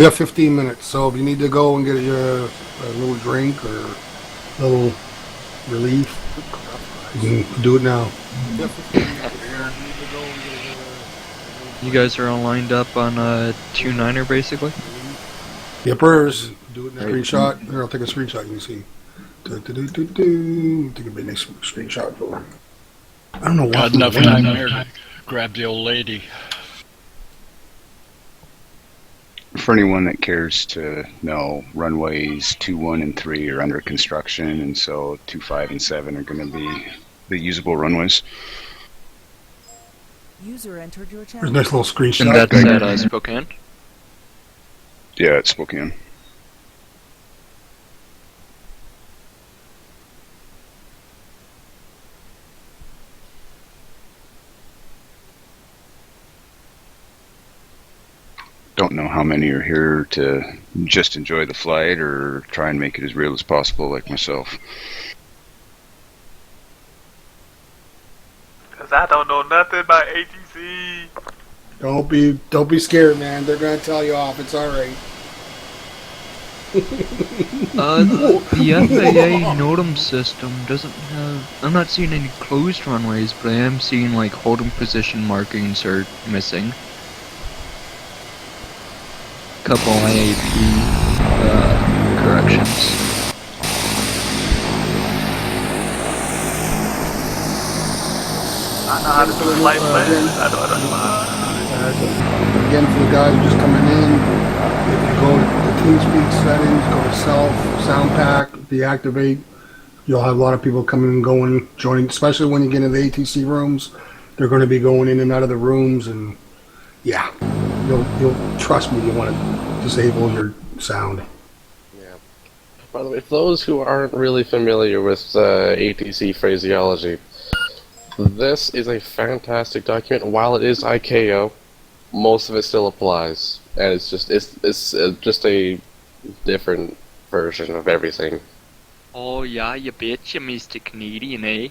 We have 15 minutes, so if you need to go and get your a little drink or a little relief, you can do it now. You guys are all lined up on a 2-9er basically? Yippers. Do it now. Screenshot. Here, I'll take a screenshot. You can see. Take a big nice screenshot for. I don't know why. Got enough nightmare to grab the old lady. For anyone that cares to know, runways 2, 1, and 3 are under construction, and so 2, 5, and 7 are going to be the usable runways. User entered your There's channel. a nice little screenshot. And that's at Spokane? Yeah, it's Spokane. Don't know how many are here to just enjoy the flight or try and make it as real as possible, like myself. Cause I don't know nothing about ATC. Don't be scared, man. They're gonna tell you off. It's all right. The FAA NOTAM system doesn't have... I'm not seeing any closed runways, but I am seeing like holding position markings are missing. Couple IAP corrections. I know how to do flight plans. Again, for the guys just coming in, if you go to the TeamSpeak settings, go to self, sound pack, deactivate, you'll have a lot of people coming and going, joining, especially when you get into the ATC rooms. They're going to be going in and out of the rooms, and yeah, you'll trust me, you want to disable your sound. Yeah. By the way, for those who aren't really familiar with ATC phraseology, this is a fantastic document. While it is ICAO, most of it still applies, and it's just a different version of everything. Oh yeah, you bitch, you Mr. Canadian, eh?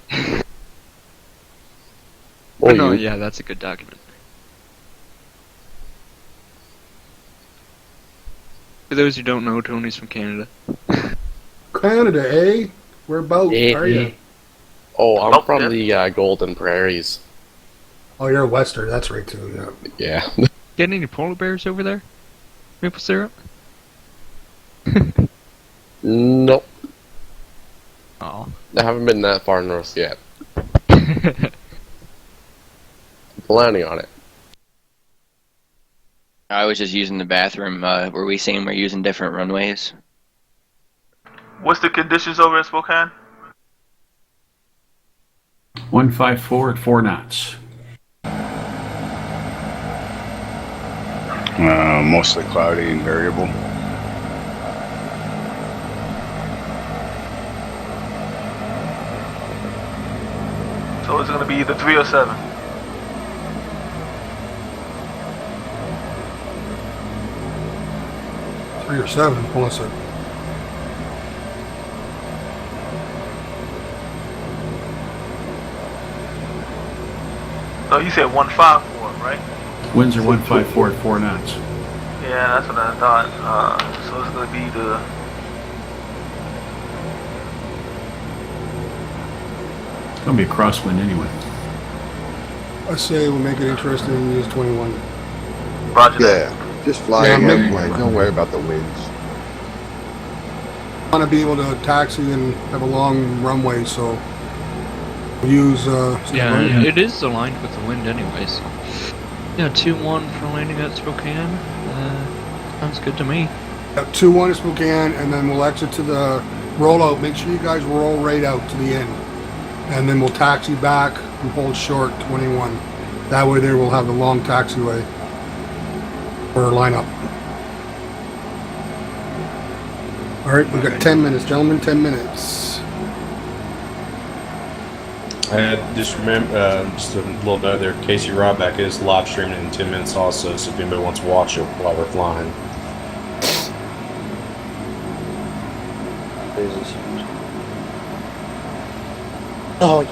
Oh, no, you- yeah, that's a good document. For those who don't know, Tony's from Canada. Canada, eh? Whereabouts are you? Oh, I'm Oh, from yeah. the Golden Prairies. Oh, you're a Western. That's right, too, yeah. Yeah. Getting any polar bears over there? Maple syrup? Nope. Oh. I haven't been that far north yet. Planning on it. I was just using the bathroom. Were we saying we're using different runways? What's the conditions over in Spokane? 154 at 4 knots. Mostly cloudy and variable. So it's gonna be either 3 or 7. Three or seven, plus it. No, you said 154, right? Winds are 154 at 4 knots. Yeah, that's what I thought. So it's gonna be the. It's going to be a crosswind anyway. I say we'll make it interesting and use 21. Roger that. Yeah, just fly Yeah, ahead, maybe- Mike. Don't worry about the winds. I want to be able to taxi and have a long runway, so we'll use Yeah, it is aligned with the wind anyways. Yeah, 2-1 for landing at Spokane. Sounds good to me. 2-1 is Spokane, and then we'll exit to the rollout. Make sure you guys roll right out to the end. And then we'll taxi back and hold short 21. That way there we'll have the long taxiway for lineup. Alright, we've got 10 minutes, gentlemen, 10 minutes. Just remember, just a little note there, Casey Rodback is live streaming in 10 minutes also, so if anybody wants to watch it while we're flying. Jesus. Oh,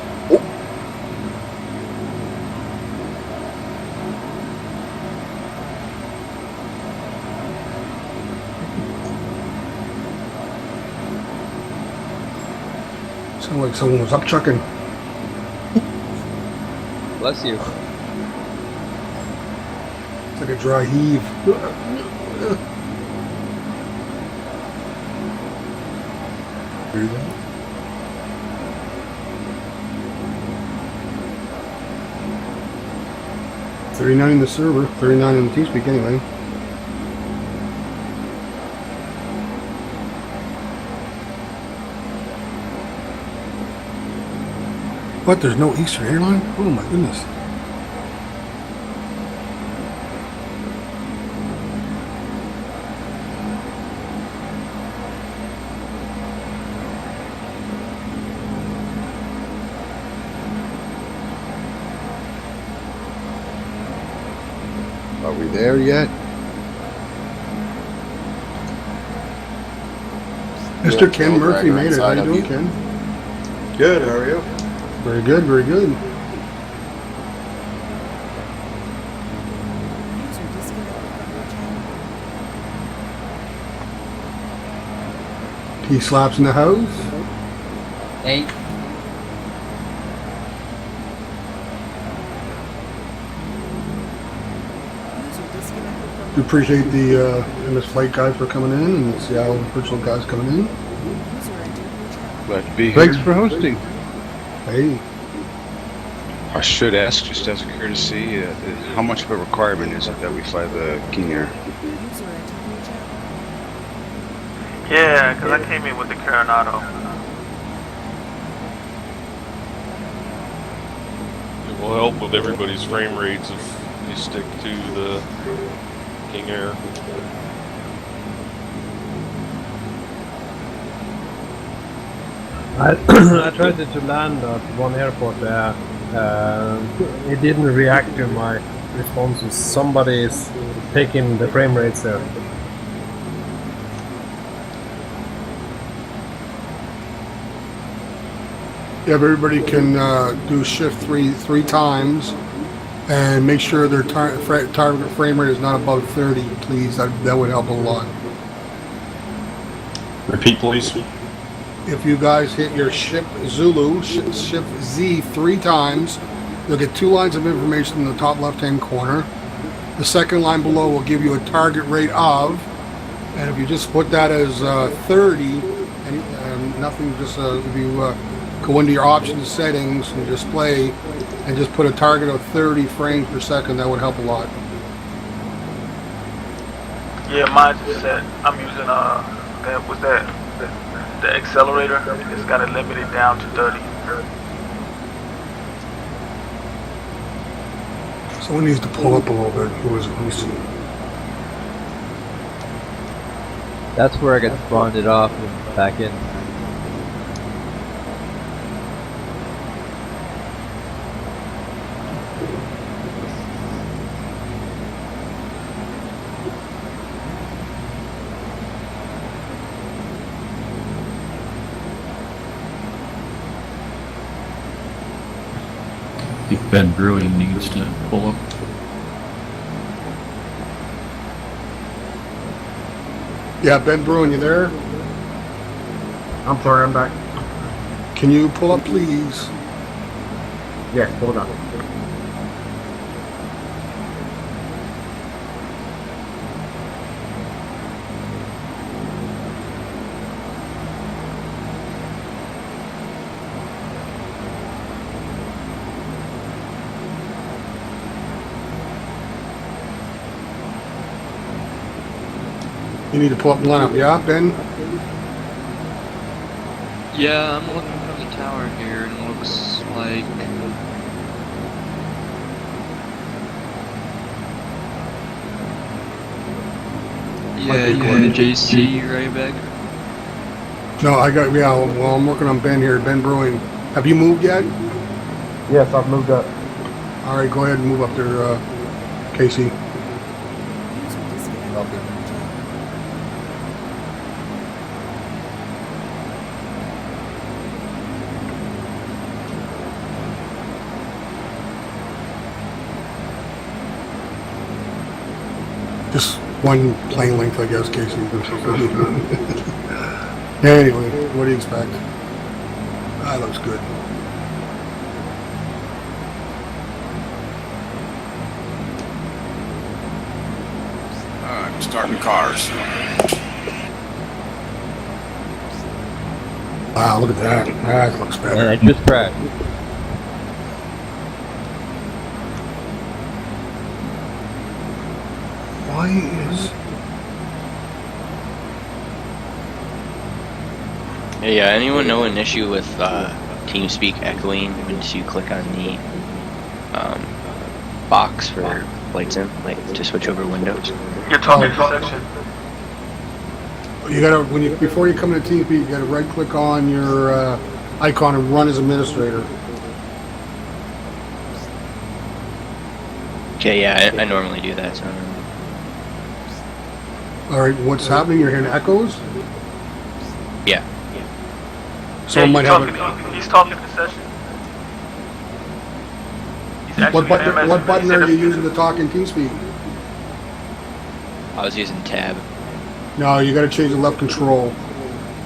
Sounded like someone was up chucking. Bless you. It's like a dry heave. Hear that? $39 in the server, 39 in the TeamSpeak anyway. What? There's no Eastern airline? Oh my goodness. Are we there yet? Mr. Ken Murphy made it. How you doing, Ken? Good, how are you? Very good, very good. P slaps in the house. Hey. We appreciate the MS Flight guys for coming in and the Seattle virtual guys coming in. Glad to be here. Thanks for hosting. Hey. I should ask, just as a courtesy, how much of a requirement is it that we fly the King Air? Yeah, because I came in with the Coronado. It will help with everybody's frame rates if you stick to the King Air. I tried to land at one airport there. It didn't react to my responses. Somebody is taking the frame rates there. Yeah, everybody can do shift three times and make sure their target frame rate is not above 30, please. That would help a lot. Repeat, please. If you guys hit your shift Zulu, shift Z 3 times, you'll get 2 lines of information in the top left-hand corner. The second line below will give you a target rate of, and if you just put that as 30, and nothing, just if you go into your options settings and display, and just put a target of 30 frames per second, that would help a lot. Yeah, mine's set. I'm using the accelerator. It's got it limited down to 30. Someone needs to pull up a little bit. Who is it? Let me see. That's where I get bonded off and back in. I think Ben Brewing needs to pull up. Yeah, Ben Bruin, you there? I'm sorry, I'm back. Can you pull up, please? Yes, hold on. You need to pull up the lineup, yeah, Ben? Yeah, I'm looking from the tower here, and it looks like... Yeah, you got JC right back. No, well, I'm working on Ben here, Ben Brewing. Have you moved yet? Yes, I've moved up. Alright, go ahead and move up there, Casey. Just one plane length, I guess, Casey. Anyway, what do you expect? That looks good. I'm starting cars. Wow, look at that. That looks better. And I just crashed. Why is... Hey, anyone know an issue with TeamSpeak echoing once you click on the box for flight sim, like to switch over windows? You're talking section. You gotta, before you come into TeamSpeak, you gotta right click on your icon and run as administrator. Okay, yeah, I normally do that, so. Alright, what's happening? You're hearing echoes? Yeah. Someone might have he's talking to session. What button are you using to talk in TeamSpeak? I was using tab. No, you gotta change the left control.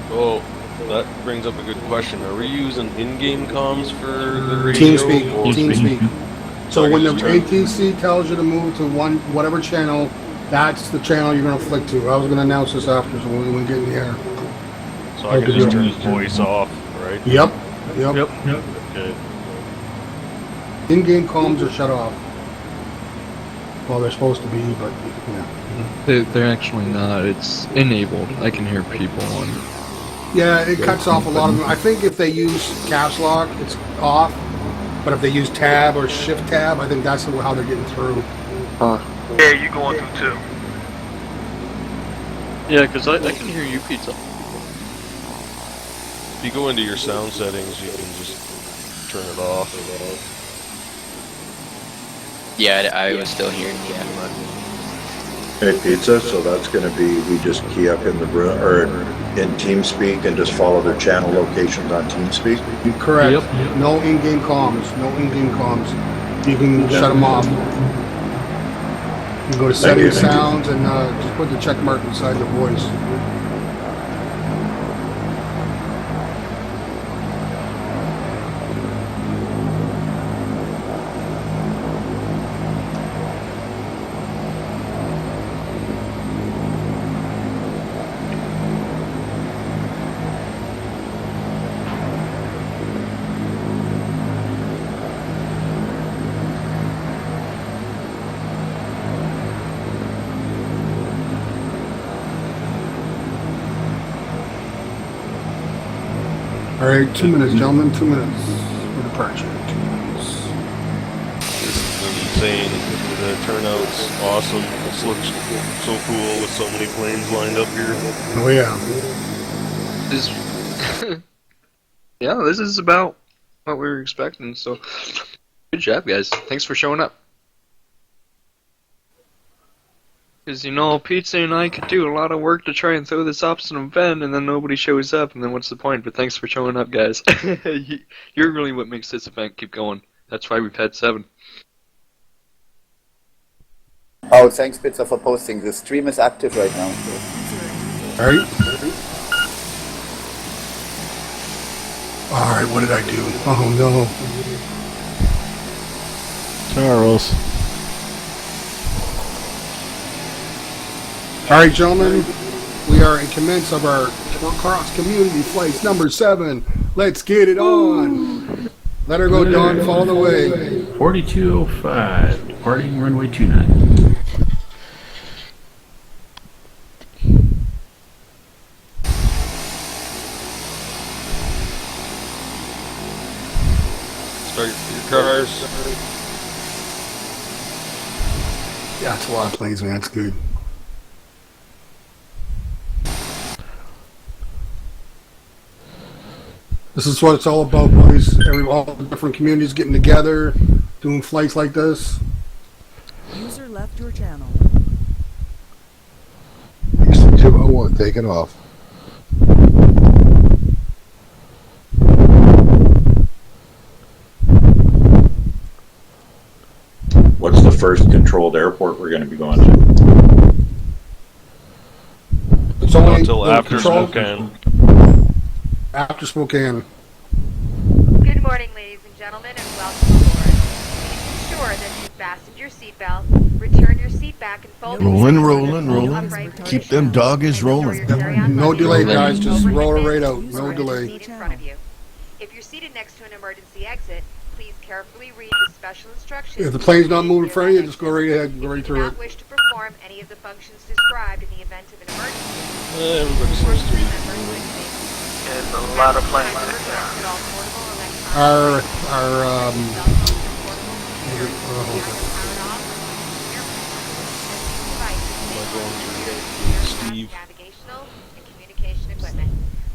Oh, that brings up a good question. Are we using in-game comms for the radio? TeamSpeak. So when the ATC tells you to move to whatever channel, that's the channel you're gonna flick to. I was gonna announce this after, so when we get in the air. So I can just turn his voice off, right? Yep. Okay. In-game comms are shut off. Well, they're supposed to be, but yeah. They're actually not. It's enabled. I can hear people on. Yeah, it cuts off a lot of them. I think if they use caps lock, it's off. But if they use tab or shift tab, I think that's how they're getting through. Yeah, you going through too. Yeah, because I can hear you, Pizza. If you go into your sound settings, you can just turn it off. Yeah, I was still hearing the but... Hey, Pizza, so that's going to be, we just key up in the room, or in TeamSpeak and just follow their channel locations on TeamSpeak? Correct. Yep. No in-game comms. No in-game comms. You can shut them off. You can go to settings, sounds, and just put the check mark beside the voice. Alright, 2 minutes, gentlemen. 2 minutes for departure. 2 minutes. This is insane. The turnout's awesome. This looks so cool with so many planes lined up here. Oh yeah. Yeah, this is about what we were expecting, so good job, guys. Thanks for showing up. Because, you know, Pizza and I could do a lot of work to try and throw this up an event, and then nobody shows up, and then what's the point? But thanks for showing up, guys. You're really what makes this event keep going. That's why we've had 7. Oh, thanks, Pizza, for posting. The stream is active right now. Alright. Alright, what did I do? Oh no. Charles. Alright, gentlemen, we are in commence of our cross community flights number 7. Let's get it on. Let her go, Dawn. Follow the way. 4205, departing runway 29. Start your cars. Yeah, it's a lot of planes, man. That's good. This is what it's all about, boys. All the different communities getting together, doing flights like this. User left your channel. 201, take it off. What's the first controlled airport we're going to be going to? It's only until after control. Spokane. After Spokane. morning, ladies and gentlemen, and welcome aboard. Please ensure that you fastened your seatbelt, return your seat back and fold Rolling. Keep them doggies rolling. No delay, guys. Just roll it right out. No delay. In front of you. If you're seated next to an emergency exit, please carefully read the special instructions. If the plane's not moving in front of you, just go right ahead, go right through it. If you do not wish to perform any of the functions described in the event of an emergency, Everybody seems to be. It's a lot of planes. Our Steve. navigational and communication equipment.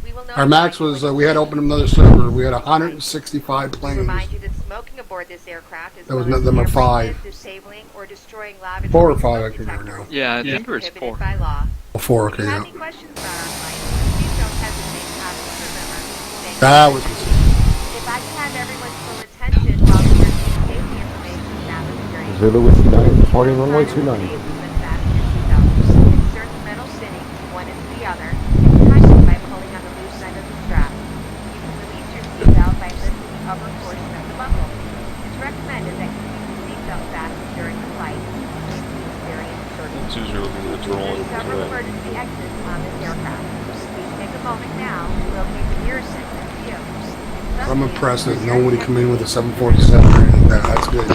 We will Our max was, we had to open another server. We had 165 planes. remind you that smoking aboard this aircraft is That was number 5. disabling or destroying lavatory 4 or 5, I can remember now. Yeah, I think it was 4. by law. 4, okay, If you have yeah. any questions about our flight, please don't hesitate to ask a crew member. Thank you. That was If I can have everyone's full attention while we review safety information now that we're hearing Zulu with 9, departing runway 29. insert the metal sitting one into the other and tighten it by pulling on the loose end of the strap. You can release your seatbelt by lifting the upper portion of the buckle. It's recommended that you keep the seatbelt fastened during the flight. It's very important. That's usually looking at the rolling. Several emergency exits on this aircraft. Please take a moment now to locate the nearest exit to you. I'm impressed that nobody come in with a 747 or anything like that. That's good.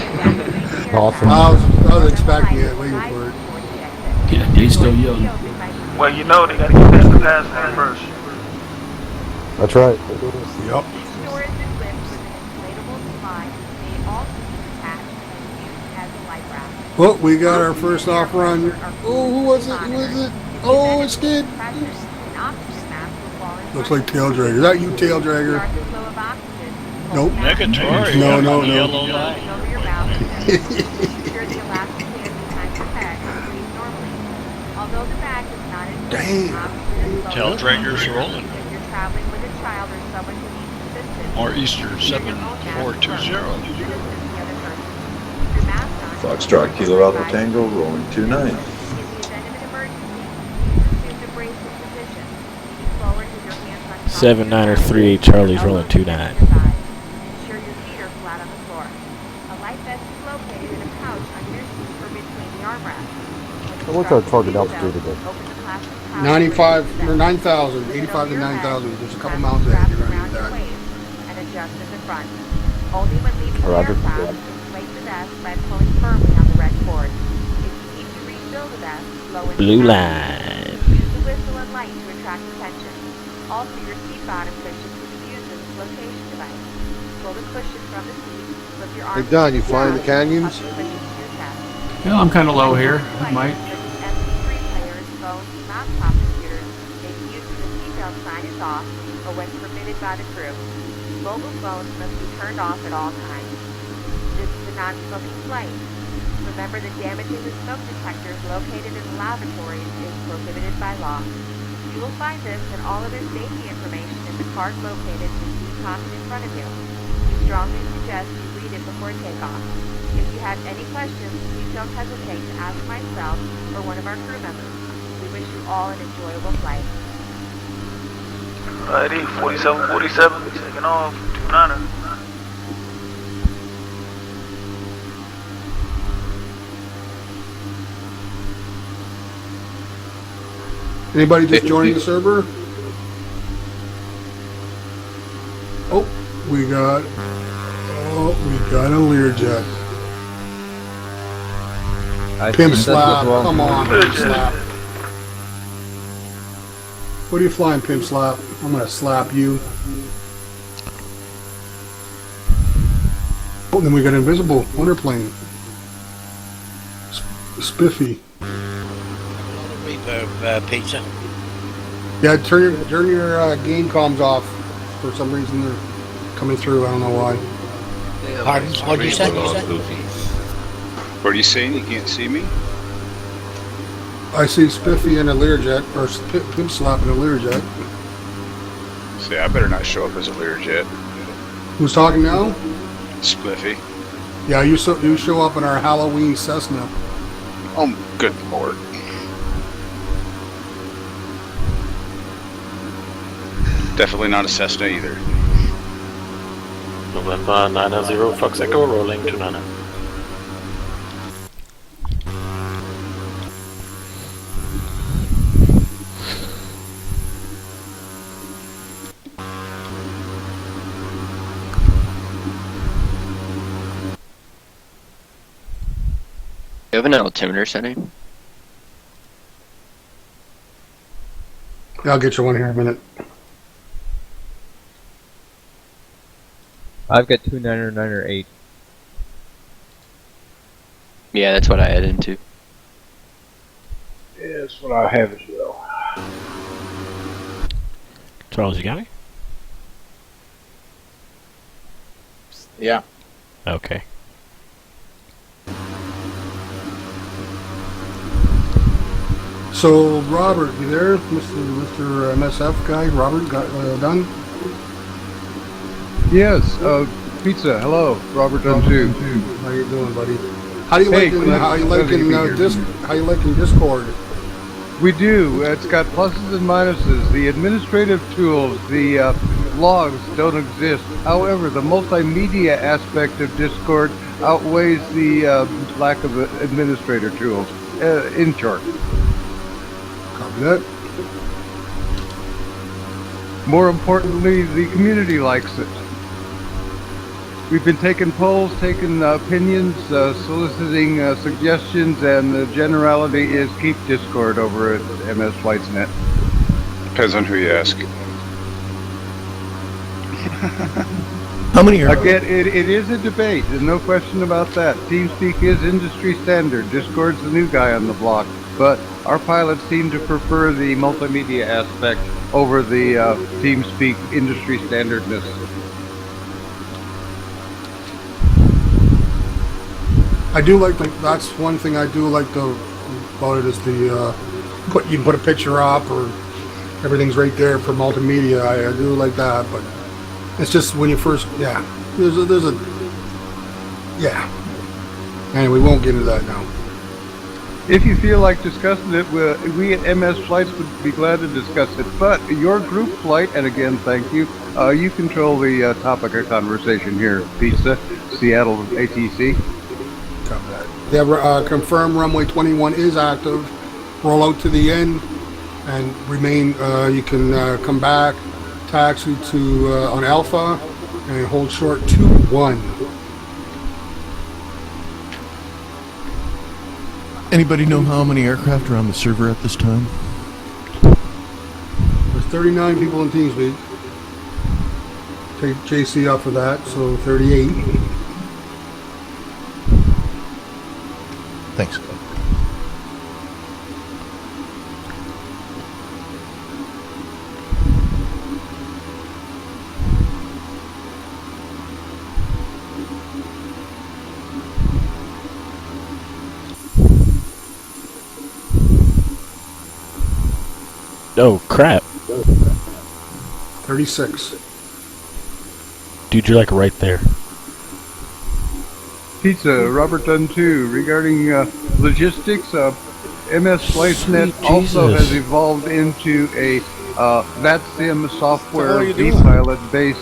Awesome. I was expecting it, waiting for it. Yeah, they still young. Well, you know they gotta get past the passenger first. That's right. Yep. Storage equipped with an inflatable slide may also be attached and used as a life raft. Well, we got our first off run. Oh, who was it? Who was it? Oh, it's good. An oxygen mask will fall in Looks like Tail Dragger. Is that you, Tail Dragger? flow of oxygen. Nope. Negatory. No. Yellow line. Over your mouth and secure the elastic band behind your head and breathe normally. Although the bag is not inflated, oxygen is Tail low. Dragger's rolling. If you're traveling with a child or someone who needs assistance, Or Eastern 7420. Foxtrot Kilo Alpha Tango, rolling 29. Seven 7938 Charlie's rolling 29. Ensure your feet are flat on the floor. A life vest is located in a pouch under your seat or between the armrests. What's our target altitude again? 95 or 9,000, 85 to 9,000. There's a couple mountains there. You're gonna need that. And adjust at the front. Only when leaving the Roger. aircraft, inflate the vest by pulling firmly on the red cord. If you need to refill the vest, blow in Blue the line. Use the whistle and light to attract attention. Also, your seat bottom cushion can be used as a flotation device. Pull the cushion from the seat, slip your arms. Hey Don, you flying the canyons? Yeah, I'm kind of low here. Might. MP3 players, phones, and laptop computers may be used when the seatbelt sign is off or when permitted by the crew. Mobile phones must be turned off at all times. This is a non-smoking flight. Remember that damaging the smoke detectors located in the lavatories is prohibited by law. You will find this and all other safety information in the card located in the seat pocket in front of you. We strongly suggest you read it before takeoff. If you have any questions, please don't hesitate to ask myself or one of our crew members. We wish you all an enjoyable flight. Alrighty, 4747, taking off, 29er. Anybody just joining the server? Oh, we got a Learjet. Pimp slap, come on, Pimp slap. What are you flying, Pimp slap? I'm gonna slap you. Oh, then we got invisible wonder plane. Spiffy. Pizza. Yeah, turn your game comms off. For some reason they're coming through. I don't know why. Pardon? What did you say? What are you saying? You can't see me? I see Spiffy in a Learjet, or Pimp Slap in a Learjet. See, I better not show up as a Learjet. Who's talking now? Spliffy. Yeah, you show up in our Halloween Cessna. Oh, good lord. Definitely not a Cessna either. No, November 90 Fox Echo, rolling to Nana. Do you have an altimeter setting? I'll get you one here in a minute. I've got 2998. Yeah, that's what I had into. Yeah, that's what I have as well. Charles, you got me? Yeah. Okay. So, Robert, you there? Mr. MSF guy? Robert, got done? Yes, pizza, hello, Robert Dunn too. How you doing, buddy? How do you like in Discord? We do. It's got pluses and minuses. The administrative tools, the logs don't exist. However, the multimedia aspect of Discord outweighs the lack of administrator tools. In short. Copy that. More importantly, the community likes it. We've been taking polls, taking opinions, soliciting suggestions, and the generality is keep Discord over at MS FlightsNet. Depends on who you ask. How many are Again, it is a debate. There's no question about that. TeamSpeak is industry standard. Discord's the new guy on the block. But our pilots seem to prefer the multimedia aspect over the TeamSpeak industry standardness. I do like that's one thing I do like about it is the you can put a picture up or everything's right there for multimedia. I do like that, but it's just when you first there's a Anyway, we won't get into that now. If you feel like discussing it, we at MS Flights would be glad to discuss it. But your group flight, and again, thank you, you control the topic of conversation here. Pizza, Seattle ATC. Yeah, confirm runway 21 is active. Roll out to the end and remain. You can come back, taxi to on Alpha, and hold short 2-1. Anybody know how many aircraft are on the server at this time? There's 39 people in TeamSpeak. Take JC off of that, so 38. Thanks. Oh, crap. 36. Dude, you're like right there. Pizza, Robert Dunn 2. Regarding logistics, MS FlightsNet also has evolved into a VATSIM software V-pilot-based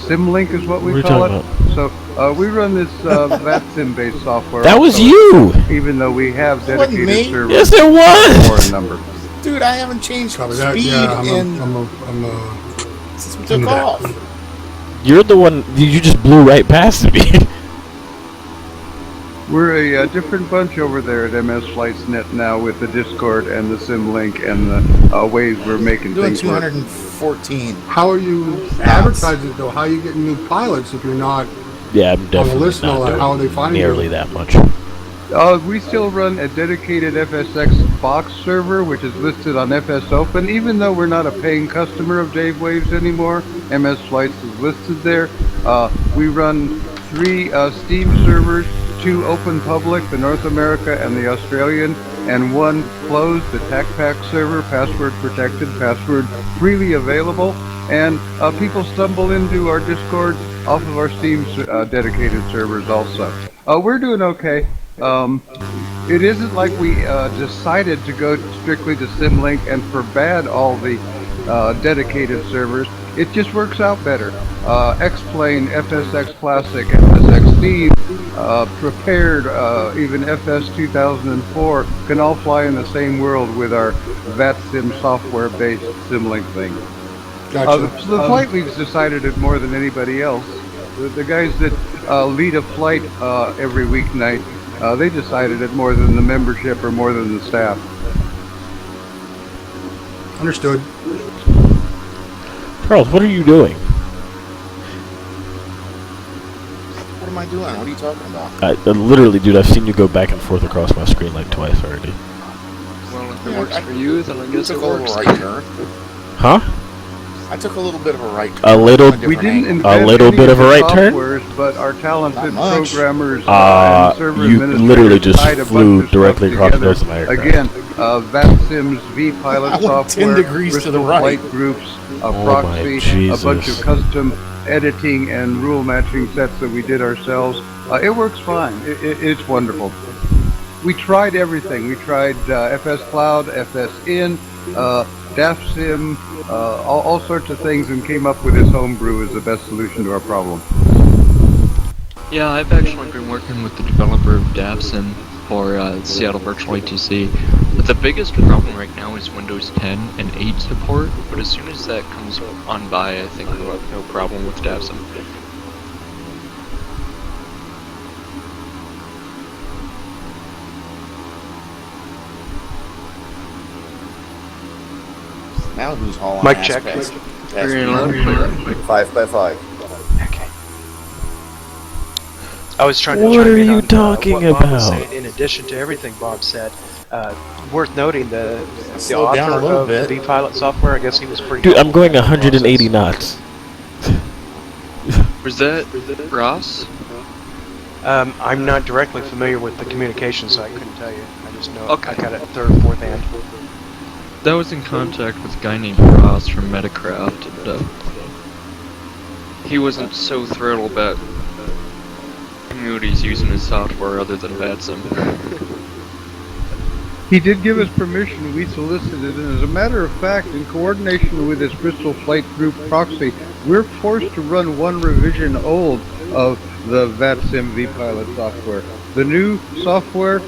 SimLink is what we call it. So we run this VATSIM-based software. That was you! Even though we have dedicated servers. Yes, it was! For a number. Dude, I haven't changed speed since we took off. You're the one, you just blew right past me. We're a different bunch over there at MS FlightsNet now with the Discord and the SimLink and the ways we're making Doing things work. 214. How are you advertising it though? How are you getting new pilots if you're not Yeah, I'm definitely on the list? not doing How are they finding nearly you? that much. We still run a dedicated FSX box server, which is listed on FS Open. Even though we're not a paying customer of Dave Waves anymore, MS Flights is listed there. We run 3 Steam servers, 2 open public, the North America and the Australian, and 1 closed, the TACPAC server, password protected, password freely available. And people stumble into our Discord off of our Steam dedicated servers also. We're doing okay. It isn't like we decided to go strictly to SimLink and forbade all the dedicated servers. it just works out better. X-Plane, FSX Classic, FSX Theme, Prepared, even FS 2004 can all fly in the same world with our VATSIM software-based Simlink thing. Gotcha. The flight leagues decided it more than anybody else. The guys that lead a flight every weeknight, they decided it more than the membership or more than the staff. Understood. Charles, what are you doing? What am I doing? What are you talking about? Literally, dude, I've seen you go back and forth across my screen like twice already. Well, if it works for you, then I guess it took a works. little right turn. Huh? I took a little bit of a right turn. A little. We didn't invent A little any bit of a right turn. softwares, but our talented Not much. programmers and server You administrators literally just tied a bunch flew of directly stuff across the together. nose of my aircraft. Again, VATSIM's VPilot I went 10 software, degrees to Bristol the right. flight groups, a Oh my proxy, a Jesus. bunch of custom editing and rule matching sets that we did ourselves. It works fine. It's wonderful. We tried everything. We tried FS Cloud, FSN, DAFSIM, all sorts of things, and came up with this homebrew as the best solution to our problem. Yeah, I've actually been working with the developer of DAVSIM for Seattle Virtual ATC. But the biggest problem right now is Windows 10 and 8 support, but as soon as that comes on by, I think we'll have no problem with DAVSIM. Now who's hauling Mic ass check. past- past Very me? loud and clear. 5 by 5. Okay. I was trying to What chime are in you on, talking what Bob was about? saying. In addition to everything Bob said, worth noting the Slow down a author little of bit. the VPilot software. I guess he was pretty. Dude, I'm going helpful in the 180 process. knots. Was that Ross? I'm not directly familiar with the communication, so I couldn't tell you. I just know Okay. I got it third or fourth hand. That was in contact with a guy named Ross from Metacraft, and he wasn't so thrilled about communities using his software other than VATSIM. He did give us permission, we solicited, and as a matter of fact, in coordination with his Bristol Flight Group proxy, we're forced to run one revision old of the VATSIM VPilot software. The new software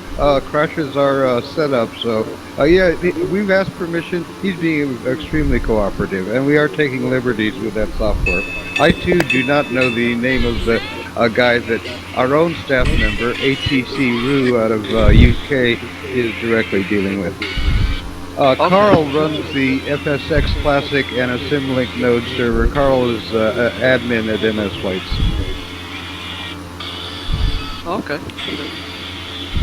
crashes our setup, so yeah, we've asked permission. He's being extremely cooperative, and we are taking liberties with that software. I too do not know the name of the guy that our own staff member, ATC Rue out of UK, is directly dealing with. Carl runs the FSX Classic and a Simlink node server. Carl is admin at MS Flights. Okay.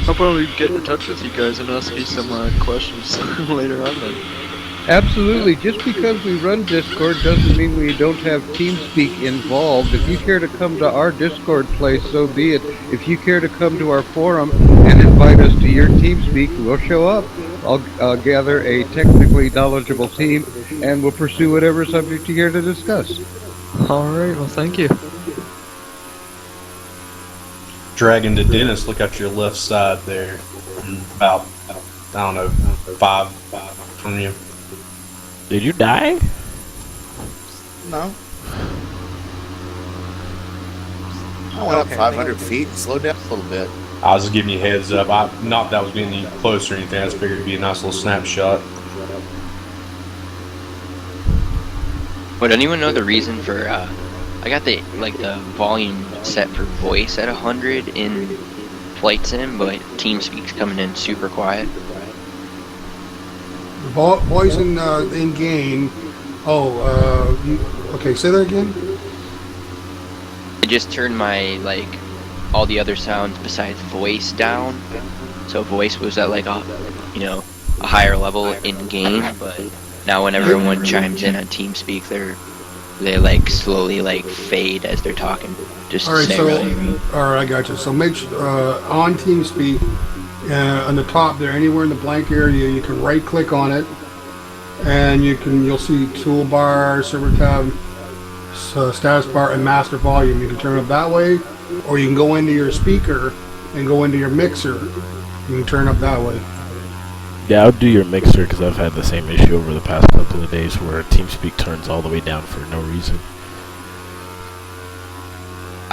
I'll probably get in touch with you guys and ask you some questions later on then. Absolutely. Just because we run Discord doesn't mean we don't have TeamSpeak involved. If you care to come to our Discord place, so be it. If you care to come to our forum and invite us to your TeamSpeak, we'll show up. I'll gather a technically knowledgeable team, and we'll pursue whatever subject you care to discuss. Alright, well thank you. Dragon to Dennis, look out your left side there. About, I don't know, 5 from you. Did you die? No. I went up 500 feet and slowed down a little bit. I was just giving you a heads up. Not that I was getting you close or anything. I just figured it'd be a nice little snapshot. Would anyone know the reason for, I got the volume set for voice at 100 in Flight Sim, but TeamSpeak's coming in super quiet. Voice in game. Okay, say that again. I just turned my, all the other sounds besides voice down. So voice was at a higher level in game, but now when everyone chimes in on TeamSpeak, they slowly fade as they're talking. Just All right, stay so really. all right, I got you. So make sure on TeamSpeak, on the top there, anywhere in the blank area, you can right-click on it, and you'll see toolbar, server tab, status bar, and master volume. You can turn it that way, or you can go into your speaker and go into your mixer. You can turn up that way. Yeah, I'll do your mixer because I've had the same issue over the past couple of days where TeamSpeak turns all the way down for no reason.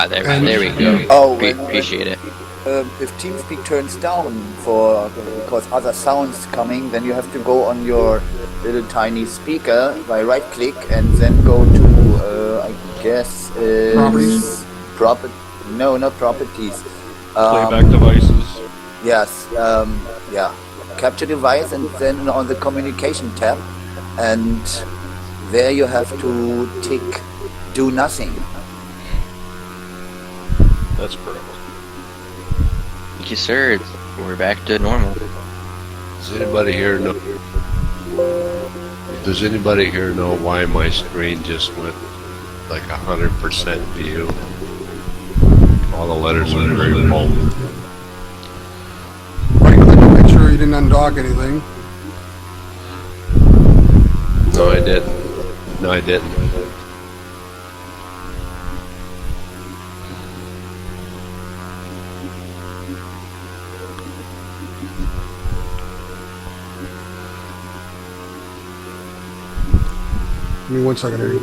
There we go. Oh, Appreciate it. If TeamSpeak turns down because other sounds coming, then you have to go on your little tiny speaker by right click and then go to I guess Properties? No, not properties. Playback devices. Yes, yeah. Capture device and then on the communication tab, and there you have to tick do nothing. That's correct. Thank you, sir. We're back to normal. Does anybody here know? Does anybody here know why my screen just went like 100% view? All the letters are very bold. Right click to make sure you didn't undock anything. No, I didn't. No, I didn't. Give me 1 second here.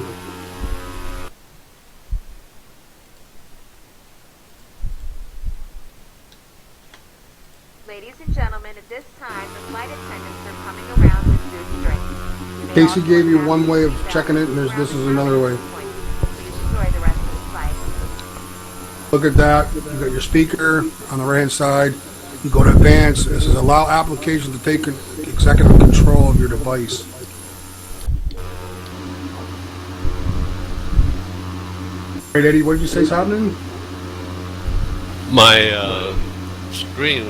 Ladies and gentlemen, at this time, the flight attendants are coming around with food drinks. You may Casey also gave you have one way of seatbelt checking it, and this is another way. Please enjoy the rest of the flight. Look at that. You got your speaker on the right hand side. You go to advanced. This is allow application to take executive control of your device. Right, Eddie, what did you say is happening? My screen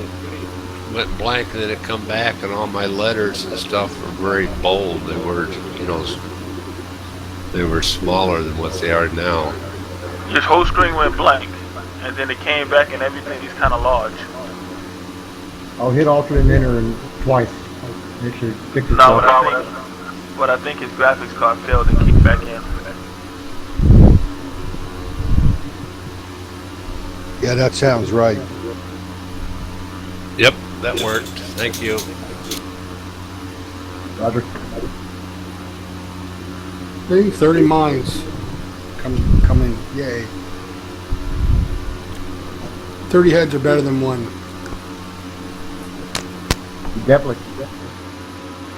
went blank and then it come back, and all my letters and stuff were very bold. They were, they were smaller than what they are now. Your whole screen went blank, and then it came back and everything is kind of large. I'll hit Alt and Enter twice. Make sure it fixes No, itself. what I think his graphics card failed to kick back in. Yeah, that sounds right. Yep, that worked. Thank you. Roger. See, 30 mines coming. Yay. 30 heads are better than one. Definitely.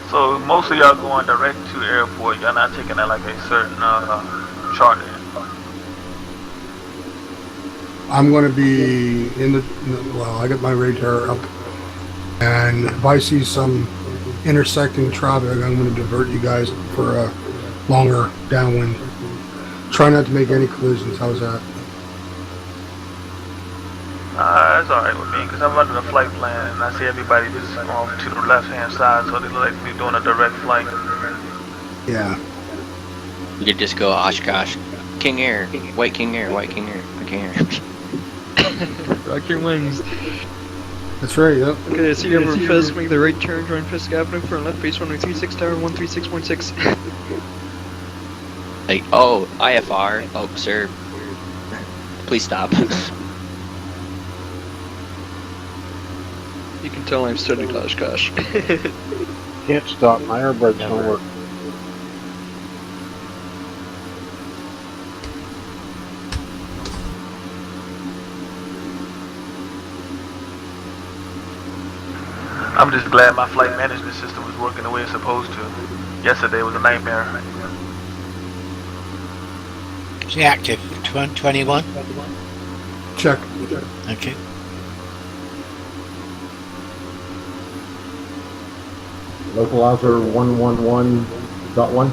So most of y'all going direct to the airport. Y'all not taking that like a certain charter. I'm going to be well, I got my radar up, and if I see some intersecting traffic, I'm going to divert you guys for a longer downwind. Try not to make any collisions. How's that? That's alright with me, because I'm running a flight plan, and I see everybody just off to the left-hand side, so they look like they're doing a direct flight. Yeah. You could just go Oshkosh, King Air, White King Air, White King Air, White King Air. Rock your wings. That's right, yep. Okay, so over Fisk, make the right turn, join Fisk Avenue for left base 1036 tower 136.6. Like, oh, IFR. Oh, sir. Please stop. You can tell I've studied Oshkosh. Can't stop. My air brakes don't work. I'm just glad my flight management system was working the way it's supposed to. Yesterday was a nightmare. Is it active? 21? Check. Okay. Localizer 111.1.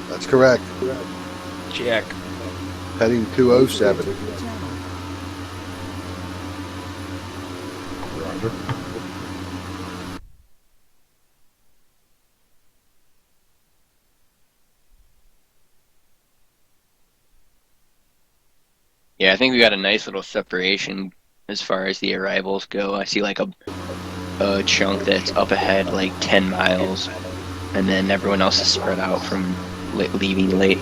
That's correct. Check. Heading 207. Roger. Yeah, I think we got a nice little separation as far as the arrivals go. I see like a chunk that's up ahead like 10 miles, and then everyone else is spread out from leaving late.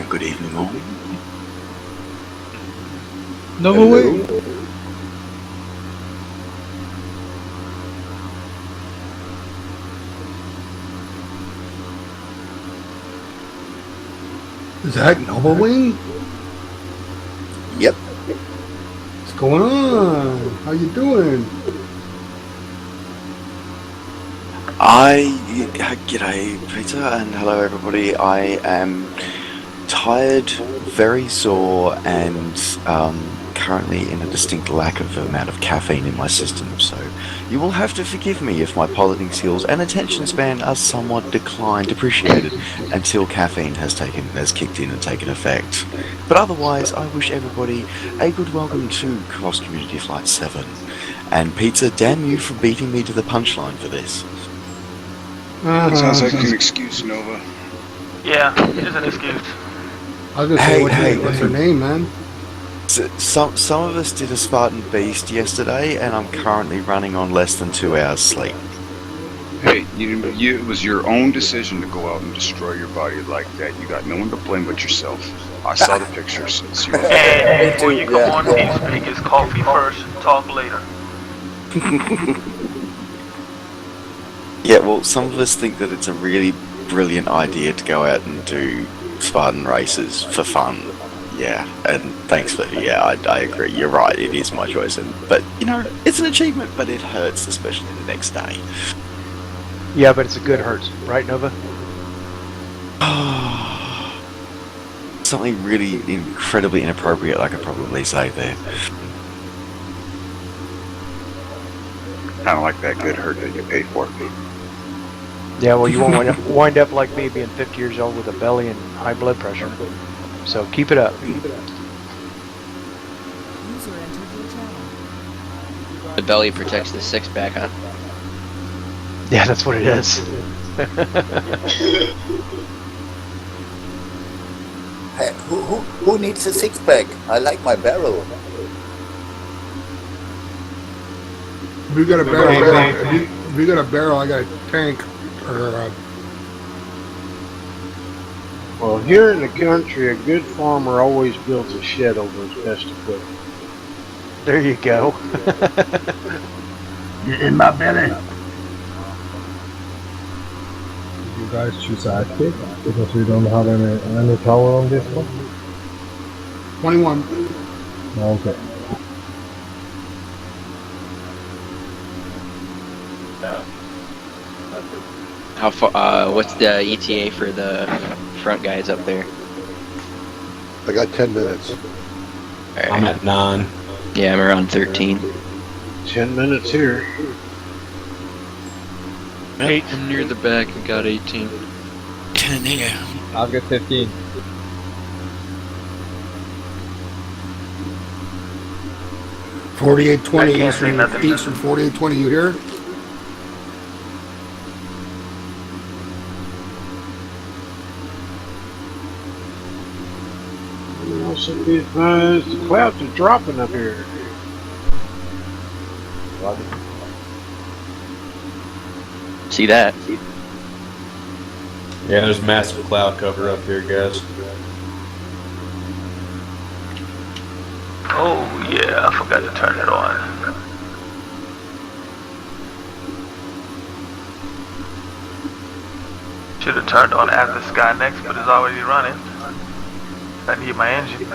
Good evening, all. No way. Is that Nova Wing? Yep. What's going on? How you doing? G'day, Peter, and hello, everybody. I am tired, very sore, and currently in a distinct lack of amount of caffeine in my system, so you will have to forgive me if my piloting skills and attention span are somewhat depreciated until caffeine has kicked in and taken effect. But otherwise, I wish everybody a good welcome to Cross Community Flight 7. And Pizza, damn you for beating me to the punchline for this. Sounds like an excuse, Nova. Yeah, it's an excuse. I was gonna say, what's her name, man? Some of us did a Spartan Beast yesterday, and I'm currently running on less than 2 hours sleep. Hey, it was your own decision to go out and destroy your body like that. You got no one to blame but yourself. I saw the pictures. It's your fault. And before you come on TeamSpeak, it's coffee first, talk later. Yeah, well, some of us think that it's a really brilliant idea to go out and do Spartan races for fun. Yeah, and thanks for, I agree, you're right, it is my choice, but, it's an achievement, but it hurts, especially the next day. Yeah, but it's a good hurt, right, Nova? Something really incredibly inappropriate I could probably say there. Kind of like that good hurt that you paid for. Yeah, well, you won't wind up like me being 50 years old with a belly and high blood pressure. So keep it up. The belly protects the six-pack, huh? Yeah, that's what it is. Hey, who needs a six-pack? I like my barrel. If you got a barrel, if you got a barrel, I got a tank or Well, here in the country, a good farmer always builds a shed over his best equipment. There you go. In my belly. You guys choose active because we don't have any power on this one. 21. Okay. How far? What's the ETA for the front guys up there? I got 10 minutes. Right. I'm at 9. Yeah, I'm around 13. 10 minutes here. 8. I'm near the back and got 18. 10 here. I'll get 15. $48.20 I can't see nothing. Eastern $48.20. You hear? The clouds are dropping up here. See that? Yeah, there's massive cloud cover up here, guys. Oh yeah, I forgot to turn it on. Should have turned on after Skynext, but it's already running. I need my engine.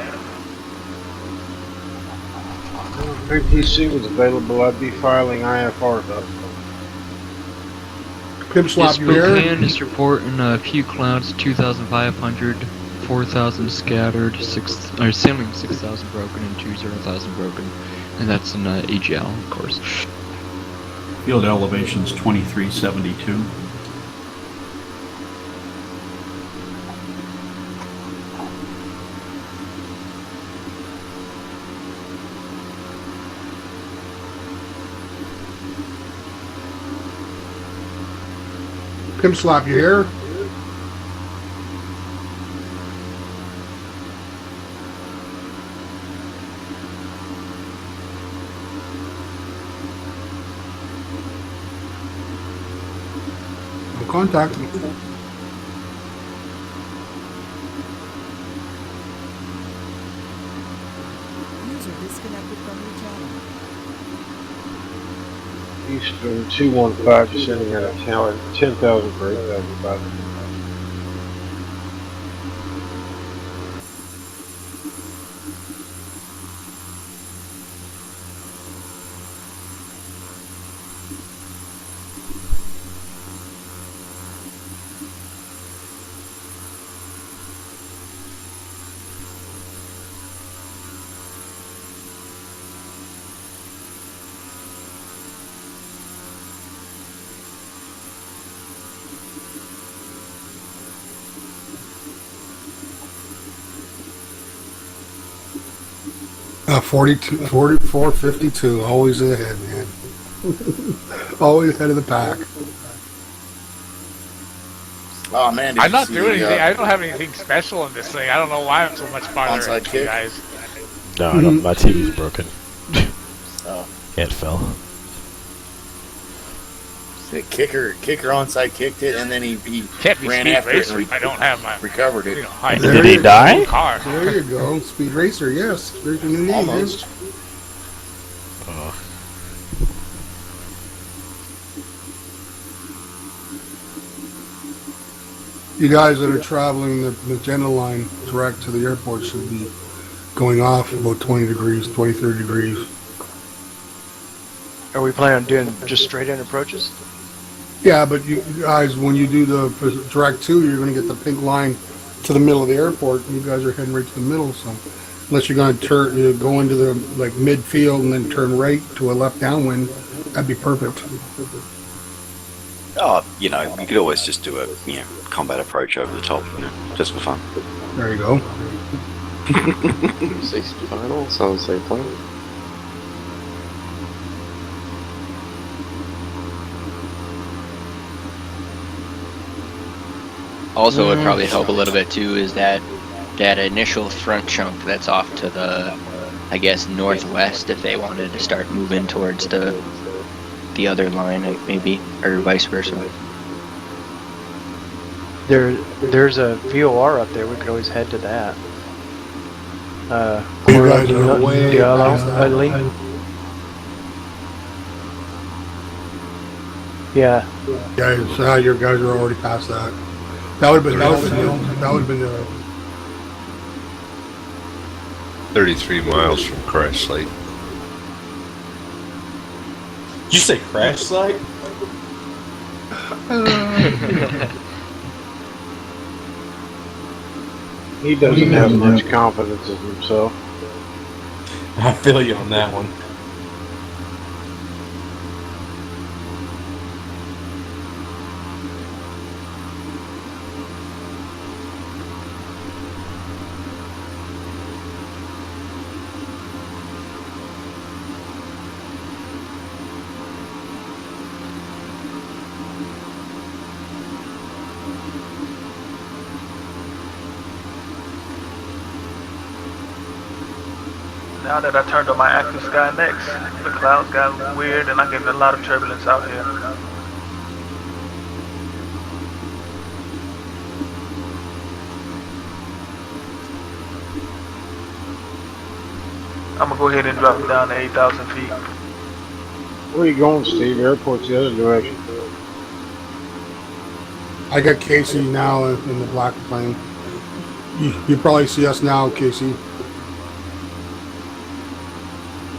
If ATC was available, I'd be filing IFR though. Pipslop, you here? Spokane is reporting a few clouds, 2,500, 4,000 scattered, sailing 6,000 broken, and 20,000 broken. And that's in AGL, of course. Field elevation's 2372. Pimslop, you here? No contact. Eastern 215 descending out of tower 10,000 for 8,500. Uh, 44.52, always ahead, man. Always ahead of the pack. Oh man, did I'm you not see doing the, anything. I don't have anything special in this thing. I don't know why I'm so much farther onside ahead than you kick? guys. No, no, my TV's broken. Oh. It fell. The kicker onside kicked it, and then he Can't be ran Speed after it Racer and if I don't have my recovered it. you know, high Did he die? car. There you go. Speed Racer, yes. There's your new name, Almost. Oh. You guys that are traveling the Magenta line direct to the airport should be going off about 20 degrees, 20, 30 degrees. Are we planning on doing just straight in approaches? Yeah, but you guys, when you do the direct 2, you're going to get the pink line to the middle of the airport. And you guys are heading right to the middle, so unless you're going to turn, go into the like midfield and then turn right to a left downwind, that'd be perfect. Oh, you know, you could always just do a combat approach over the top, just for fun. There you go. 60 final, sounds like a plan. Also, would probably help a little bit too is that initial front chunk that's off to the, I guess, northwest if they wanted to start moving towards the other line, maybe, or vice versa. There's a VOR up there. We could always head to that. You guys are way past that. Yeah. Guys, your guys are already past that. That would have been the 33 miles from crash site. Did you say crash site? He doesn't have much confidence in himself. I feel you on that one. Now that I turned on my active sky next, the clouds got weird and I'm getting a lot of turbulence out here. I'm gonna go ahead and drop it down to 8,000 feet. Where are you going, Steve? Airport's the other direction. I got Casey now in the black plane. You probably see us now, Casey.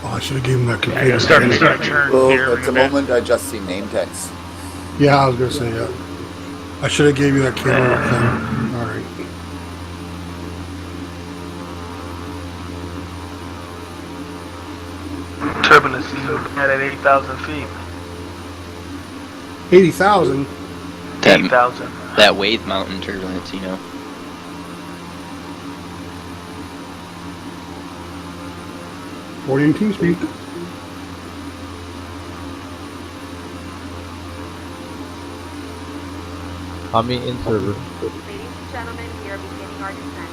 Oh, I should have given him that computer. Yeah, starting to turn Well, here at in the a bit. moment I just see name tags. Yeah, I was gonna say yeah. I should have gave you that camera thing. All right. Turbulence is at 8,000 feet. 80,000. 8,000. That wave mountain turbulence, you know. Forty in TeamSpeak. Tommy in server. Ladies and gentlemen, we are beginning our descent.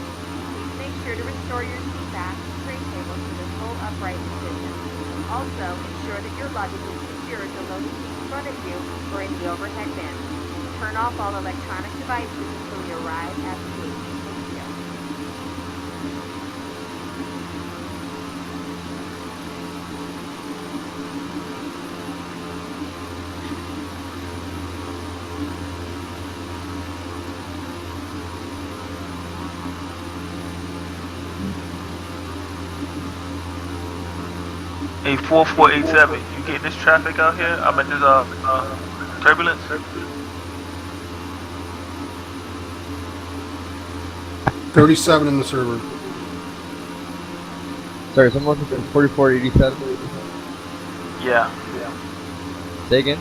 Please make sure to restore your seat back and tray table to the full upright position. Also, ensure that your luggage is secured to loading seat in front of you or in the overhead bin. Turn off all electronic devices until we arrive at the gate. Thank you. Hey, 4487, you getting this traffic out here? I mean, this turbulence. 37 in the server. Sorry, someone looking for 4487? Yeah. Say again?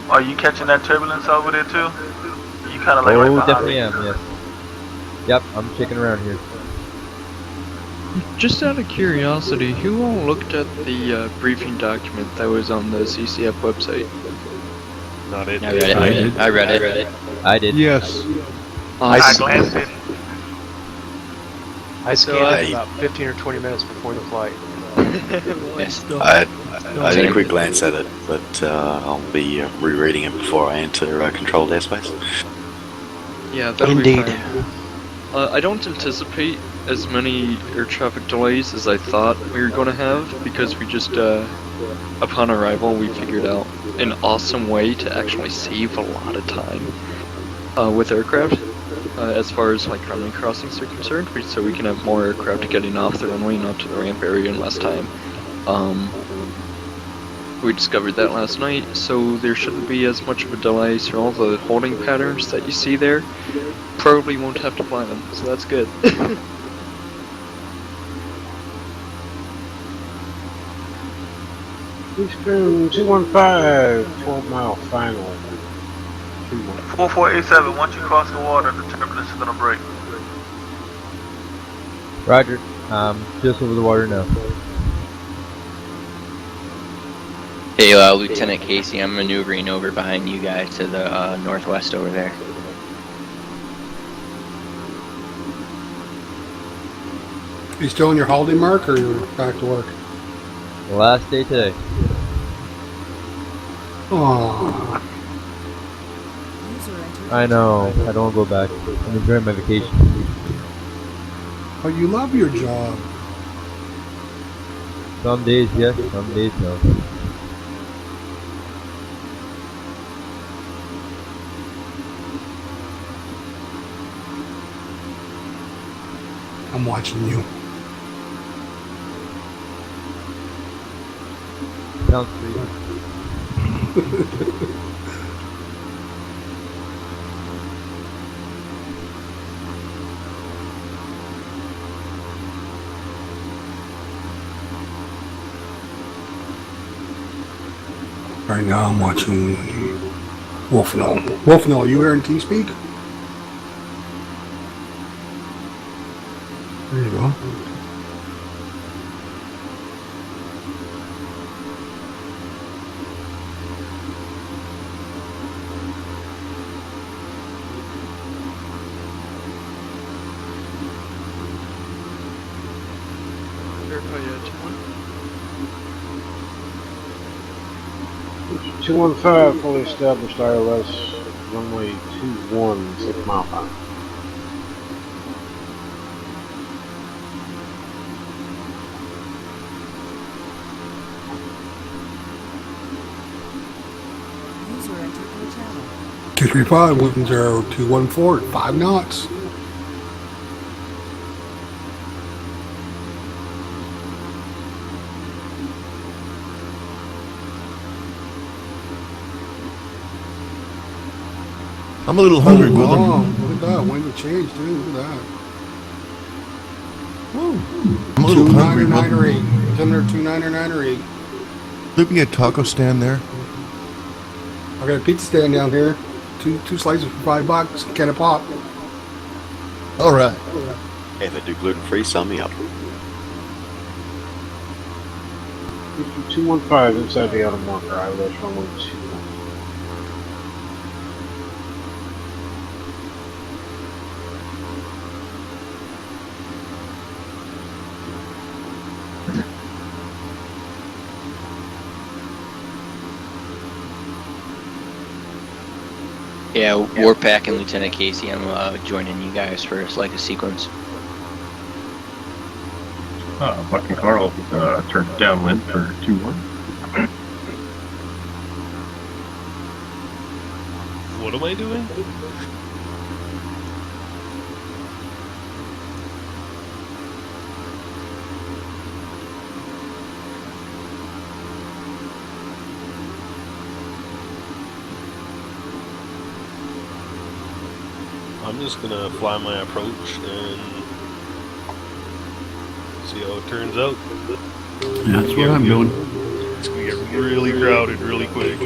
Are you catching that turbulence over there too? You kind of like right behind definitely me. am, yes. Yep, I'm checking around here. Just out of curiosity, who all looked at the briefing document that was on the CCF website? Not it. I read it. I did. Yes. I Awesome. glanced it. I scanned it about 15 or 20 minutes before the flight. Yes. I did a quick glance at it, but I'll be rereading it before I enter controlled airspace. Yeah, that'll Indeed. be fine. I don't anticipate as many air traffic delays as I thought we were going to have, because we just, upon arrival, we figured out an awesome way to actually save a lot of time with aircraft. As far as like runway crossings are concerned, so we can have more aircraft getting off the runway and up to the ramp area in less time. We discovered that last night, so there shouldn't be as much of a delay, so all the holding patterns that you see there probably won't have to fly them, so that's good. Eastern 215, 12 mile final. 4487, once you cross the water, the turbulence is gonna break. Roger. Just over the water now. Hey, Lieutenant Casey, I'm maneuvering over behind you guys to the northwest over there. You still in your holiday mark, or you're back to work? Last day today. Oh, I know. I don't want to go back. I'm enjoying my vacation. but you love your job. Some days yes, some days no. I'm watching you. Sounds sweet. Right now I'm watching Wolfenall. Wolfenall, you here in TeamSpeak? There you go. Verify, yeah, 215, fully established ILS, runway 21, 6 mile final. User entered your channel. 235, 10214, 5 knots. I'm a little hungry, brother. Oh, look at that. Wind of change, dude. Look at that. Woo. I'm a little hungry, 299 brother. or 8. It's under 299 or 8. There'll be a taco stand there. I got a pizza stand down here. Two slices for $5. Can of pop. All right. Hey, if they do gluten-free, sign me up. 215, inside the outer marker, ILS, runway 21. Yeah, Warpack and Lieutenant Casey, I'm joining you guys for like a sequence. Buck and Carl turned downwind for 2-1. What am I doing? I'm just gonna fly my approach and see how it turns out. That's what I'm doing. It's gonna get really crowded really quick.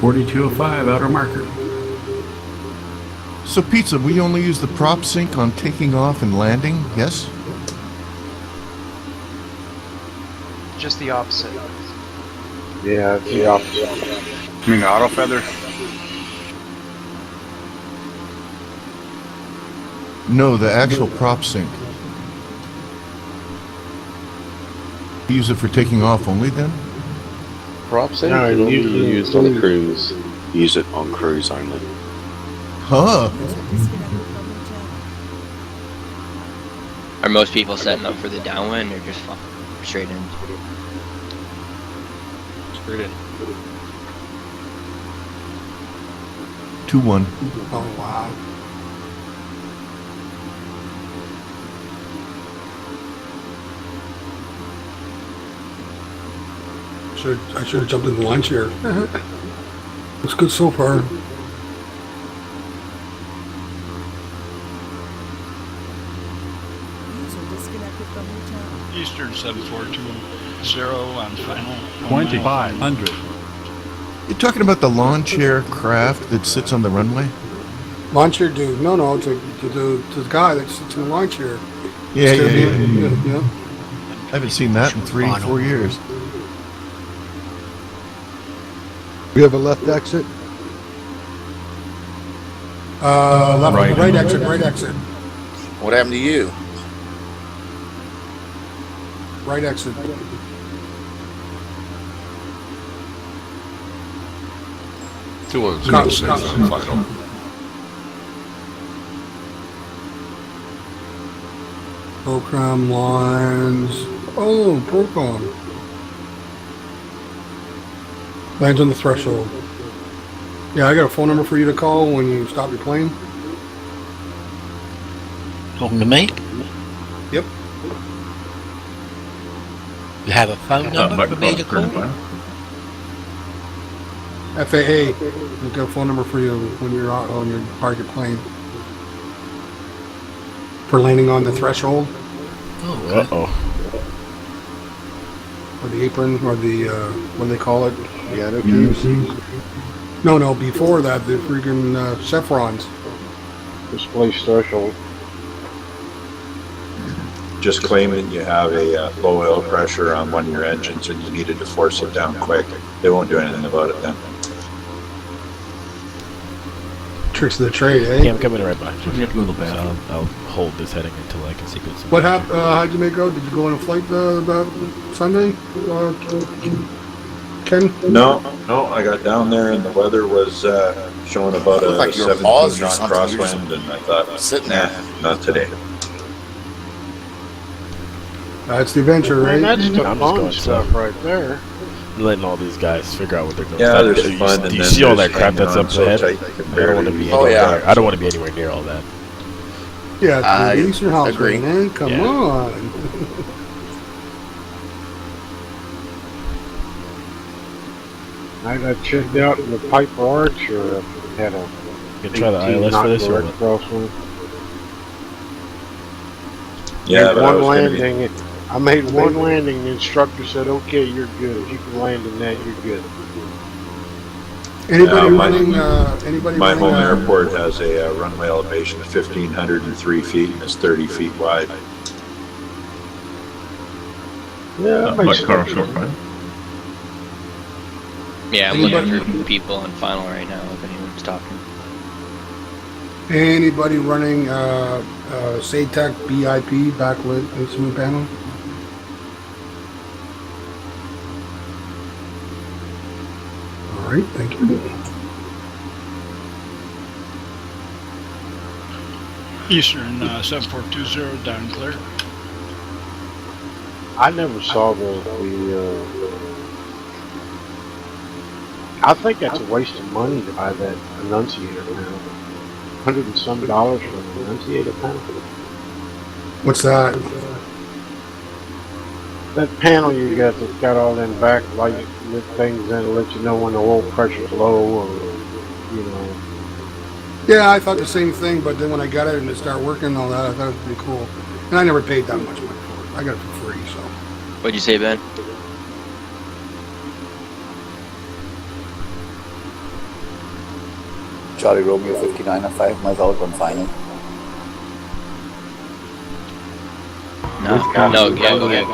4205 outer marker. So, Pizza, we only use the prop sync on taking off and landing, yes? Just the opposite. Yeah, it's the opposite. You mean auto feather? No, the actual prop sync. You use it for taking off only then? Prop sync No, is only usually used on the cruise. Use it on cruise only. Huh. Are most people setting up for the downwind or just straight in? Straight in. 2-1. Oh, wow. I should have jumped in the lunch here. It's good so far. Eastern 7420 on final. 2500. You're talking about the lawn chair craft that sits on the runway? Lawn chair dude. No, the guy that sits in the lawn chair. Yeah. Yeah. I haven't seen that in 3-4 years. We have a left exit. Right exit. What happened to you? Right exit. Two on final. Program lines. Oh, program. Lands on the threshold. Yeah, I got a phone number for you to call when you stop your plane. Talking to me? Yep. You have a phone number for me to call? FAA. We've got a phone number for you when you're out on your target plane. For landing on the threshold. Oh, okay. Uh-oh. Or the apron, or the, what do they call it? Yeah, no keys. No, before that, the freaking chevrons. Displace threshold. Just claiming you have a low oil pressure on one of your engines and you needed to force it down quick. They won't do anything about it then. Tricks of the trade, eh? Yeah, I'm coming right behind you. You have to go to the bathroom. I'll hold this heading until I can see good. What happened? How'd you make out? Did you go on a flight Sunday? Ken? No, I got down there and the weather was showing about a Like your 17 paws or knot something. crosswind, and I thought, Sitting there. not today. That's the adventure, right? Man, that's the I'm just fun going stuff slow. right there. Letting all these guys figure out what they're doing. Yeah, Do there's you- fun, Do and you then see all that there's crap hanging that's on up so ahead? tight you can I don't want to barely- be. Oh, yeah. I don't want to be anywhere near all that. Yeah, I the Eastern House, agree. man. Come Yeah. on. I got checked out in the Piper Arch, or had a. You can try the ILS for this or what? crosswind. Yeah, Made but I one was gonna be- landing. I made one landing. The instructor said, "Okay, you're good. If you can land in that, you're good." Anybody my- running? My home airport has a runway elevation of 1,503 feet and is 30 feet wide. Yeah, that makes sense. Yeah, I'm Anybody- looking for people on final right now if anyone's talking. Anybody running SATEC BIP backlit instrument panel? All right, thank you. Eastern 7420 down clear. I never saw the I think that's a waste of money to buy that annunciator panel. $100 and some for an annunciator panel. What's that? That panel you got that's got all them backlight lit things in to let you know when the oil pressure's low, or you know, Yeah, I thought the same thing, but then when I got it and it started working and all that, I thought it was pretty cool. And I never paid that much money for it. I got it for free, so. What'd you say, Ben? Charlie Romeo 59 at 5 miles out on final. No, yeah, go ahead.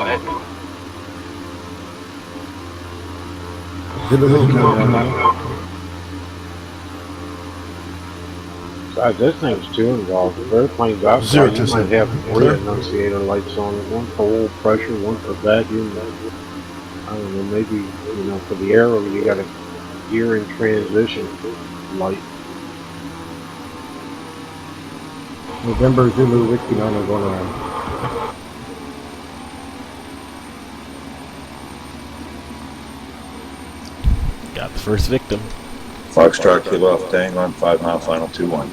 Besides, this thing's too involved. If airplane's outside, you might have 3 annunciator lights on it. One for oil pressure, one for vacuum. I don't know, maybe, you know, for the aero, you got a gear in transition light. November Zulu Whiskey 9 going around. Got the first victim. Foxtrot Kilo off Tango on 5 mile final 2-1.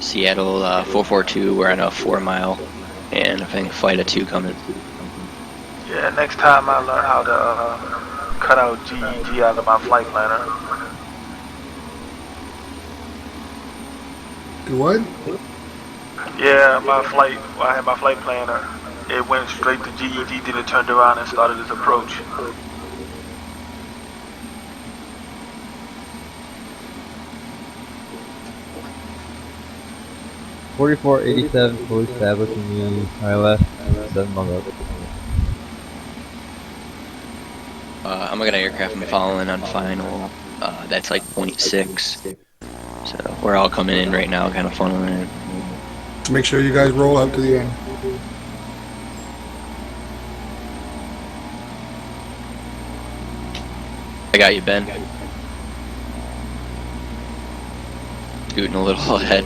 Seattle 442. We're on a 4 mile, and I think flight of 2 coming. Yeah, next time I learn how to cut out GEG out of my flight planner. Do what? Yeah, my flight. I had my flight planner. It went straight to GEG, then it turned around and started its approach. Forty-four 87 fully establishing you. High left, 7 miles up. I'm gonna aircraft I'm following on final. That's like 0.6. So we're all coming in right now, kind of funneling in. Make sure you guys roll out to the end. I got you, Ben. Scooting a little ahead.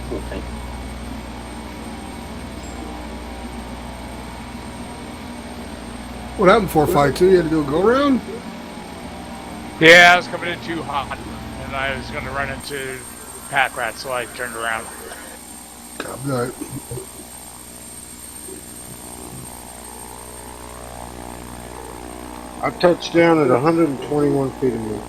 What happened, 452? You had to do a go around? Yeah, I was coming in too hot, and I was going to run into pack rats, so I turned around. Copy that. I touched down at 121 feet a minute.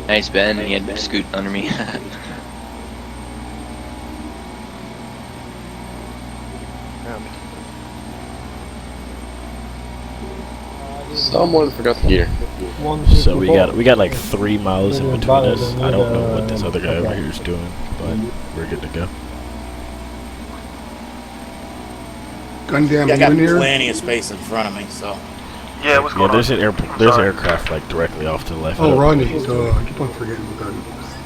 Nice, Ben. He had to scoot under me. Someone forgot the gear. So we got like 3 miles in between us. I don't know what this other guy over here is doing, but we're good to go. Gundam, Yeah, I got in here? plenty of space in front of me, so. Yeah, what's going on? There's an aircraft like directly off to the left. Oh, Rodney. I keep on forgetting about that.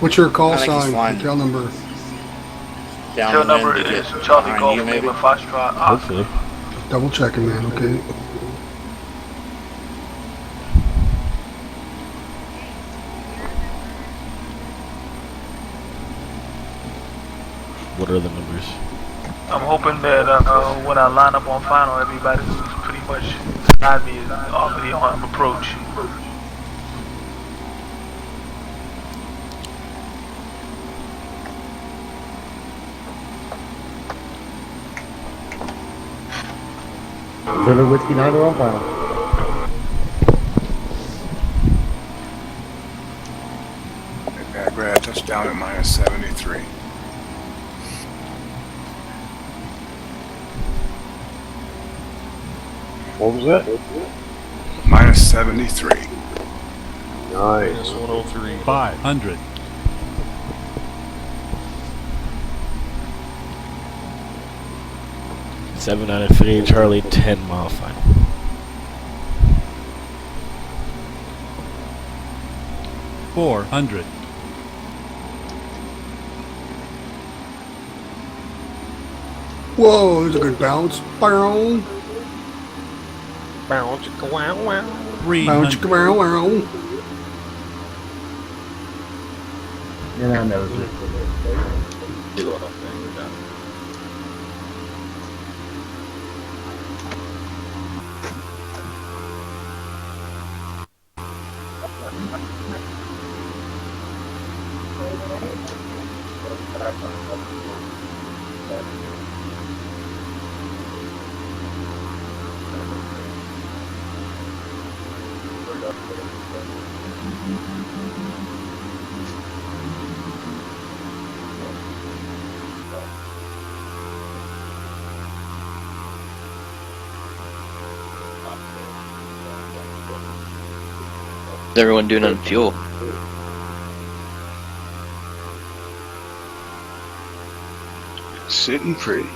What's your call I think he's sign? flying. Tail number? Tail number is Charlie Golf Lima Foxtrot. Hopefully. Just double checking, man. Okay. What are the numbers? I'm hoping that when I line up on final, everybody who's pretty much beside me is already on approach. Zulu Whiskey 9 on final. Bad touchdown at minus 73. What was that? Minus 73. Nice. 103. 500. Seven out of 3, Charlie, 10 mile final. $400. Whoa, there's a good bounce. Bounce. Bounce, wow, wow. 300. Bounce. And I know it. What's everyone doing on fuel? Sitting pretty.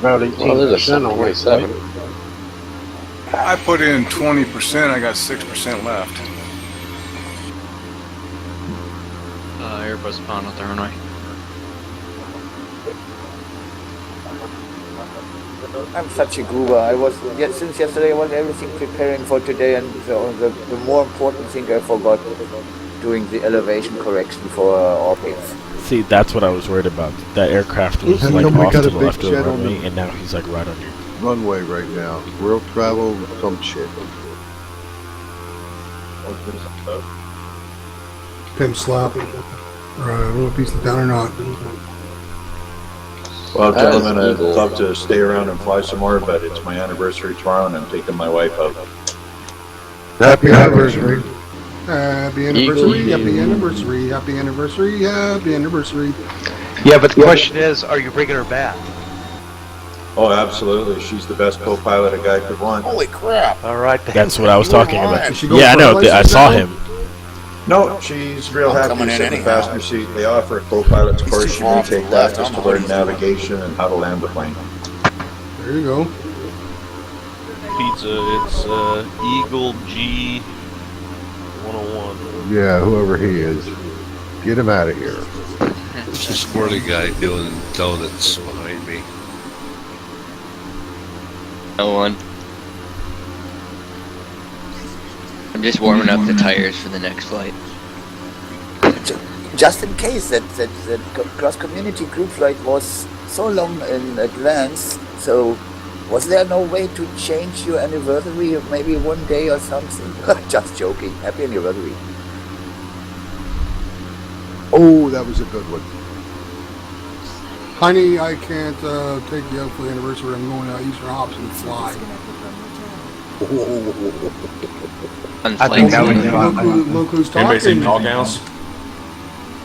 About 18% on my site. I put in 20%, I got 6% left. Airbus pound out the runway. I'm such a goober. I was since yesterday. I was everything preparing for today, and the more important thing I forgot doing the elevation correction for orbits. See, that's what I was worried about. That aircraft was And like nobody off got to a the big left of the jet on runway, the- and now he's like right on your Runway right now. World travel, some shit. Pimp slap. Or I don't know if he's down or not. Well, gentlemen, I'd love to stay around and fly some more, but it's my anniversary tomorrow and I'm taking my wife out. Happy anniversary. Happy anniversary, happy anniversary, happy anniversary, happy anniversary. Yeah, but the question is, are you bringing her back? Oh, absolutely. She's the best co-pilot a guy could want. Holy crap. All right. That's what I was talking about. Is she going Yeah, I for know. a I license saw now? him. No, she's real I'm happy coming to in sit in the anyhow. passenger seat. They offer a co-pilot's He's course. too You may far to take the that left. just I'm to learn on. navigation and how to land the plane. There you go. Pizza, it's Eagle G 101. Yeah, whoever he is. Get him out of here. There's a squirty guy doing donuts behind me. No one. I'm just warming up the tires for the next flight. Just in case that cross-community group flight was so long in advance, so was there no way to change your anniversary of maybe one day or something? Just joking. Happy anniversary. Oh, that was a good one. Honey, I can't take you out for the anniversary. I'm going to EASTERNHOPS and fly. I think that was Look who's talking. Anybody seen Tall Gals?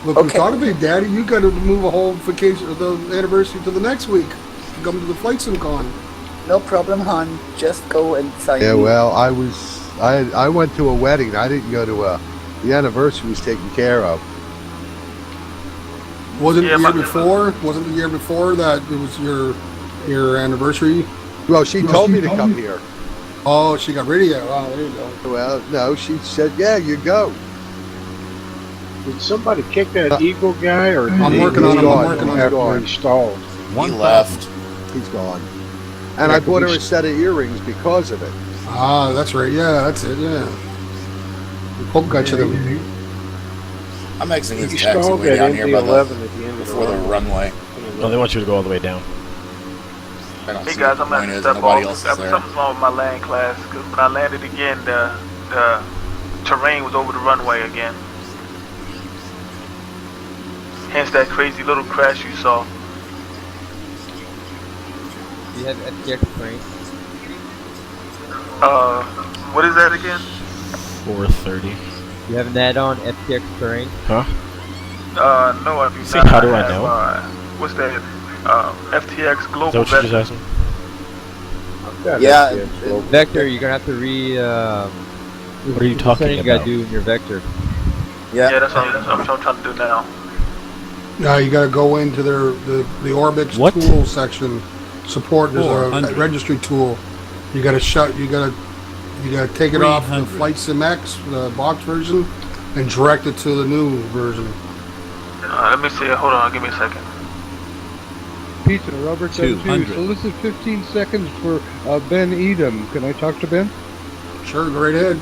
Look who's talking to me, Daddy. You got to move a whole vacation, the anniversary to the next week. Come to the Flight Sim Con. No problem, hon. Just go and sign Yeah, me. well, I went to a wedding. I didn't go to the anniversary was taken care of. Wasn't the year before? Wasn't the year before that it was your anniversary? Well, she told me to come here. Oh, she got rid of you. Oh, there you go. Well, no, she said, yeah, you go. Did somebody kick that Eagle guy, or did I'm he working on leave him. I'm working on after him. he stalled? He left. He's gone. And I bought her a set of earrings because of it. Ah, that's right. Yeah, that's it. Yeah. Poke got you them. I'm exiting He this taxi stalled way that down here by MD-11 the, at the end of before the runway. No, they want you to go all the way down. I don't Hey see guys, what I'm the gonna point is. step Nobody off. else is there. Something's wrong with my land class. Cause when I landed again, the terrain was over the runway again. Hence that crazy little crash you saw. You have FTX train. What is that again? 430. You have an add-on FTX terrain. Huh? No, I do See, not. how do I have, know? What's that? FTX Global Is that what you just Vector. asked me? Yeah. Vector, you're gonna have to What are you talking You about? gotta do in your vector. Yeah, that's what I'm trying to do now. Now you got to go into the orbits What? tool section. Support. There's a 400. registry tool. You got to shut. You got to take it off the Flight Sim X, the box version, and direct it to the new version. Let me see. Hold on. Give me a second. Pizza, Robert, 200. solicit 15 seconds for Ben Edom. Can I talk to Ben? Sure, go right ahead.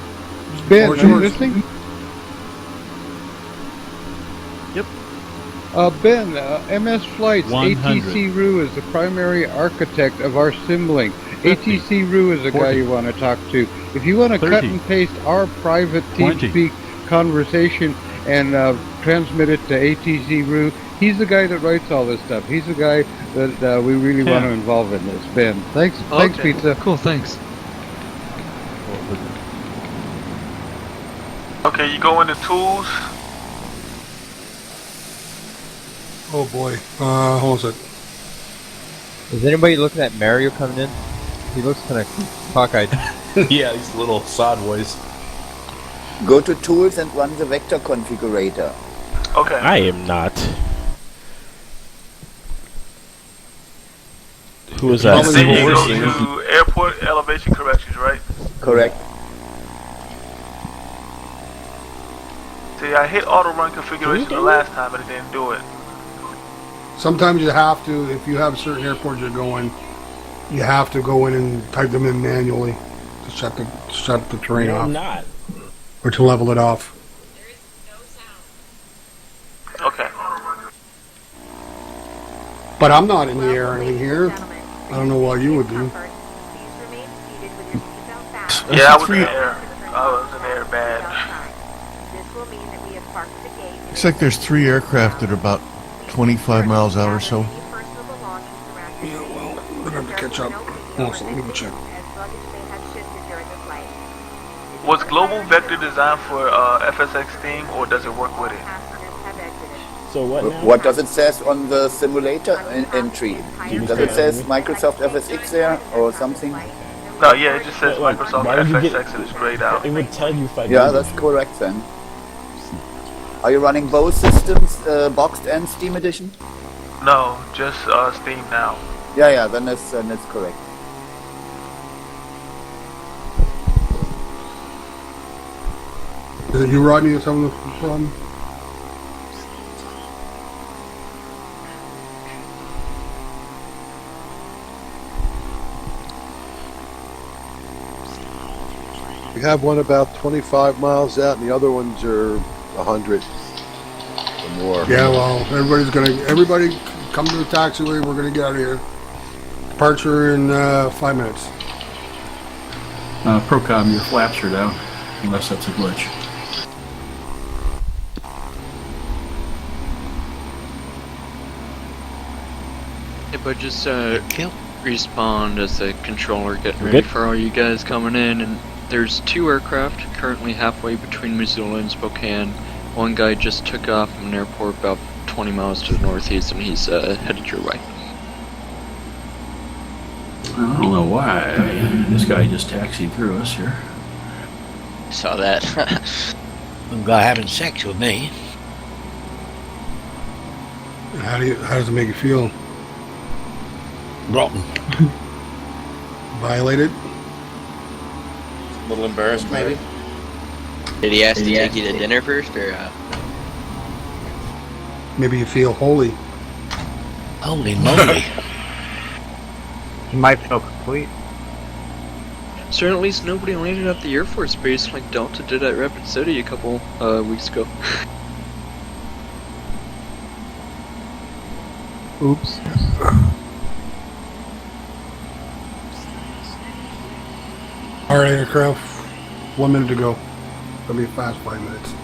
Ben, Floor's are you yours. listening? Yep. Ben, MS Flights, 100. ATC Rue is the primary architect of our SimLink. 50. ATC Rue is the guy 40. you want to talk to. If you want to cut 30. and paste our private 20. TeamSpeak conversation and transmit it to ATZ Roo. He's the guy that writes all this stuff. He's the guy that we really want to involve in this. Ben, thanks, thanks, Pizza. Cool, thanks. Okay, you go into tools. Oh boy. Hold on a sec. Is anybody looking at Mario coming in? He looks kind of cockeyed. Yeah, these little sideways. Go to tools and run the vector configurator. Okay. I am not. Who is that? Then you go to airport elevation corrections, right? Correct. See, I hit auto run configuration the last time, but it didn't do it. Sometimes you have to, if you have certain airports you're going, you have to go in and type them in manually to shut the terrain No, off. I'm not. Or to level it off. Okay. But I'm not in the air or anything here. I don't know what you would do. Yeah, I was in the air. I was in the air bad. Looks like there's 3 aircraft that are about 25 miles out or so. Yeah, well, we're going to have to catch up. Also, let me go check. Was Global Vector designed for FSX theme, or does it work with it? So what now? What does it says on the simulator entry? Does it says Microsoft FSX there or something? No, yeah, it just says Wait, Microsoft why would you get- FSX and it's grayed out. It would tell you if I Yeah, did. that's correct then. Are you running both systems, boxed and Steam Edition? No, just Steam now. Yeah, then that's correct. Is it you, Rodney, or someone from? We have one about 25 miles out, and the other ones are 100 or more. Yeah, well, everybody come to the taxiway. We're gonna get out of here. Departure in 5 minutes. Procom, your flaps are down, unless that's a glitch. If I just respawned as a controller getting We're ready good? for all you guys coming in, and there's 2 aircraft currently halfway between Missoula and Spokane. One guy just took off from an airport about 20 miles to the northeast, and he's headed your way. I don't know why. This guy just taxied through us here. Saw that. Some guy having sex with me. How does it make you feel? Rotten. Violated? A little embarrassed, maybe. Did he ask to take you to dinner first, or? Maybe you feel holy. Holy moly. You might feel complete. So at least nobody landed at the Air Force Base like Delta did at Rapid City a couple weeks ago. Oops. Alright, aircraft. 1 minute to go. It'll be a fast 5 minutes.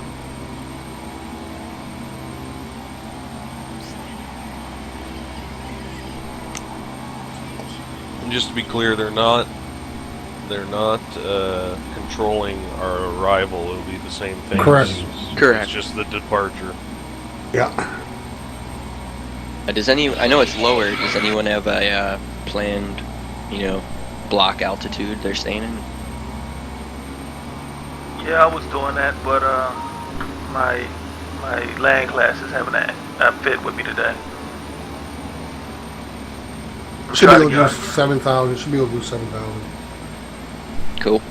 And just to be clear, they're not controlling our arrival. It'll be the same thing. Correct. Correct. It's just the departure. Yeah. I know it's lower. Does anyone have a planned, block altitude they're staying in? Yeah, I was doing that, but my land class is having a fit with me today. Should be able to do 7,000. Should be able to do 7,000. Cool.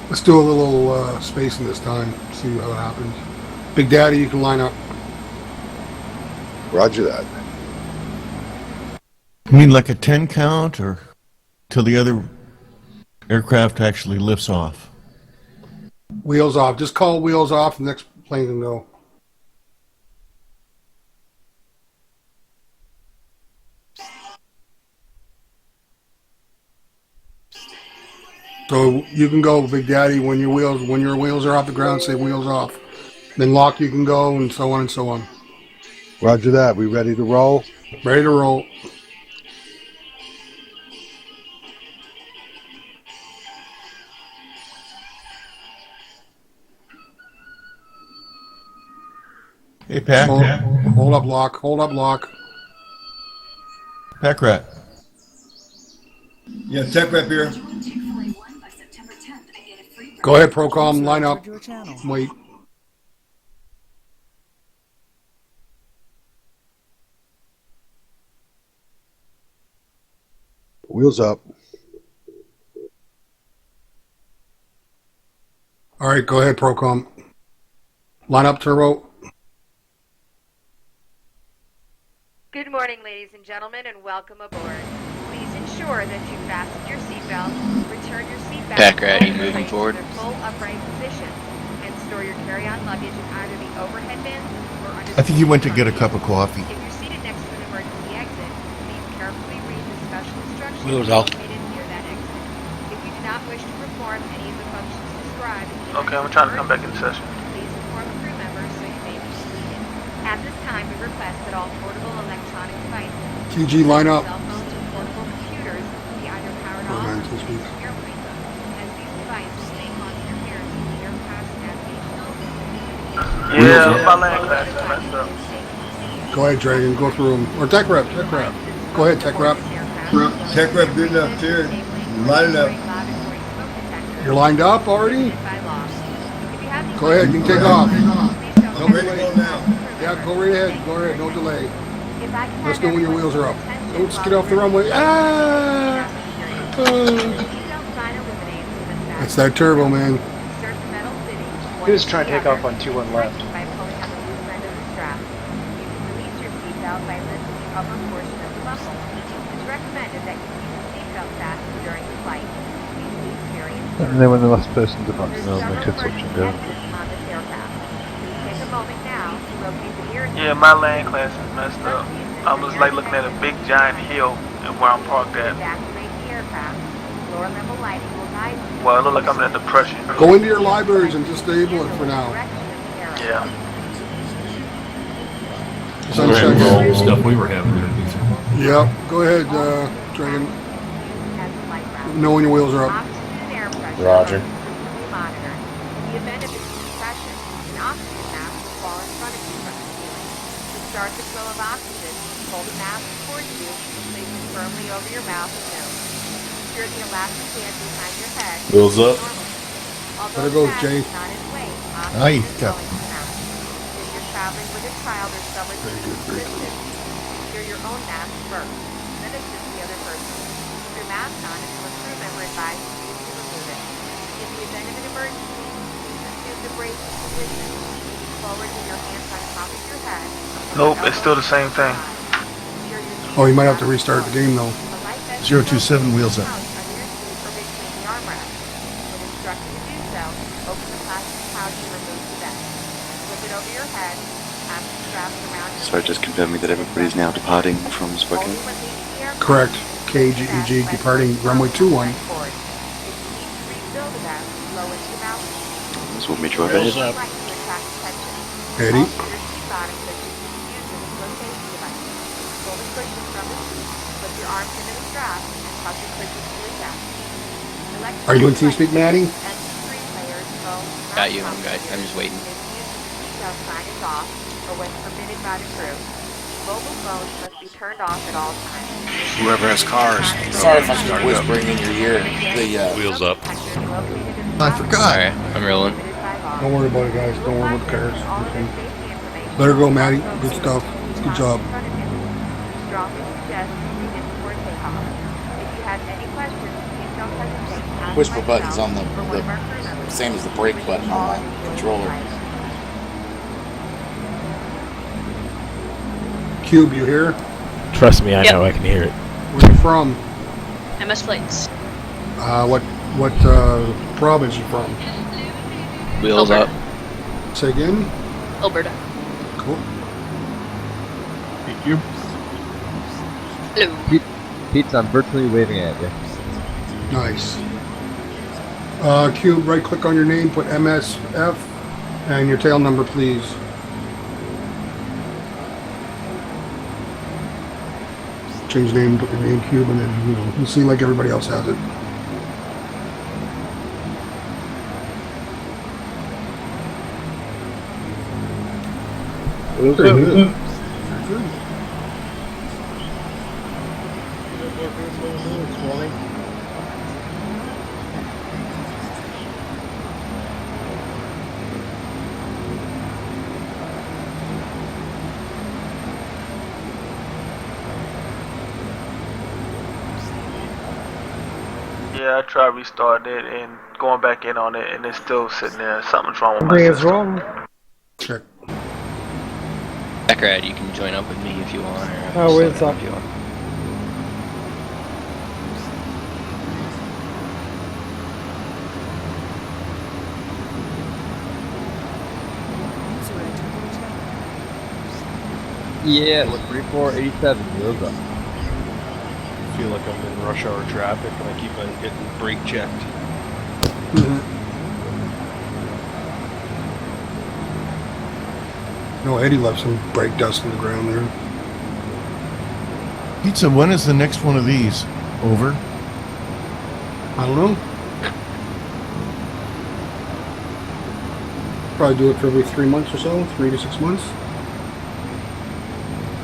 Let's do a little spacing this time. See how it happens. Big Daddy, you can line up. Roger that. You mean like a 10 count, or till the other aircraft actually lifts off? Wheels off. Just call wheels off. The next plane can go. So you can go, Big Daddy, when your wheels are off the ground, say wheels off. Then lock, you can go, and so on and so on. Roger that. We ready to roll? Ready to roll. Hey, Pack. Hold up, lock. Hold up, lock. Pack Rat. Yeah, tech rep here. Go ahead, Procom. Line up. Wait. Wheels up. All right, go ahead, Procom. Line up, Turbo. Good morning, ladies and gentlemen, and welcome aboard. Please ensure that you fasten your seatbelt, return your seatbelt Pack Rat, are you moving forward? to their full upright position, and store your carry-on luggage in either the overhead bins or under the I think he went to get a cup of coffee. If you're seated next to an emergency exit, please carefully read the special instructions Wheels up. located near that exit. If you do not wish to perform any of the functions described in the Okay, I'm trying to come back in session. please inform the crew members so you may be seated. At this time, we request that all portable electronic devices, TG, line up. cell phones and portable computers, be either powered off or switched to airplane mode, as these devices may cause interference with the aircraft's navigational. Yeah, my land class is messed up. Go ahead, Dragon. Go through them. Or Tech Rep. Go ahead, Tech Rep. Tech rep good enough too. Line it up. You're lined up already? Go ahead, you can take off. I'm ready to go now. Yeah, go right ahead. Go right ahead. No delay. Let's know when your wheels are up. Don't just get off the runway. Ah! That's that turbo, man. He was trying to take off on 2-1 left. By pulling on the loose end of the strap. You can release your seatbelt by lifting the upper portion of the buckle. It's recommended that you keep the seatbelt fastened during the flight. Please be experienced. And then when the last person's about to know, make it touch and go. On this aircraft. Please take a moment now to locate the nearest. Yeah, my land class is messed up. I was like looking at a big giant hill and where I'm parked at. Deactivate the aircraft. Lower level lighting will guide you. Well, it looked like I'm in a depression. Go into your libraries and disable it for now. Yeah. We're having all the stuff we were having. Yep. Go ahead, Dragon. Know when your wheels are up. Roger. Monitor. In the event of its compression, an oxygen mask will fall in front of you from the ceiling. To start the flow of oxygen, hold the mask towards you and place it firmly over your mouth and nose. Secure the elastic band behind your head. Wheels up. There goes Jay. Aye, Cap. If you're traveling with a child or someone who needs assistance, secure your own mask first, then assist the other person. Keep your mask on until a crew member advises you to remove it. In the event of an emergency, please assume the braces position. Lean forward with your hands on top of your head. Nope, it's still the same thing. Oh, you might have to restart the game, though. 027 wheels up. So just confirming that everybody's now departing from Spokane? Correct. KGEG departing runway 21. So we'll meet you overhead. Eddie. Are you in TeamSpeak, Maddie? Got you, I'm good. I'm just waiting. Or when permitted by the crew. Mobile phones must be turned off at all times. Whoever has cars. Sorry if I keep whispering in your ear. Wheels up. I forgot. Alright, I'm rolling. Don't worry about it, guys. Don't worry about the cars. Let her go, Maddie. Good stuff. Good job. Strongly suggest you begin before takeoff. If you have any questions, please don't hesitate to ask Whisper button's myself on the or one of our crew members. same as the brake button on my controller. Cube, you here? Trust me, I Yep. know I can hear it. Where you from? MS Flights. What province you from? Wheels Alberta. up. Say again? Alberta. Cool. Thank you. Hello. Pete's, I'm virtually waving at you. Nice. Cube, right click on your name, put MSF, and your tail number, please. Change name, put your name, Cube, and then, you see like everybody else has it. What's Pretty up? good. Yeah, I tried restarting it and going back in on it, and it's still sitting there. Something's wrong with my Something is system. wrong. Check. Beckrad, you can join up with me if you want. Or Oh, slow where's down up? if you want. Yeah, 3487, wheels up. I feel like I'm in rush hour traffic and I keep on getting brake checked. No, Eddie left some brake dust on the ground there. Pizza, when is the next one of these? Over? I don't know. Probably do it for every 3 months or so, 3 to 6 months.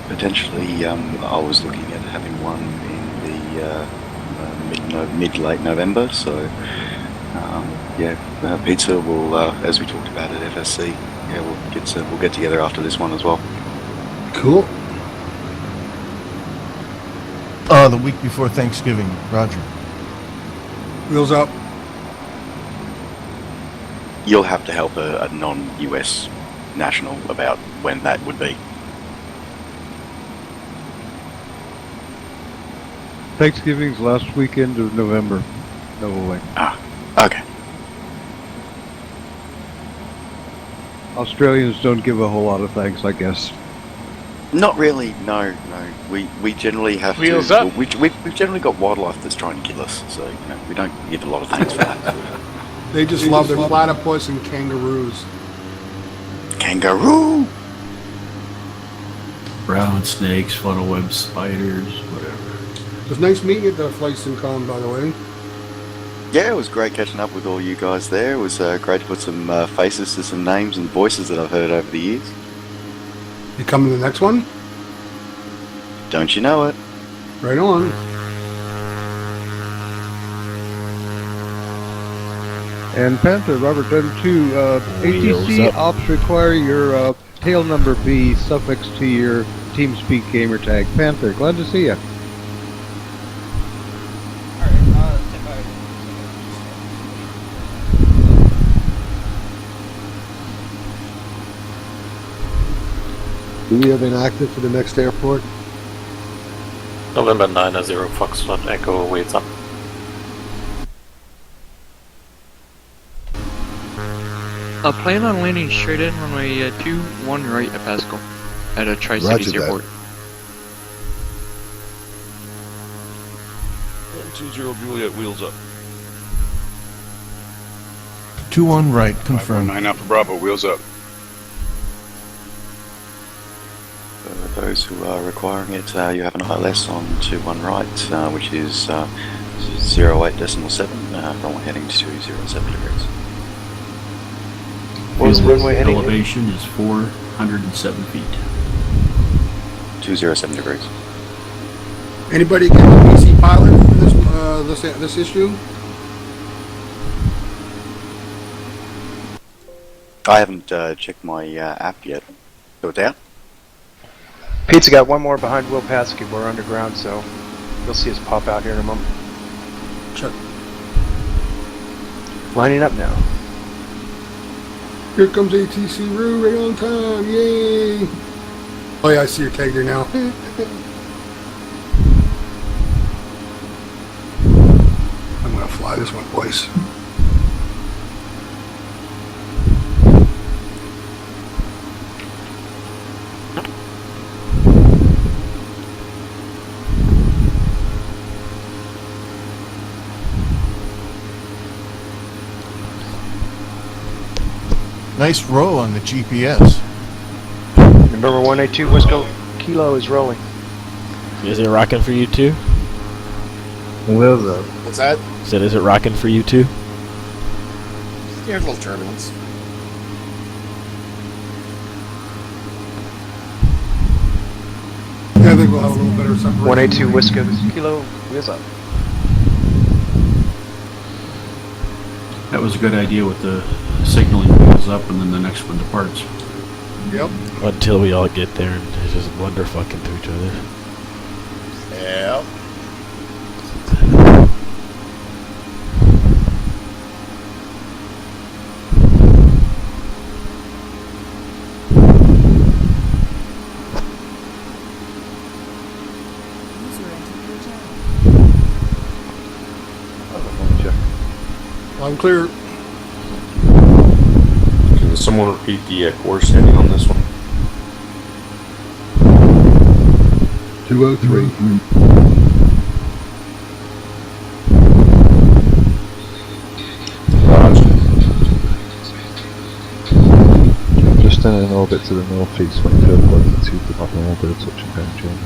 Potentially, I was looking at having one in the mid-late November, so pizza will, as we talked about at FSC, we'll get together after this one as well. Cool. The week before Thanksgiving, Roger. Wheels up. You'll have to help a non-US national about when that would be. Thanksgiving's last weekend of November. No way. Ah, okay. Australians don't give a whole lot of thanks, I guess. Not really. No. We generally have Wheels to. up. Well, we've generally got wildlife that's trying to kill us, so we don't give a lot of thanks for that. They just love their platypus and kangaroos. Kangaroo. Brown snakes, funnel web spiders, whatever. It was nice meeting you at the Flight SimCon, by the way. Yeah, it was great catching up with all you guys there. It was great to put some faces to some names and voices that I've heard over the years. You coming to the next one? Don't you know it? Right on. And Panther, Robert Dunn too. ATC up. ops require your tail number be suffixed to your TeamSpeak gamer tag. Panther, glad to see you. Do we have an active for the next airport? November 90 Foxtrot Echo waits up. Plan on landing straight in runway 21 right at Pascal at a Tri-Cities Roger that. airport. 120 Juliet, wheels up. 2-1 right, confirmed. 9 Alpha Bravo, wheels up. For those who are requiring it, you have an ILS on 21 right, which is 08.7, runway heading to 07 degrees. What's the runway heading? Elevation is 407 feet. 207 degrees. Anybody get a PC pilot for this issue? I haven't checked my app yet. So it's out? Pizza got one more behind Will Paskey. We're underground, so you'll see us pop out here in a moment. Check. Lining up now. Here comes ATC Roo right on time. Yay! Oh yeah, I see your tag there now. I'm gonna fly this one, boys. Nice roll on the GPS. Remember 182 Wisco Kilo is rolling. Is it rocking for you too? What's that? Said, is it rocking for you too? There's a little turbulence. Yeah, I think we'll have a little better separation. 182 Wisco Kilo, wheels up. That was a good idea with the signaling wheels up and then the next one departs. Yep. Until we all get there and just wonder fucking through each other. Yep. I'm clear. Can someone repeat the course heading on this one? 203. Just in an orbit to the northeast when turquoise to the bottom orbit touching down Germany.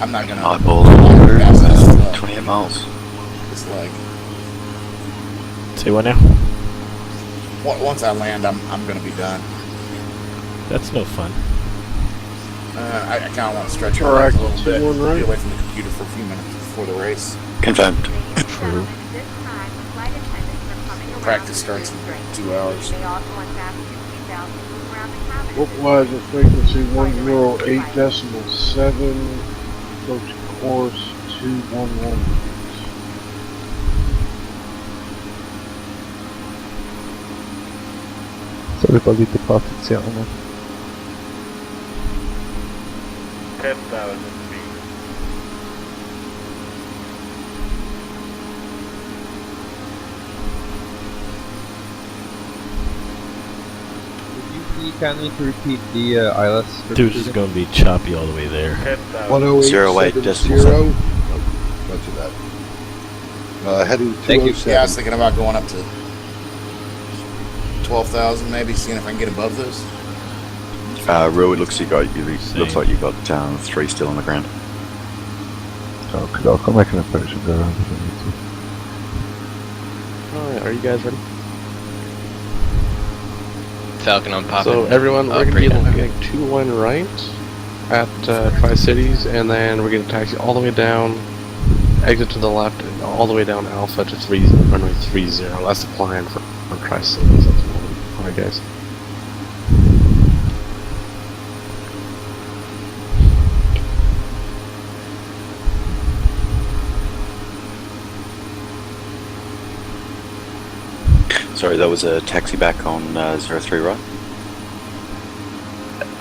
I'm not gonna Eyeball pass this 28 miles. It's like Say what now? once I land, I'm gonna be done. That's no fun. I kind of want to stretch my legs a little bit, get away from the computer for a few minutes before the race. Confirmed. True. Practice starts in 2 hours. What was the frequency 108.7, approach course 211. So everybody departed Seattle now. 10,000 feet. Can you kindly repeat the ILS? Dude, this is gonna be choppy all the way there. 108.7. Roger that. Heading Thank you. 207. Yeah, I was thinking about going up to 12,000, maybe seeing if I can get above this. Real, it looks like you got 3 still on the ground. Okay, I'll make an approach and go around if I need to. Alright, are you guys ready? Falcon on popping. So everyone, we're going to be looking 2-1 right at Tri-Cities, and then we're going to taxi all the way down, exit to the left, and all the way down Alpha to runway 30. That's the plan for Tri-Cities at the moment. Alright guys. Sorry, that was a taxi back on 03 right?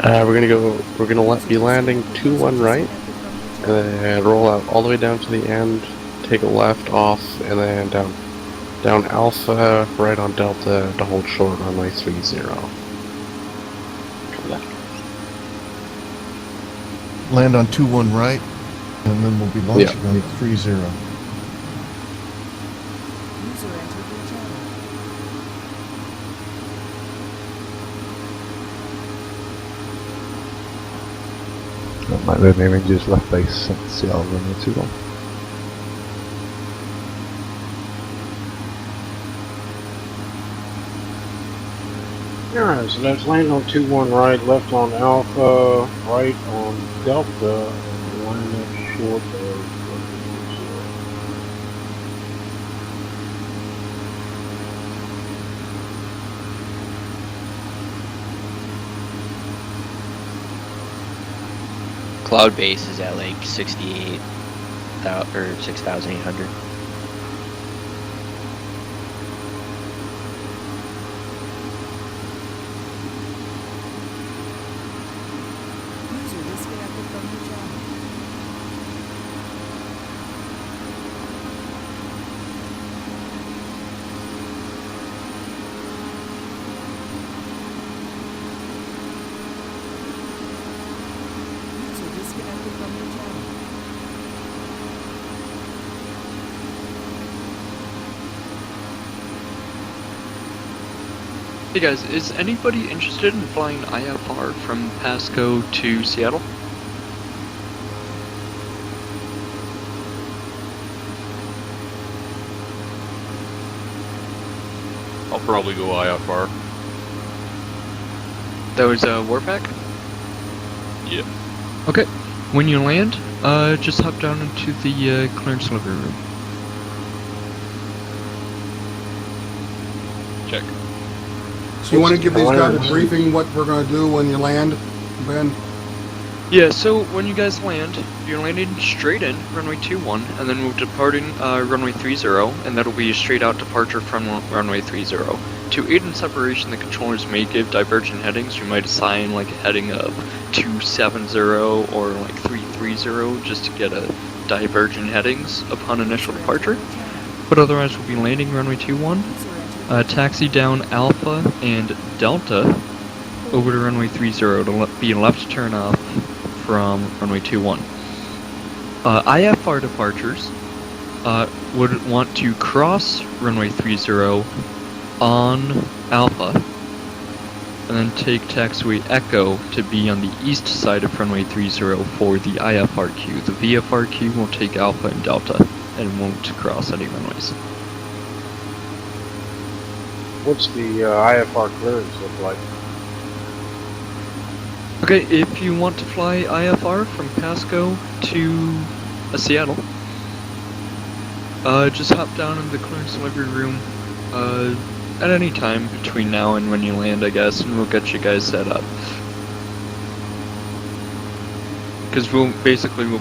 We're gonna be landing 2-1 right, and then roll out all the way down to the end, take a left off, and then down Alpha, right on Delta to hold short runway 30. Copy that. Land on 21 right, and then we'll be launching on 30. That might be Rangers left base since Seattle running too long. Alright, so let's land on 2-1 right, left on Alpha, right on Delta, and line up short of 0. Cloud base is at like 68,000 or 6,800. Hey guys, is anybody interested in flying IFR from Pasco to Seattle? I'll probably go IFR. That was Warpack? Yeah. Okay. When you land, just hop down into the clearance delivery room. Check. So you want to give these guys a briefing what we're going to do when you land, Ben? Yeah, so when you guys land, you're landing straight in, runway 21, and then we're departing runway 30, and that'll be a straight out departure from runway 30. To aid in separation, the controllers may give divergent headings. You might assign like a heading of 270 or like 330 just to get a divergent headings upon initial departure. But otherwise, we'll be landing runway 21, taxi down Alpha and Delta over to runway 30 to be a left turn off from runway 21. IFR departures would want to cross runway 30 on Alpha and then take taxiway Echo to be on the east side of runway 30 for the IFRQ. The VFRQ will take Alpha and Delta and won't cross any runways. What's the IFR clearance look like? Okay, if you want to fly IFR from Pasco to Seattle, just hop down in the clearance delivery room at any time between now and when you land, I guess, and we'll get you guys set up. Because we'll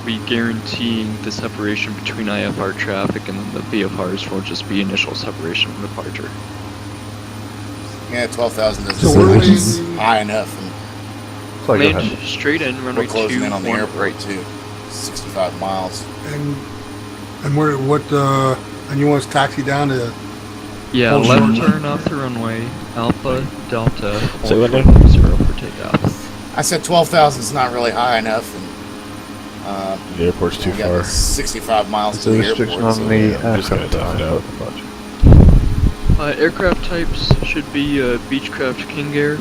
be guaranteeing the separation between IFR traffic, and then the VFRs will just be initial separation from departure. Yeah, 12,000 doesn't seem high enough. And land straight in, runway 2. We're closing in on the airport too. 65 miles. And and you want us to taxi down to? Yeah, left turn off the runway, Alpha, Delta, So what 0 for takeoff. I said 12,000 is not really high enough, and the airport's too we got far. 65 miles It's to a the restriction airport. on the I'm just gonna aircraft tough it out. Aircraft types should be Beechcraft King Air.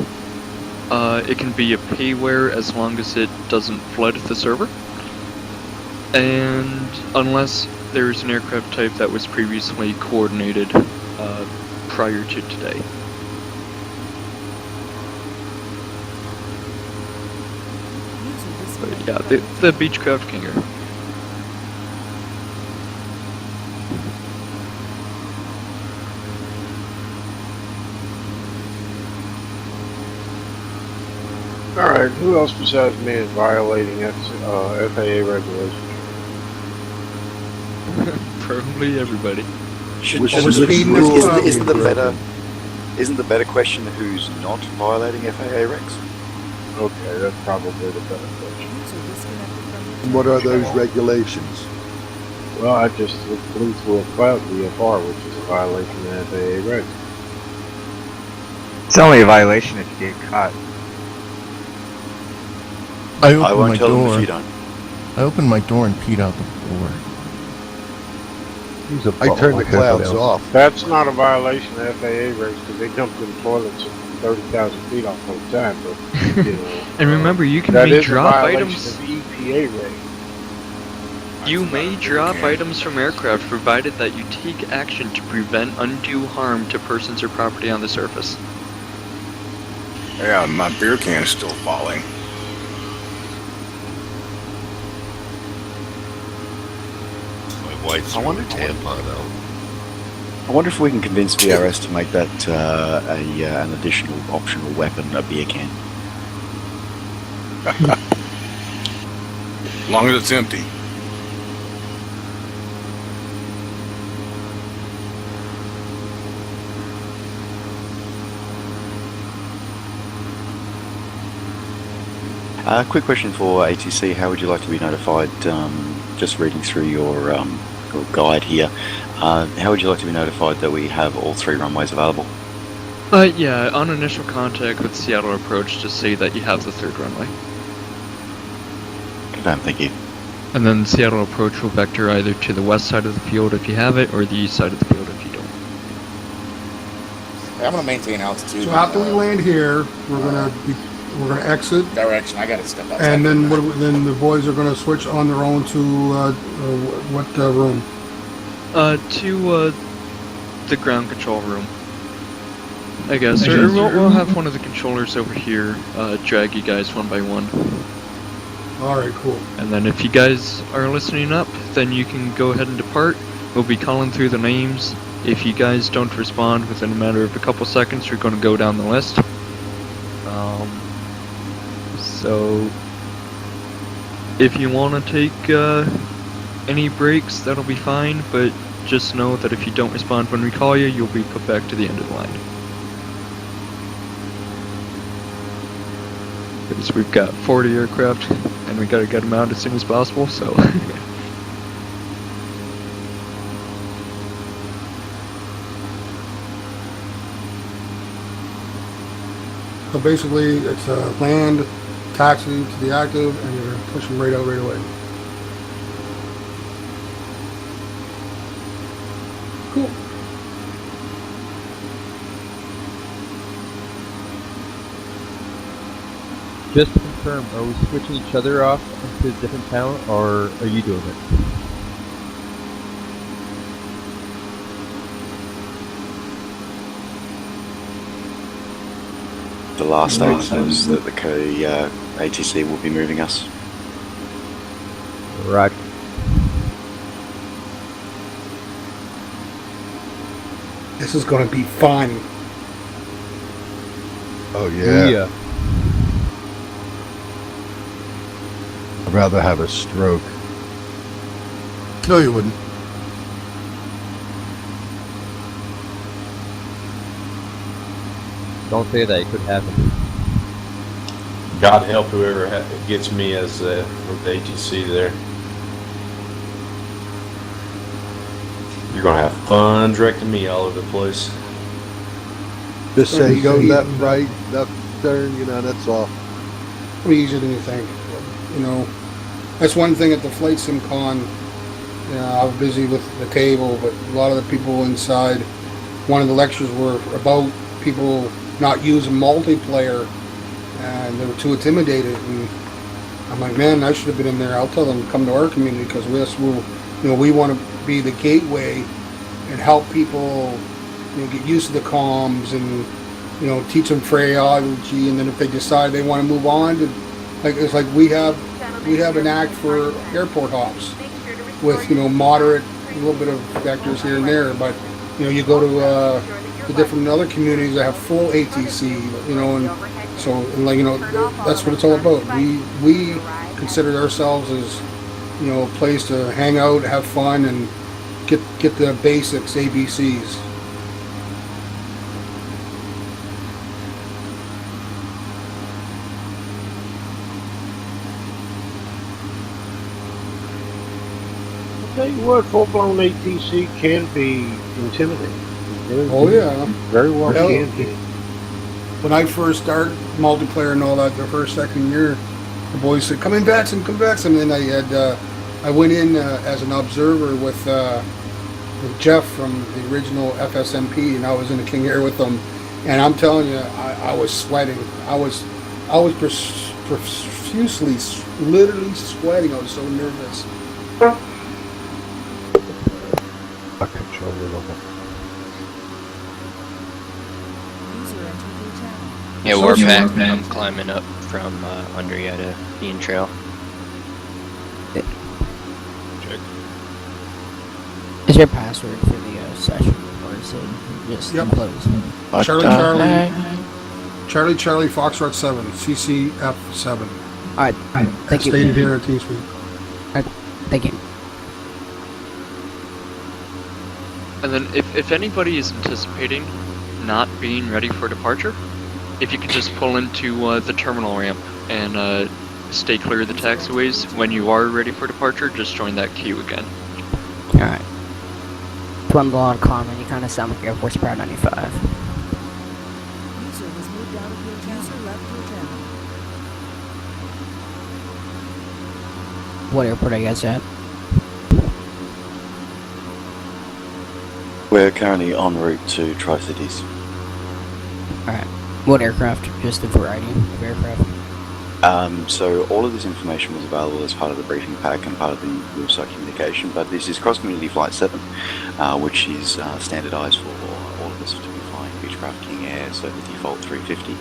It can be a payware as long as it doesn't flood the server. And unless there's an aircraft type that was previously coordinated prior to today. But yeah, the Beechcraft King Air. Alright, who else besides me is violating FAA regulations? Probably everybody. Isn't the better question who's not violating FAA regs? Okay, that's probably the better question. And what are those regulations? Well, I just flew through a cloud VFR, which is a violation of FAA regs. It's only a violation if you get caught. I won't opened my tell them if door. you don't. I opened my door and peed out the floor. I turned the clouds off. That's not a violation of FAA regs because they dump them toilets at 30,000 feet off all the time. But you know, And remember, you can that may is a drop violation items. of EPA regs. You may drop items from aircraft provided that you take action to prevent undue harm to persons or property on the surface. Yeah, my beer can is still falling. White tampon out. I wonder if we can convince VRS to make that an additional optional weapon, a beer can. As long as it's empty. Quick question for ATC. How would you like to be notified? Just reading through your guide here. How would you like to be notified that we have all 3 runways available? Yeah, on initial contact with Seattle Approach, just say that you have the 3rd runway. Confirm, thank you. And then Seattle Approach will vector either to the west side of the field if you have it, or the east side of the field if you don't. I'm gonna maintain altitude. So after we land here, we're gonna exit. Direction. I gotta step outside. And then then the boys are gonna switch on their own to what room? To the ground control room, I guess. Or we'll have one of the controllers over here drag you guys one by one. Alright, cool. And then if you guys are listening up, then you can go ahead and depart. We'll be calling through the names. If you guys don't respond within a matter of a couple seconds, you're going to go down the list. So if you want to take any breaks, that'll be fine, but just know that if you don't respond when we call you, you'll be put back to the end of the line. Because we've got 40 aircraft, and we gotta get them out as soon as possible, so... So basically, it's land, taxi to the active, and you're gonna push them right out right away. Cool. Just to confirm, are we switching each other off into a different town, or are you doing it? The last stage was that the ATC will be moving us. Right. This is gonna be fun. Oh yeah. Yeah. I'd rather have a stroke. No, you wouldn't. Don't say that, it could happen. God help whoever gets me as with the ATC there. You're gonna have fun directing me all over the place. Just say go left, right, left turn, you know, that's all. It'll be easier than you think. You know, that's one thing at the Flight Sim Con. You know, I was busy with the table, but a lot of the people inside, one of the lectures were about people not using multiplayer, and they were too intimidated. And I'm like, man, I should have been in there. I'll tell them to come to our community because we want to be the gateway and help people, you know, get used to the comms and, you know, teach them phraseology. And then if they decide they want to move on, it's like we have an act for airport hops with, you know, moderate, a little bit of vectors here and there, but you know, you go to the different other communities that have full ATC, you know, and so, and like, you know, that's what it's all about. We consider ourselves as, you know, a place to hang out, have fun, and get the basics, ABCs. I'll tell you what, full-blown ATC can be intimidating. Oh yeah, very well Hell, can be. When I first started multiplayer and all that, the second year, the boys said, "Come in, Batson, come back." And then I went in as an observer with Jeff from the original FSMP, and I was in the King Air with them. And I'm telling you, I was sweating. I was profusely, literally sweating. I was so nervous. I control it all. Yeah, Warpack, I'm climbing up from under you to Bean Trail. Check. Is your password for the session, or is it just closed? Charlie Foxtrot 7, CCF7. Alright, thank you. Stated here at TeamSpeak. Alright, thank you. And then if anybody is anticipating not being ready for departure, if you could just pull into the terminal ramp and stay clear of the taxiways, when you are ready for departure, just join that queue again. Alright. Dwindle on common, you kind of sound like Air Force Power 95. What airport are you guys at? We're currently en route to Tri-Cities. Alright. What aircraft? Just a variety of aircraft? So all of this information was available as part of the briefing pack and part of the website communication, but this is Cross Community Flight 7, which is standardized for all of us to be flying Beechcraft King Air, so the default 350.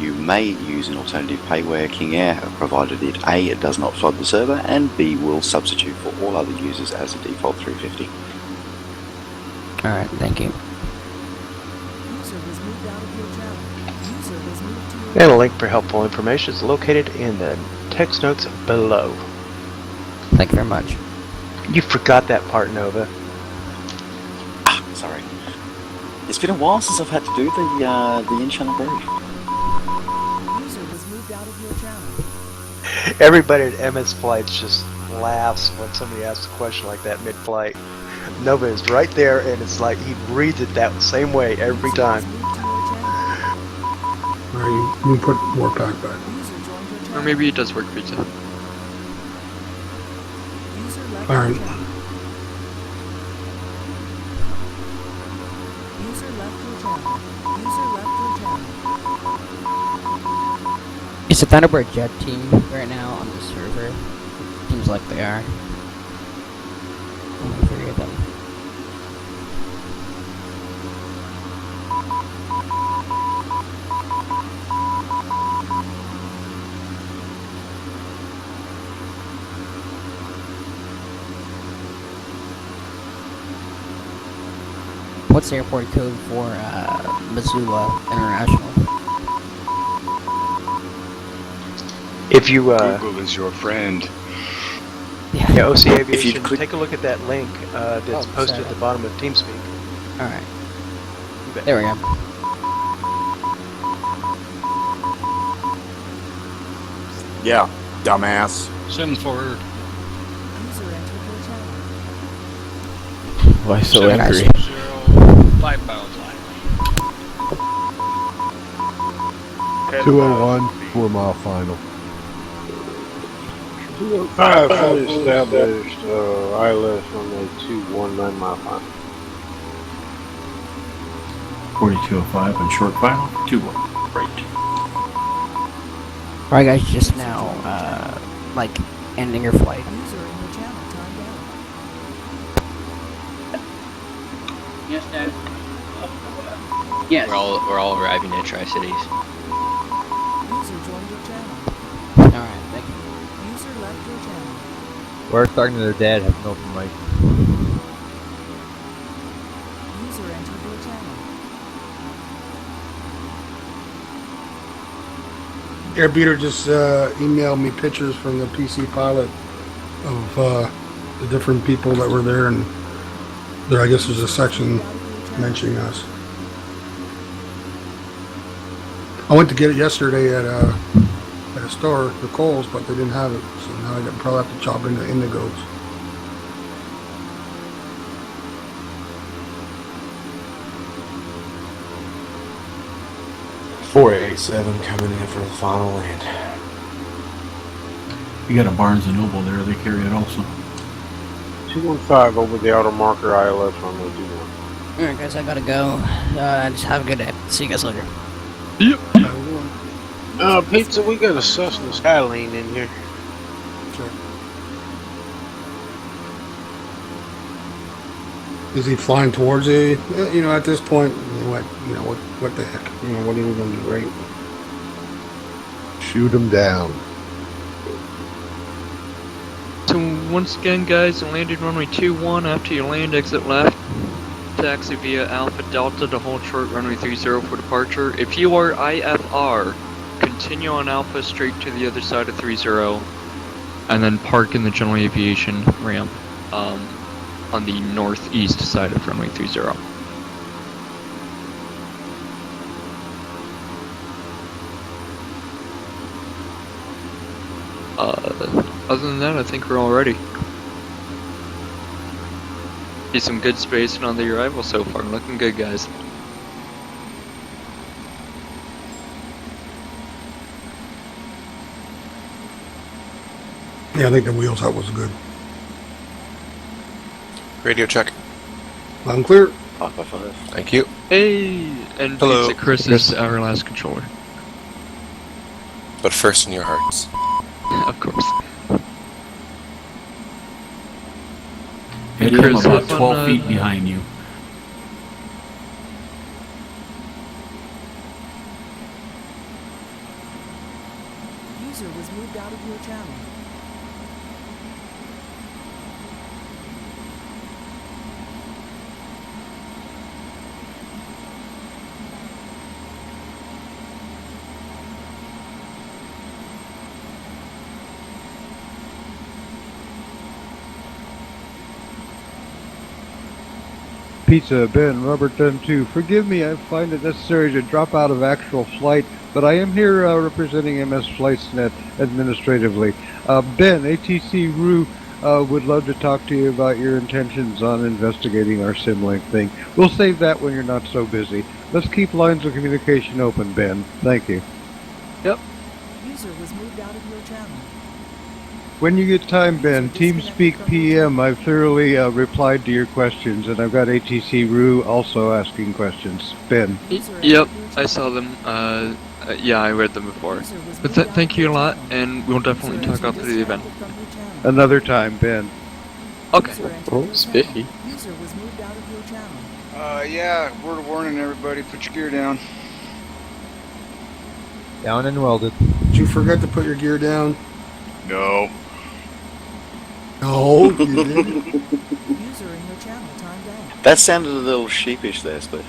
You may use an alternative payware King Air, provided it A, it does not flood the server, and B, will substitute for all other users as a default 350. Alright, thank you. And a link for helpful information is located in the text notes below. Thank you very much. You forgot that part, Nova. Sorry. It's been a while since I've had to do the in-channel brief. Everybody at MS Flights just laughs when somebody asks a question like that mid-flight. Nova is right there, and it's like he reads it that same way every time. Alright, you can put more pack back. Or maybe it does work pizza. Alright. Is the Thunderbird Jet team right now on the server? Seems like they are. I forget them. What's the airport code for Missoula International? If you Google is your friend. Yeah, OC Aviation, take a look at that link that's posted at the bottom of TeamSpeak. Alright. There we go. Yeah, dumbass. 7-4. Why so angry? 5 pounds line. 201, 4 mile final. 215 fully established ILS on the 219 mile final. 4205 and short final, 2-1. Right. Alright guys, just now, like, ending your flight. Yes, Dad. Yes. We're all arriving at Tri-Cities. Alright, thank you. We're talking to their dad, have an open mic. Airbeater just emailed me pictures from the PC pilot of the different people that were there, and there, I guess there's a section mentioning us. I went to get it yesterday at a store, the Kohl's, but they didn't have it, so now I probably have to chop into Indigos. .487 coming in for the final land. You got a Barnes & Noble there, they carry it also. 215 over the outer marker ILS on the 21. Alright guys, I gotta go. Just have a good day. See you guys later. Yep. Pizza, we got a Cessna Skylane in here. Sure. Is he flying towards you? You know, at this point, what the heck? You know, what are we gonna do, right? Shoot him down. So once again, guys, landing runway 21. After you land, exit left. Taxi via Alpha Delta to hold short runway 30 for departure. If you are IFR, continue on Alpha straight to the other side of 30, and then park in the general aviation ramp on the northeast side of runway 30. Other than that, I think we're all ready. See some good spacing on the arrival so far. Looking good, guys. Yeah, I think the wheels out was good. Radio check. Loud and clear. 5 by 5. Thank you. Hey! And Hello. Pizza Chris is our last controller. But first in your hearts. Of course. Eddie, I'm about 12 feet behind you. User was moved out of your channel. Pizza, Ben, Robert Dunn 2. Forgive me, I find it necessary to drop out of actual flight, but I am here representing MS FlightsNet administratively. Ben, ATC Rue would love to talk to you about your intentions on investigating our Symlink thing. We'll save that when you're not so busy. Let's keep lines of communication open, Ben. Thank you. Yep. User was moved out of your channel. When you get time, Ben, TeamSpeak PM, I've thoroughly replied to your questions, and I've got ATC Rue also asking questions. Ben. Yep, I saw them. Yeah, I read them before. But thank you a lot, and we'll definitely talk after the event. Another time, Ben. Okay. Oh, spiffy. User was moved out of your channel. Yeah, word of warning, everybody, put your gear down. Down and welded. Did you forget to put your gear down? No. No, you didn't. User in your channel timed out. That sounded a little sheepish there, Spliff.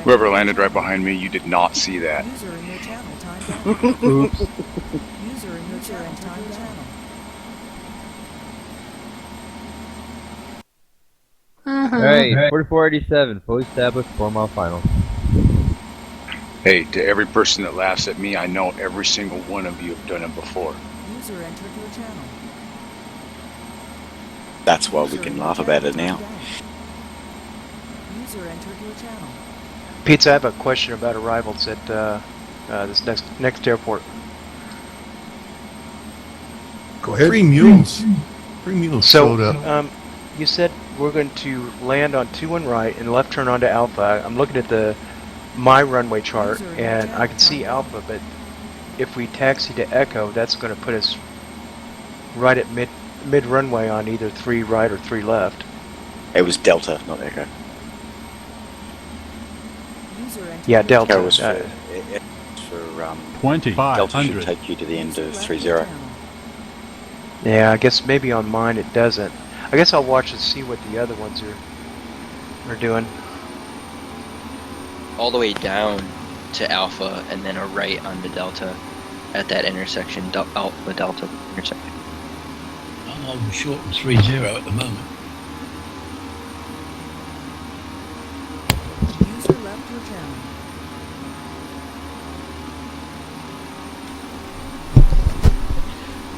Whoever landed right behind me, you did not see that. User in your channel timed out. Oops. User in your channel timed out. Hey, 4487, fully established 4-mile final. Hey, to every person that laughs at me, I know every single one of you have done it before. User entered your channel. That's why we can laugh about it now. User entered your channel. Pizza, I have a question about arrivals at this next airport. Go ahead. Three mules showed up. You said we're going to land on 21 right and left turn onto Alpha. I'm looking at my runway chart, and I can see Alpha, but if we taxi to Echo, that's going to put us right at mid runway on either 3 right or 3 left. It was Delta, not Echo. Yeah, Delta. Echo was for 2500. Delta should take you to the end of 30. Yeah, I guess maybe on mine it doesn't. I guess I'll watch and see what the other ones are doing. All the way down to Alpha and then a right onto Delta at that intersection, Alpha Delta intersection. I'm holding short of 30 at the moment. User left your channel.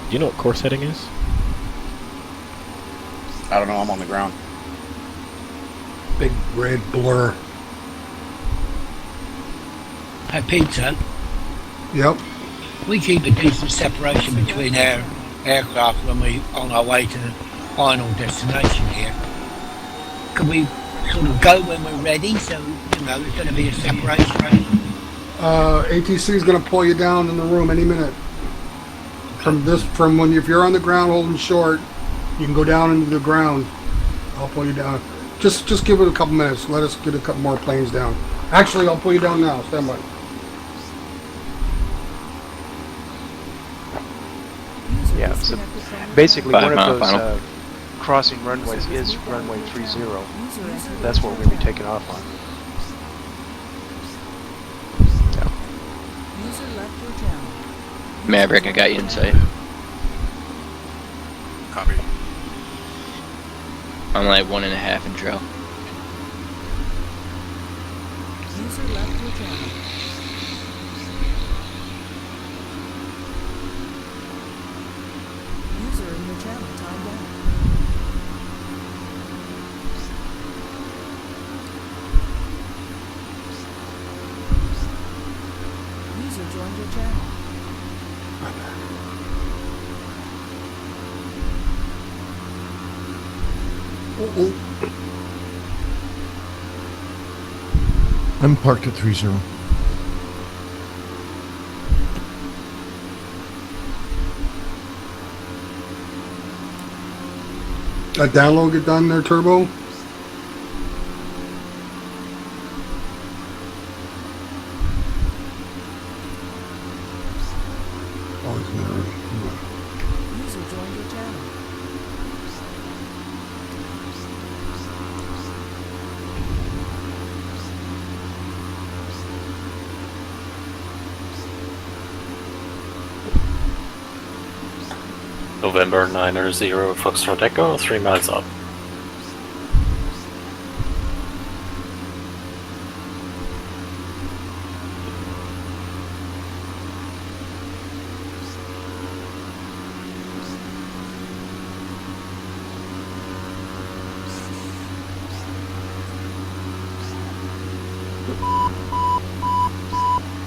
Do you know what course heading is? I don't know, I'm on the ground. Big red blur. Hey, Pizza, Yep. we keep a decent separation between our aircraft when we're on our way to the final destination here. Can we sort of go when we're ready, so, there's going to be a separation? ATC is going to pull you down in the room any minute. If you're on the ground holding short, you can go down into the ground. I'll pull you down. Just give it a couple minutes. Let us get a couple more planes down. Actually, I'll pull you down now. Stand by. Yeah, so basically one of those crossing runways is runway 30. That's what we're going to be taking off on. User left your channel. Maverick, I got you in sight. Copy. I'm like 1.5 in trail. User left your channel. User in your channel timed out. User joined your channel. I'm parked at 30. That download get done there, Turbo? Oh, he's gonna. User joined your channel. November 90 Foxtrot Echo, 3 miles up.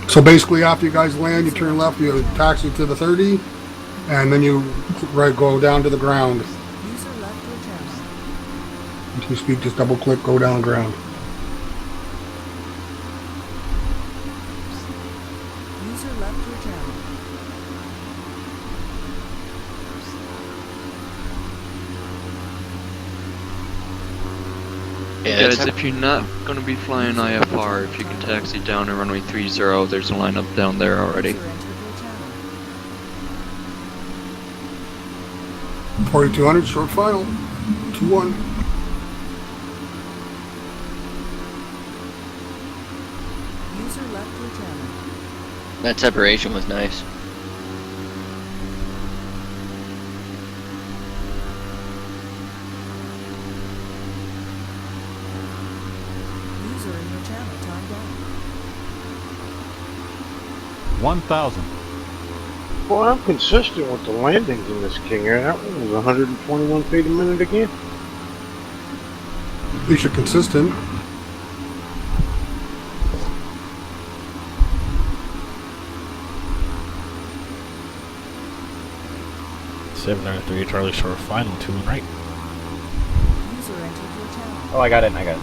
So basically, after you guys land, you turn left, you taxi to the 30, and then you go down to the ground. User left your channel. If you speak, just double click, go down ground. User left your channel. Yeah, guys, if you're not going to be flying IFR, if you can taxi down to runway 30, there's a lineup down there already. 4200, short final, 2-1. User left your channel. That separation was nice. User in your channel timed out. 1,000. Well, I'm consistent with the landings in this King Air. That one was 121 feet a minute again. At least you're consistent. (793) Charlie Short final 2 and right. User entered your channel. Oh, I got it. I got it.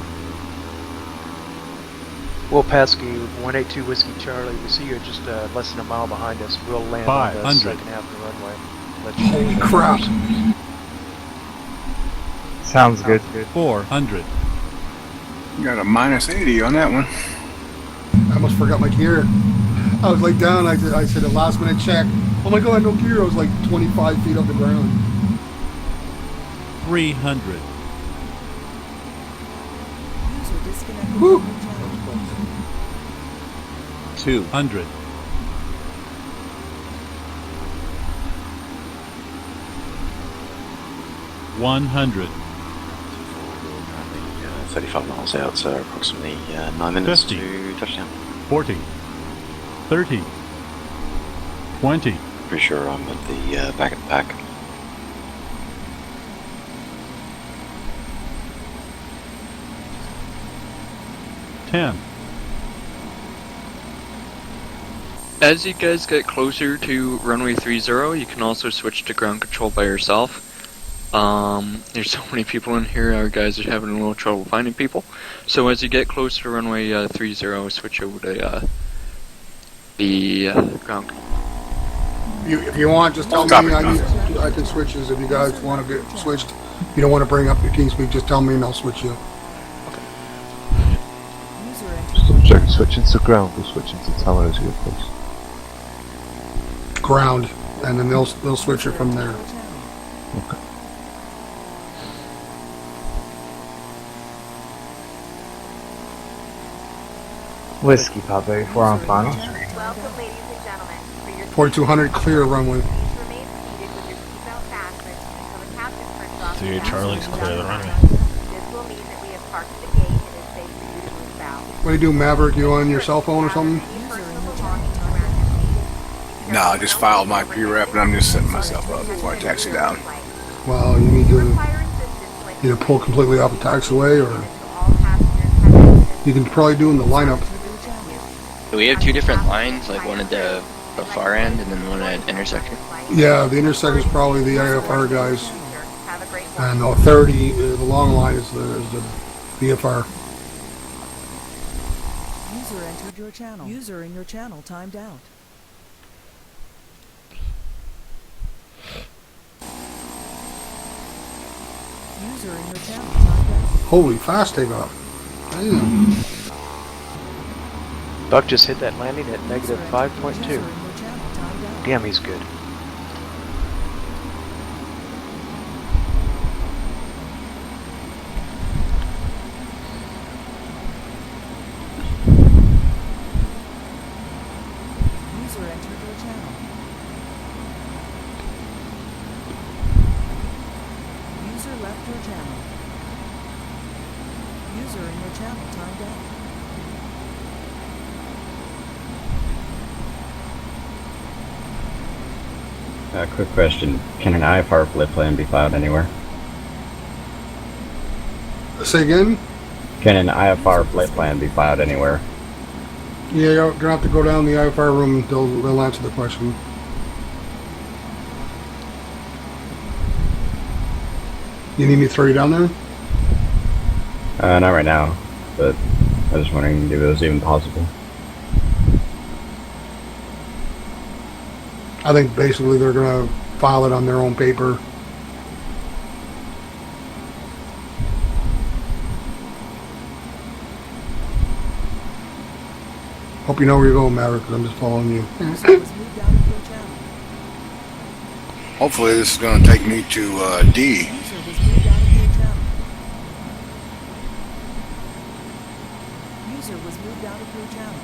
Will Pasky, 182 Whiskey Charlie. We see you just less than a mile behind us. We'll land on the 500. second half of the runway. Let's Holy crap. Sounds good. 400. You got a minus 80 on that one. I almost forgot my gear. I was like down, I said a last minute check. Oh my god, no gear. I was like 25 feet off the ground. 300. User disconnected Woo. from your channel. 200. 100. 35 miles out, so approximately 9 minutes 50. to touchdown. 40. 30. 20. Pretty sure I'm at the back of the pack. As you guys get closer to runway 30, you can also switch to ground control by yourself. There's so many people in here, our guys are having a little trouble finding people. So as you get closer to runway 30, switch over to the ground. If you want, just tell me. I can switch this if you guys want to get switched. If you don't want to bring up your TeamSpeak, just tell me and I'll switch you. User entered. Check switching to ground or switching to towers here, please. Ground, and then they'll switch it from there. Okay. Whiskey Papa, 4 on final. Welcome, ladies and gentlemen. For your 4200 clear runway. remain seated with your seatbelt fastened until the captain turns off the 3 Charlie's sound clear the alarm. runway. This will mean that we have parked the gate and it's safe for you to move out. What do you do, Maverick? You on your cell phone or something? No, I just filed my pre-rep and I'm just setting myself up before I taxi down. Well, you need to either pull completely off the taxiway or you can probably do in the lineup. Do we have two different lines, like one at the far end and then one at intersection? Yeah, the intersection is probably the IFR guys, and the 30, the long line is the VFR. User entered your channel. User in your channel timed out. User in your channel timed out. Holy fast takeoff. Damn. Buck just hit that landing at negative 5.2. Damn, he's good. User entered your channel. User left your channel. User in your channel timed out. Quick question. Can an IFR flip plan be filed anywhere? Say again? Can an IFR flip plan be filed anywhere? Yeah, you're gonna have to go down the IFR room. They'll answer the question. You need me to throw you down there? Not right now, but I was just wondering if it was even possible. I think basically they're gonna file it on their own paper. Hope you know where you're going, Maverick, because I'm just following you. Hopefully this is going to take me to D. User was moved out of your channel.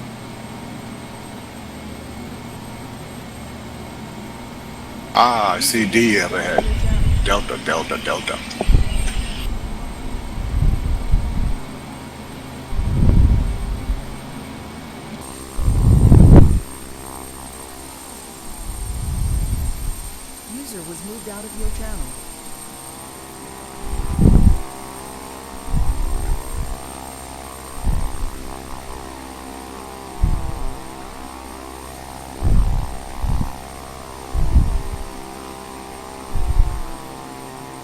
Ah, I see D up ahead. Delta, Delta, Delta. User was moved out of your channel.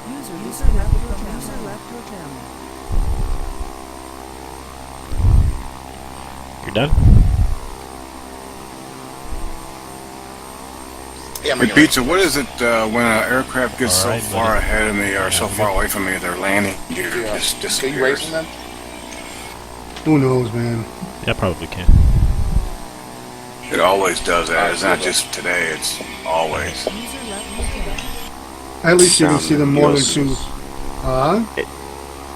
User left your channel. You're done? Hey, Pizza, what is it when an aircraft gets so far ahead of me or so far away from me, their landing gear just disappears? Who knows, man? Yeah, probably can. It always does that. It's not just today, it's always. At least you can see them more than yours- two.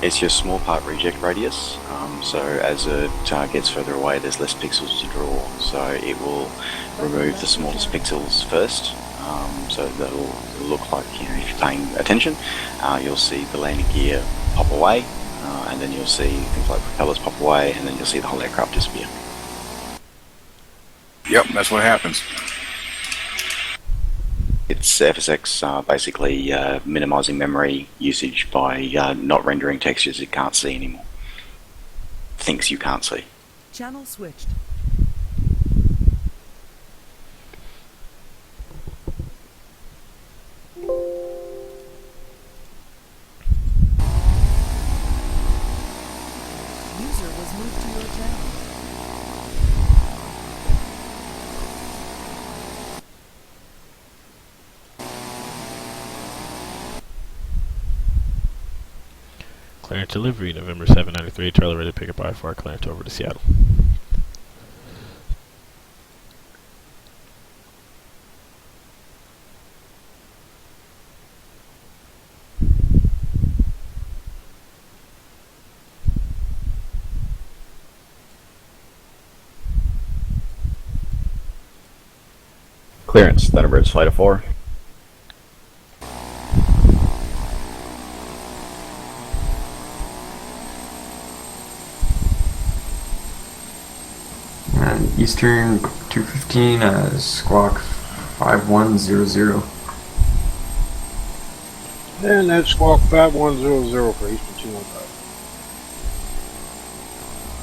It's your small part reject radius. So as it gets further away, there's less pixels to draw. So it will remove the smallest pixels first. So that'll look like, you know, if you're paying attention, you'll see the landing gear pop away, and then you'll see things like propellers pop away, and then you'll see the whole aircraft disappear. Yep, that's what happens. It's FSX basically minimizing memory usage by not rendering textures it can't see anymore. Things you can't see. Channel switched. User was moved to your channel. Clearance delivery, November 793, Charlie ready to pick up I-4, clearance over to Seattle. Clearance, Thunderbird's Flight of 4. Eastern 215, squawk 5100. And that's squawk 5100 for Eastern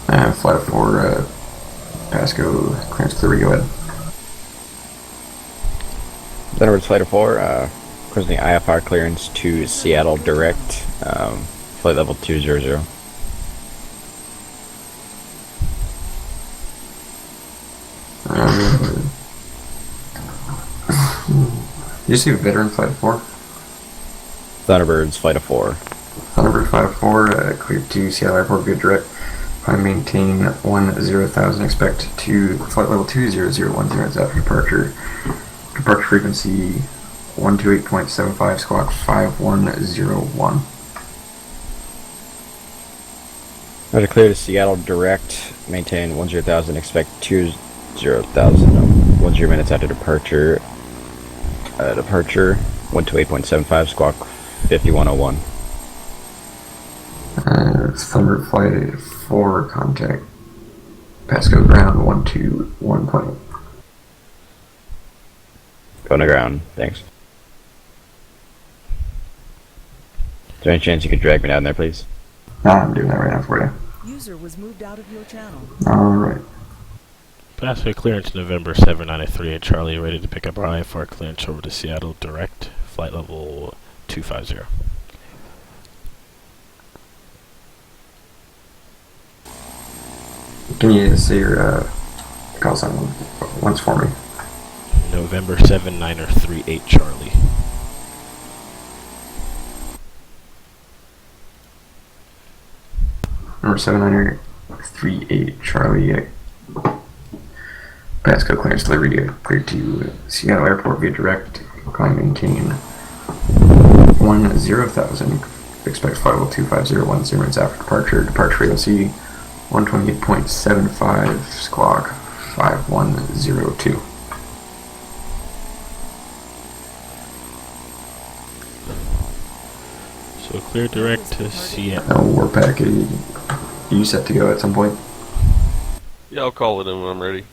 215. Flight 4, Pasco, clearance clear, go ahead. Thunderbird's Flight of 4, closing the IFR clearance to Seattle direct, flight level 200. you see Veteran Flight of 4? Thunderbirds, Flight of 4. Thunderbird Flight of 4, cleared to Seattle Airport via direct. I maintain 10,000, expect to flight level 20010 after departure. Departure frequency 128.75, squawk 5101. Roger, clear to Seattle direct, maintain 10,000, expect 20,000, 10 minutes after departure. Departure 128.75, squawk 5101. Thunderbird Flight 4, contact Pasco ground 121.8. Going to ground, thanks. Is there any chance you could drag me down there, please? I'm doing that right now for you. User was moved out of your channel. Alright. Pathway clearance November 7938 Charlie, ready to pick up our IFR clearance over to Seattle direct, flight level 250. Can you say your call sign once for me? November 7938 Charlie. Number 7938 Charlie. Pasco clearance delivery cleared to Seattle Airport via direct. Climb maintain 10,000. Expect flight level 250 minutes after departure. Departure frequency 128.75, squawk 5102. So clear direct to Seattle. War package. You set to go at some point? Yeah, I'll call it in when I'm ready.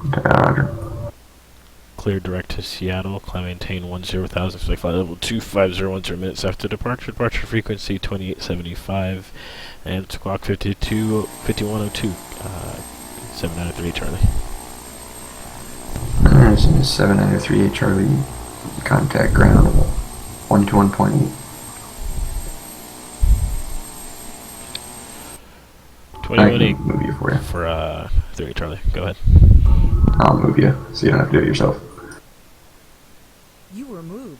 Roger. Clear direct to Seattle. Climb maintain 10,000. Flight level 250 minutes after departure. Departure frequency 2875 and squawk 5102. 7938 Charlie. 7938 Charlie. Contact ground 121.8. 21.8 move you for you. For 3 Charlie. Go ahead. I'll move you so you don't have to do it yourself. You were moved.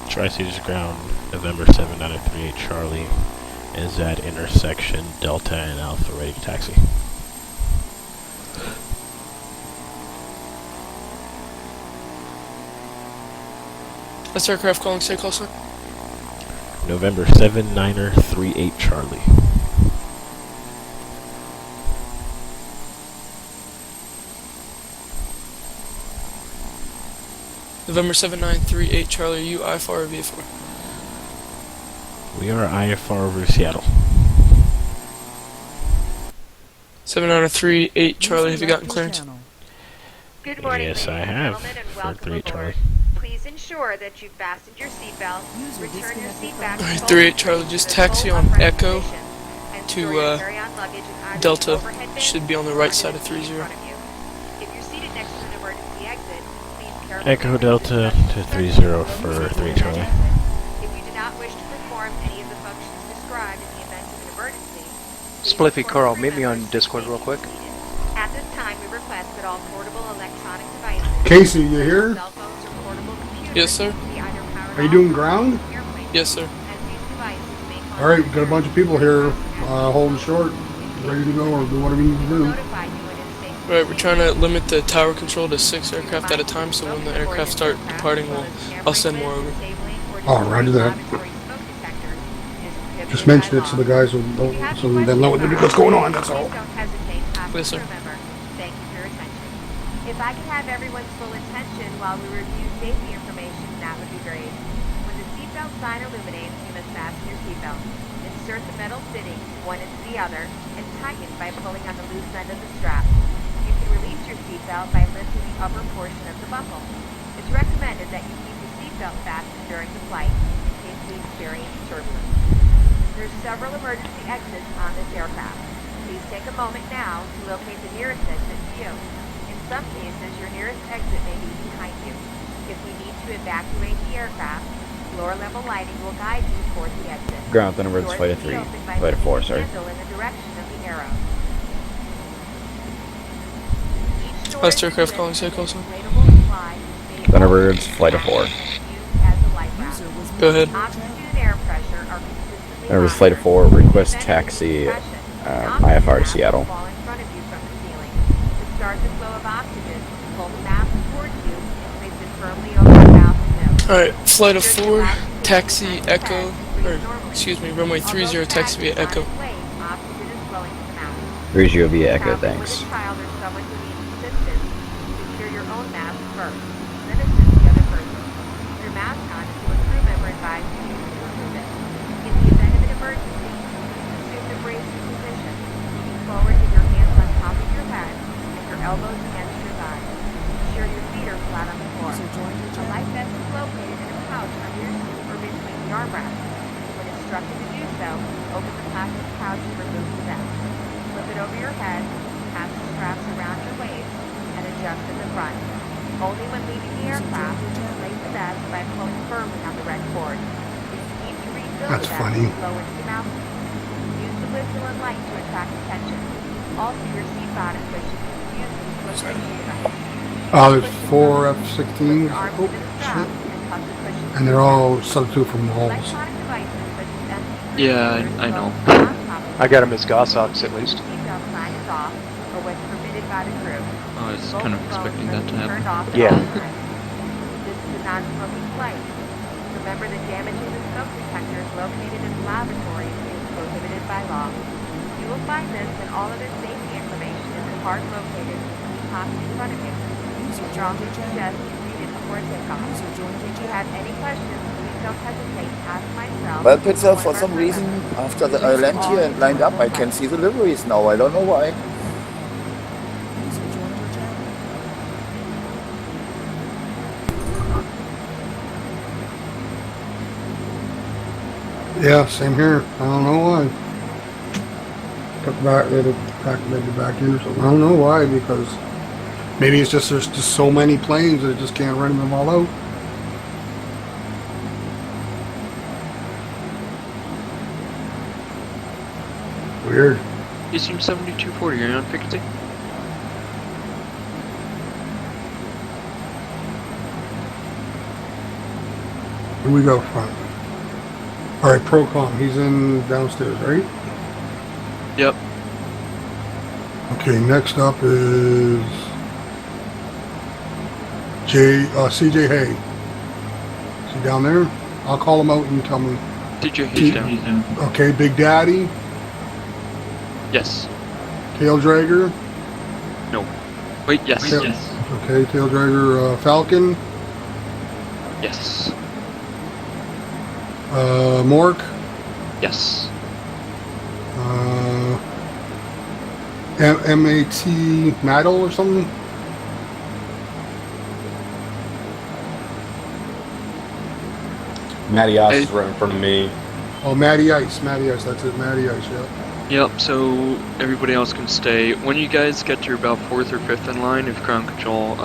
Tri-Cities ground, November 7938 Charlie is at intersection Delta and Alpha, ready to taxi. That's aircraft calling, stay closer. November 7938 Charlie. November 7938 Charlie, are you IFR or VFR? We are IFR over Seattle. 7938 Charlie, have you gotten clearance? Good morning, Yes, I ladies and have. gentlemen, and For welcome 3 aboard. Charlie. Please ensure that you've fastened your seatbelt, return your seat back to Alright, full 38 Charlie, just taxi on upright Echo position, and store to your carry-on luggage in either the Delta. overhead bin Should be on the or right under side the of seat in 30. front of you. If you're seated next to an emergency exit, please carefully Echo Delta to 30 for 3 Charlie. If you do not wish to perform any of the functions described in the event of an emergency, Spliffy Carl, meet me on Discord real quick. at this time we request that all portable electronic devices, Casey, you here? cell phones or portable computers, Yes, sir. be either powered Are you off doing ground? Yes, sir. as these devices may cause Alright, we've got a bunch of people here holding short, ready to go or do whatever we need to do. Right, we're trying to limit the tower control to 6 aircraft at a time, so when the aircraft start departing, I'll send more over. Oh, roger that. Just mention it so the guys will know, so they'll know what's going on, that's all. Yes, sir. Thank you for your attention. If I could have everyone's full attention while we review safety information, that would be great. When the seatbelt sign illuminates, you must fasten your seatbelt. Insert the metal fittings one into the other and tighten by pulling on the loose end of the strap. You can release your seatbelt by lifting the upper portion of the buckle. It's recommended that you keep your seatbelt fastened during the flight in case we experience turbulence. There are several emergency exits on this aircraft. Please take a moment now to locate the nearest exit to you. In some cases, your nearest exit may be behind you. If we need to evacuate the aircraft, lower level lighting will guide you toward the exit. Ground Thunderbirds, Doors Flight will of be 3. opened by Flight of moving 4, the sorry. handle in the direction of the arrow. Each door Last is aircraft equipped calling with cycle, an so. inflatable slide made Thunderbirds, Flight of 4. used as a life raft. Go ahead. Oxygen and air pressure are consistently Thunderbirds, Flight of 4. Request taxi IFR to Seattle. fall in front of you from the ceiling. To start the flow of oxygen, pull the mask towards you and place it firmly over your mouth and nose. Alright, Flight of 4, taxi, Echo, or excuse me, runway 30, taxi via Echo. Oxygen is flowing to the mouth. 30 via Echo, Traveling thanks. with a child or someone who needs assistance, secure your own mask first, then assist the other person. Your mask on until a crew member advises you to remove it. In the event of an emergency, assume the bracing position, leaning forward with your hands on top of your head and your elbows against your thighs. Ensure your feet are flat on the floor. A life vest is located in a pouch under your seat or between the armrests. When instructed to do so, open the plastic pouch and remove the vest. Flip it over your head, pass the straps around your waist, and adjust at the front. Only when leaving the aircraft, place the vest by pulling firmly on the red cord. If you need to refill That's the vest, funny. lower to the mouth. Use the whistle and light to attract attention. Also, your seat bottom cushion is used to slip the shoes on. There's 4 F-16s. Oh, shit. And they're all substitute from Halls. Electronic devices such as MP3 Yeah, I know. I got them as Goshawks at least. seatbelt sign is off, or what's permitted by the crew. I was kind of expecting that to Turned off happen. at Yeah. all times. This is a non-smoking flight. Remember that damaging the smoke detectors located in the lavatories is prohibited by law. You will find this and all other safety information in the card located in the pocket in front of you. We strongly suggest you read it before takeoff. If you have any questions, please don't hesitate to ask myself. Well, Pizza, or one for of our some crew reason, members. after I landed here and lined up, I can see the liveries now. I don't know why. Yeah, same here. I don't know why. Took back, they had pack maybe back in or something. I don't know why, because maybe it's just there's just so many planes that it just can't run them all out. Weird. You seem 7240, you're on Piccadilly? Here we go, front. Alright, Procom, he's in downstairs, right? Yep. Okay, next up is CJ Hay. Is he down there? I'll call him out and you tell me. DJ Hayes down. Okay, Big Daddy, Yes. Tail Dragger. No. Wait, yes. Tail- Okay, Tail Dragger, Falcon, Yes. Mork, Yes. MAT Metal or something. Matty Ice is right in front of me. Oh, Matty Ice, that's it, Matty Ice, yeah. Yep, so everybody else can stay. When you guys get to about 4th or 5th in line, if ground control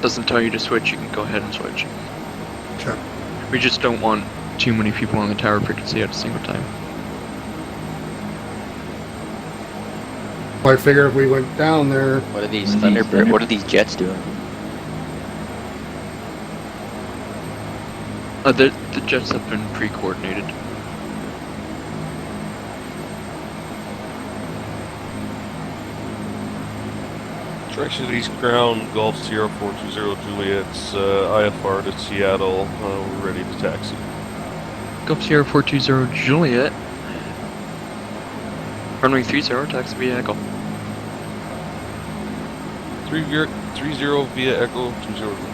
doesn't tell you to switch, you can go ahead and switch. Check. We just don't want too many people on the tower frequency at a single time. I figure if we went down there, What are these Thunderbird? What are these jets doing? The jets have been pre-coordinated. Direction to East Ground, Golf Sierra 420 Juliet's IFR to Seattle. We're ready to taxi. Golf Sierra 420 Juliet. Runway 30, taxi via Echo. 30 via Echo 20 Juliet.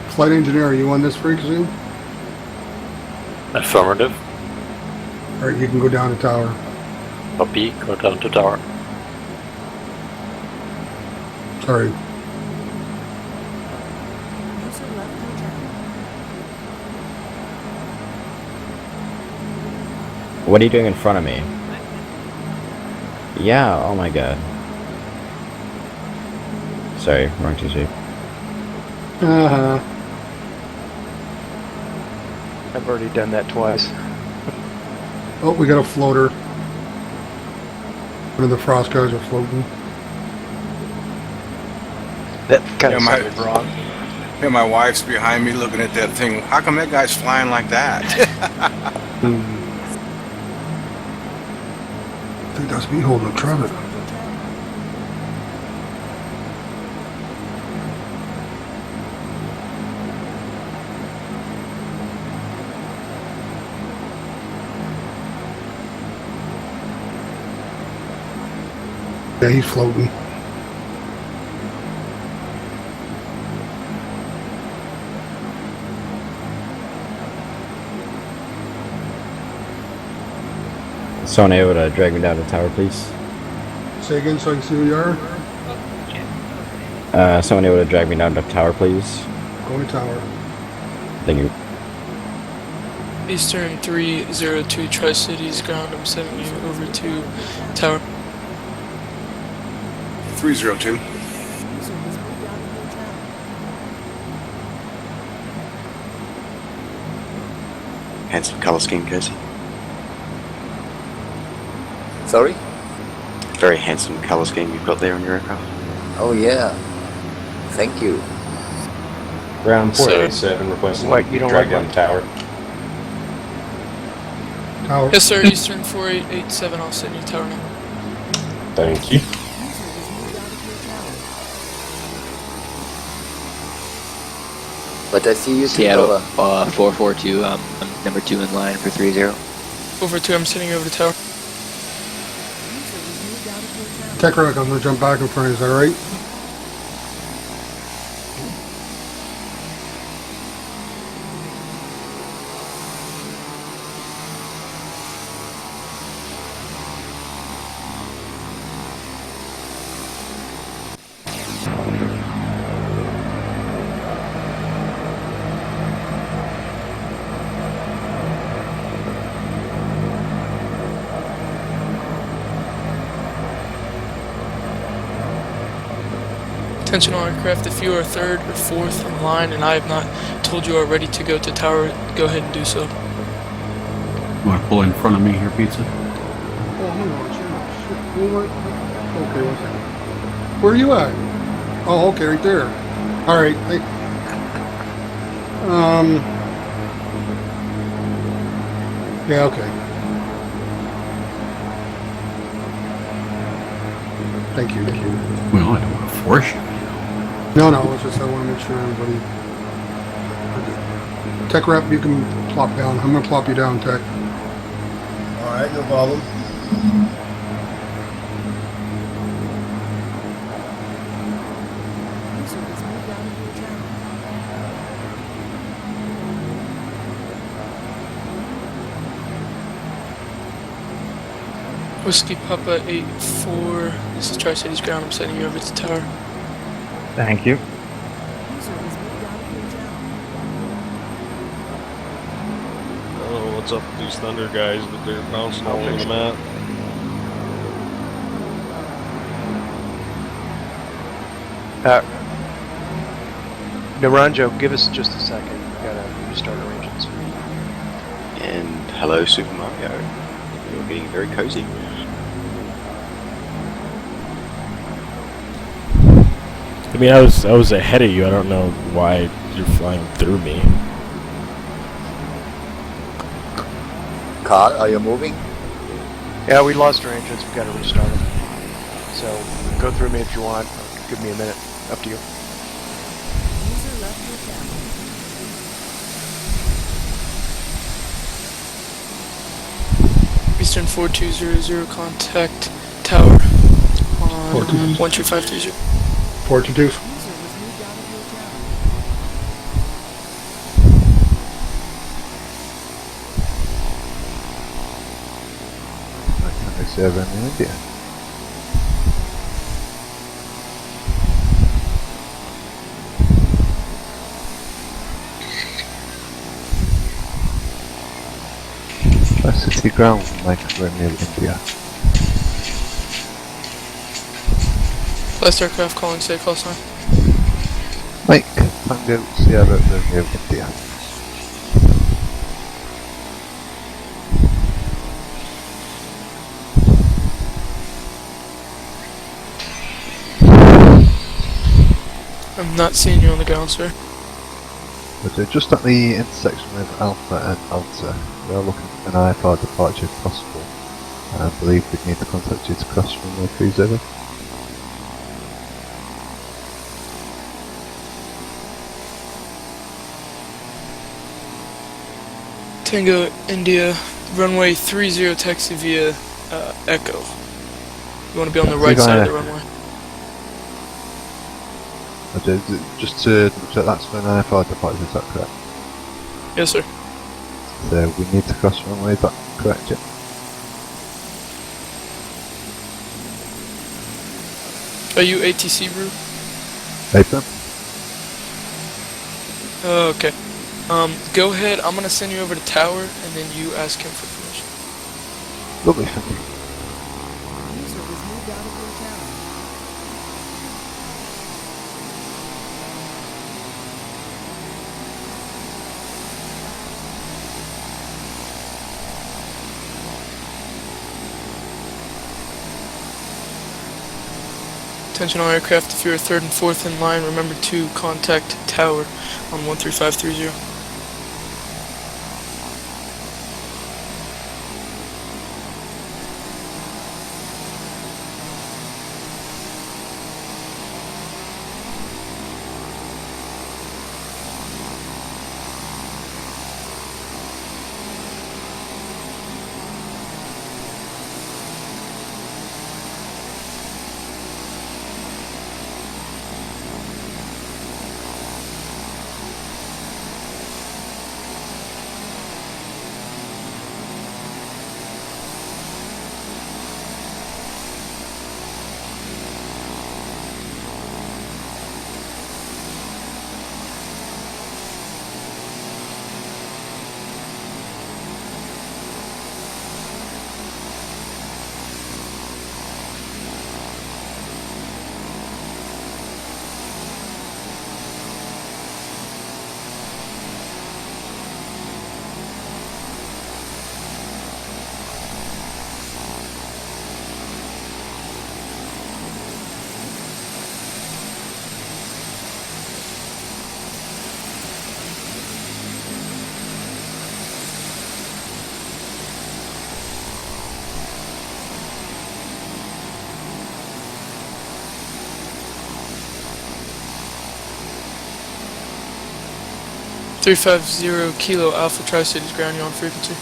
flight engineer, are you on this frequency? Affirmative. Alright, you can go down to tower. Copy, go down to tower. Sorry. What are you doing in front of me? Yeah, oh my god. Sorry, wrong TC. Uh-huh. I've already done that twice. Oh, we got a floater. One of the frost guys are floating. That kind of Yeah, sounded wrong. Yeah, my wife's behind me looking at that thing. How come that guy's flying like that? I think that's me holding a Trevor. Yeah, he's floating. Someone able to drag me down the tower, please? Say again so I can see who you are. Someone able to drag me down the tower, please? Going to tower. Thank you. Eastern 302 Tri-Cities ground, I'm sending you over to tower. 302. Handsome color scheme, Casey. Sorry? Very handsome color scheme you've got there on your aircraft. Oh yeah. Thank you. Ground 487 requesting What, you don't drag like down the tower. Tower. Yes, sir. Eastern 4887. I'll send you tower now. Thank you. But I see you Seattle, tower. 442, I'm number 2 in line for 30. Over 2, I'm sending you over to tower. Tech Rock, I'm gonna jump back in front of you, is that right? Attention all aircraft, if you are 3rd or 4th in line and I have not told you are ready to go to tower, go ahead and do so. You want to pull in front of me here, Pizza? Oh, hang on, shit. Okay, one second. Where are you at? Oh, okay, right there. Alright, yeah, okay. Thank you. Well, I don't want to force you. No, it's just I want to make sure everybody... Tech Rep, you can plop down. I'm going to plop you down, Tech. Alright, no problem. Whiskey Papa 84, this is Tri-Cities ground, I'm sending you over to tower. Thank you. I don't know what's up with these Thunder guys, but they're bouncing all over the map. Naranjo, give us just a second. We gotta restart arrangements. And hello, Super Mario. You're getting very cozy. I mean, I was ahead of you. I don't know why you're flying through me. Carl, are you moving? Yeah, we lost arrangements. We gotta restart them. So go through me if you want. Give me a minute. Up to you. Eastern 4200, contact tower on 12530. 422. India. That's the the ground, Mike Romeo India. Last aircraft calling, say call sign. Mike Tango Sierra Romeo India. I'm not seeing you on the ground, sir. We're just at the intersection with Alpha and Alta. We are looking for an IFR departure if possible. I believe we'd need to contact you to cross runway 30. Tango India, runway 30 taxi via Echo. You want to be on the right side of the runway. Just to check, that's for an IFR departure, is that correct? Yes, sir. So we need to cross runway, is that correct? Yeah. Are you ATC route? Open. Oh, okay. Go ahead, I'm gonna send you over to Tower, and then you ask him for permission. Lovely, thank you. User was moved out of your channel. Attention all aircraft, if you're third and fourth in line, remember to contact Tower on 13530. .350 Kilo Alpha Tri-Cities ground you on frequency.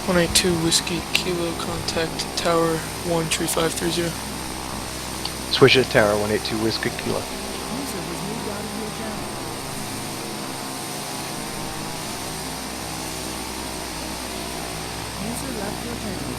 .182 Whiskey Kilo, contact Tower 13530. Switch to Tower 182 Whiskey Kilo. User was moved out of your channel. User left your channel.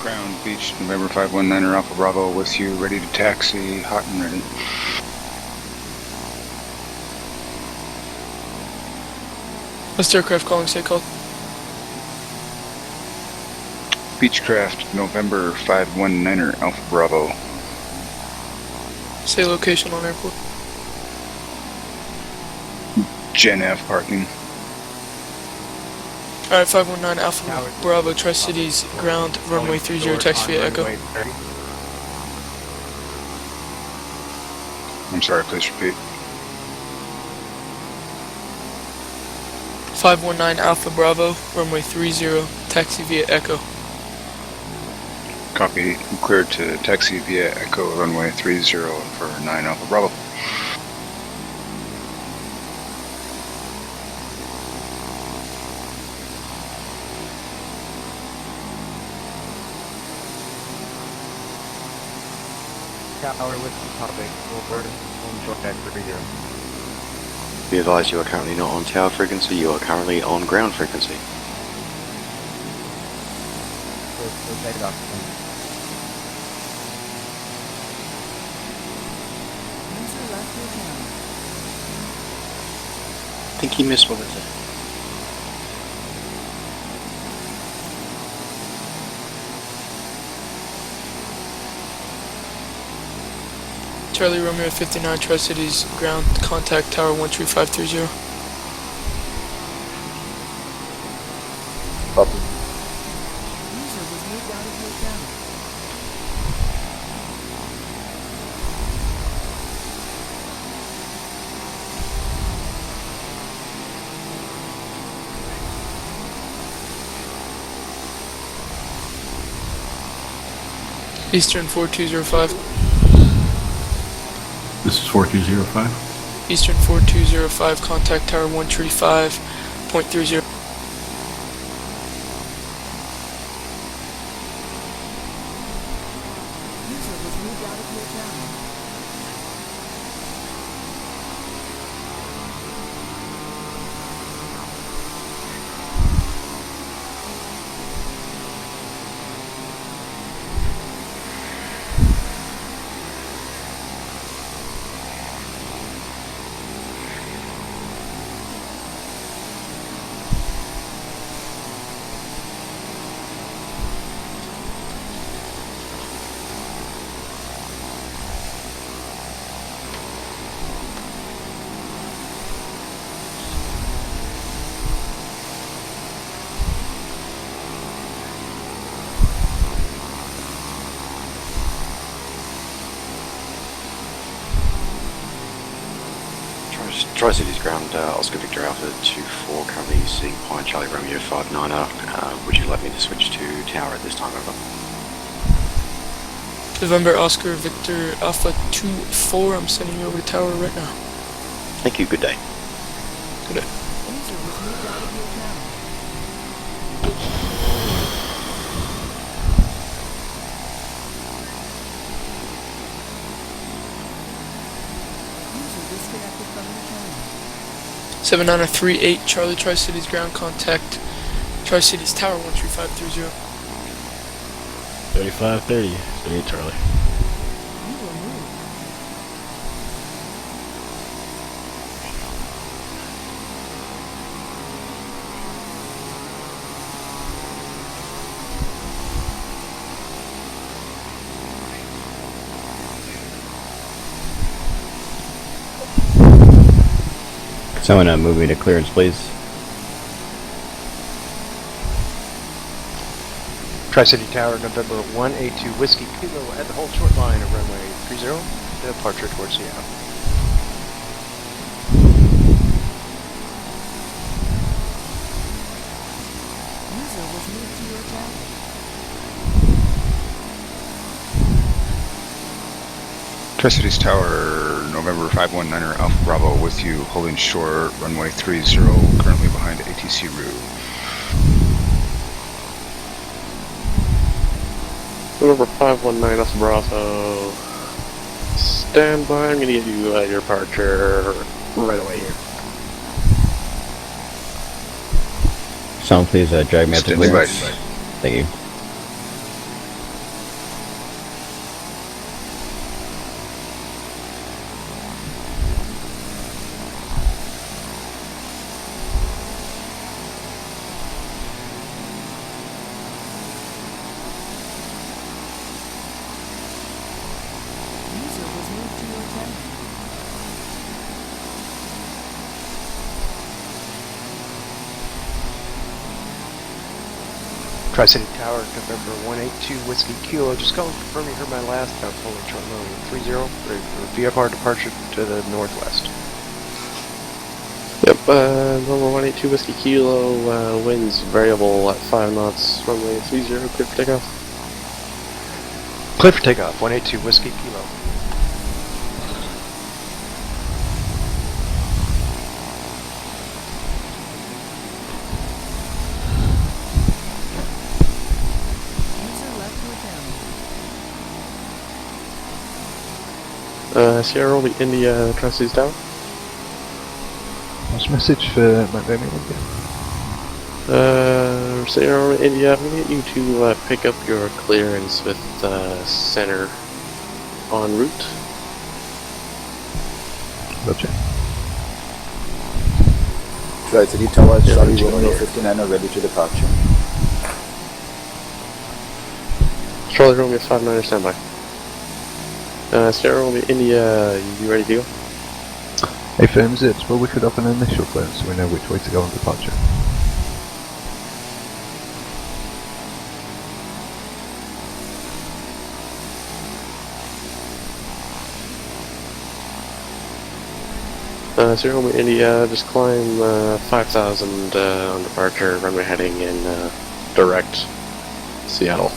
Ground Beach, November 519er Alpha Bravo with you, ready to taxi, hot and ready. Last aircraft calling, say call. Beechcraft, November 519er Alpha Bravo. Say location on airport. Gen F parking. Alright, 519 Alpha Bravo, Tri-Cities, ground, runway 30, taxi via Echo. I'm sorry, please repeat. 519 Alpha Bravo, runway 30, taxi via Echo. Copy. Cleared to taxi via Echo runway 30 for 9 Alpha Bravo. Tower with the topic, over, home short deck 30. Be advised you are currently not on tower frequency, you are currently on ground frequency. User left your channel. I think you missed one of them. Charlie Romeo 59, Tri-Cities, ground, contact tower 13530. User was moved out of your channel. Eastern 4205. This is 4205. Eastern 4205, contact tower 135.30. User was moved out of your channel. Tri-Cities ground, Oscar Victor Alpha 24, currently seeing Pine Charlie Romeo 59er. Would you like me to switch to tower at this time, over? November Oscar Victor Alpha 24, I'm sending you over to tower right now. Thank you, good day. Good day. User was moved out of your channel. User disconnected from your channel. 7938, Charlie Tri-Cities, ground, contact Tri-Cities tower 13530. 3530. 38 Charlie. You were moved. Someone move me to clearance, please. Tri-City Tower, November 182 Whiskey Kilo at the whole short line of runway 30, departure towards Seattle. User was moved to your channel. Tri-Cities Tower, November 519er Alpha Bravo with you, holding short, runway 30, currently behind ATC route. November 519 Alpha Bravo. Stand by, I'm gonna give you your departure right away here. Someone please drag me out to Stand by. clearance. Thank you. User was moved to your Tri-City Tower, November 182 Whiskey Kilo. Just calling to confirm you heard my last about Poland short runway 30 for VFR departure to the northwest. Yep, number 182 Whiskey Kilo, winds variable at 5 knots, runway 30, clear for takeoff. Clear for takeoff, 182 Whiskey Kilo. Sierra Romeo India, Tri-Cities Tower. What's the message for McDermott India? Sierra Romeo India, I'm gonna get you to pick up your clearance with center en route. Roger. Tri-City Tower, Charlie Romeo 59 are ready to departure. Charlie Romeo 59 standby. Sierra Romeo India, you ready to go? Hey firms it, well we could have an initial clearance so we know which way to go on departure. Sierra Romeo India, just climb 5,000 on departure, runway heading in direct Seattle.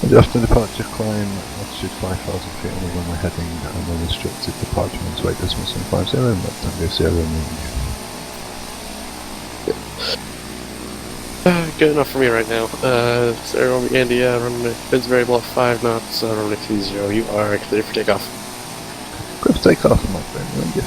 After departure climb altitude 5,000 feet on the runway heading and then restricted departure into 8.150 and that's Tango Sierra Romeo. Good enough for me right now. Sierra Romeo India, runway winds variable at 5 knots, runway 30, you are clear for takeoff. Clear for takeoff and McDermott India.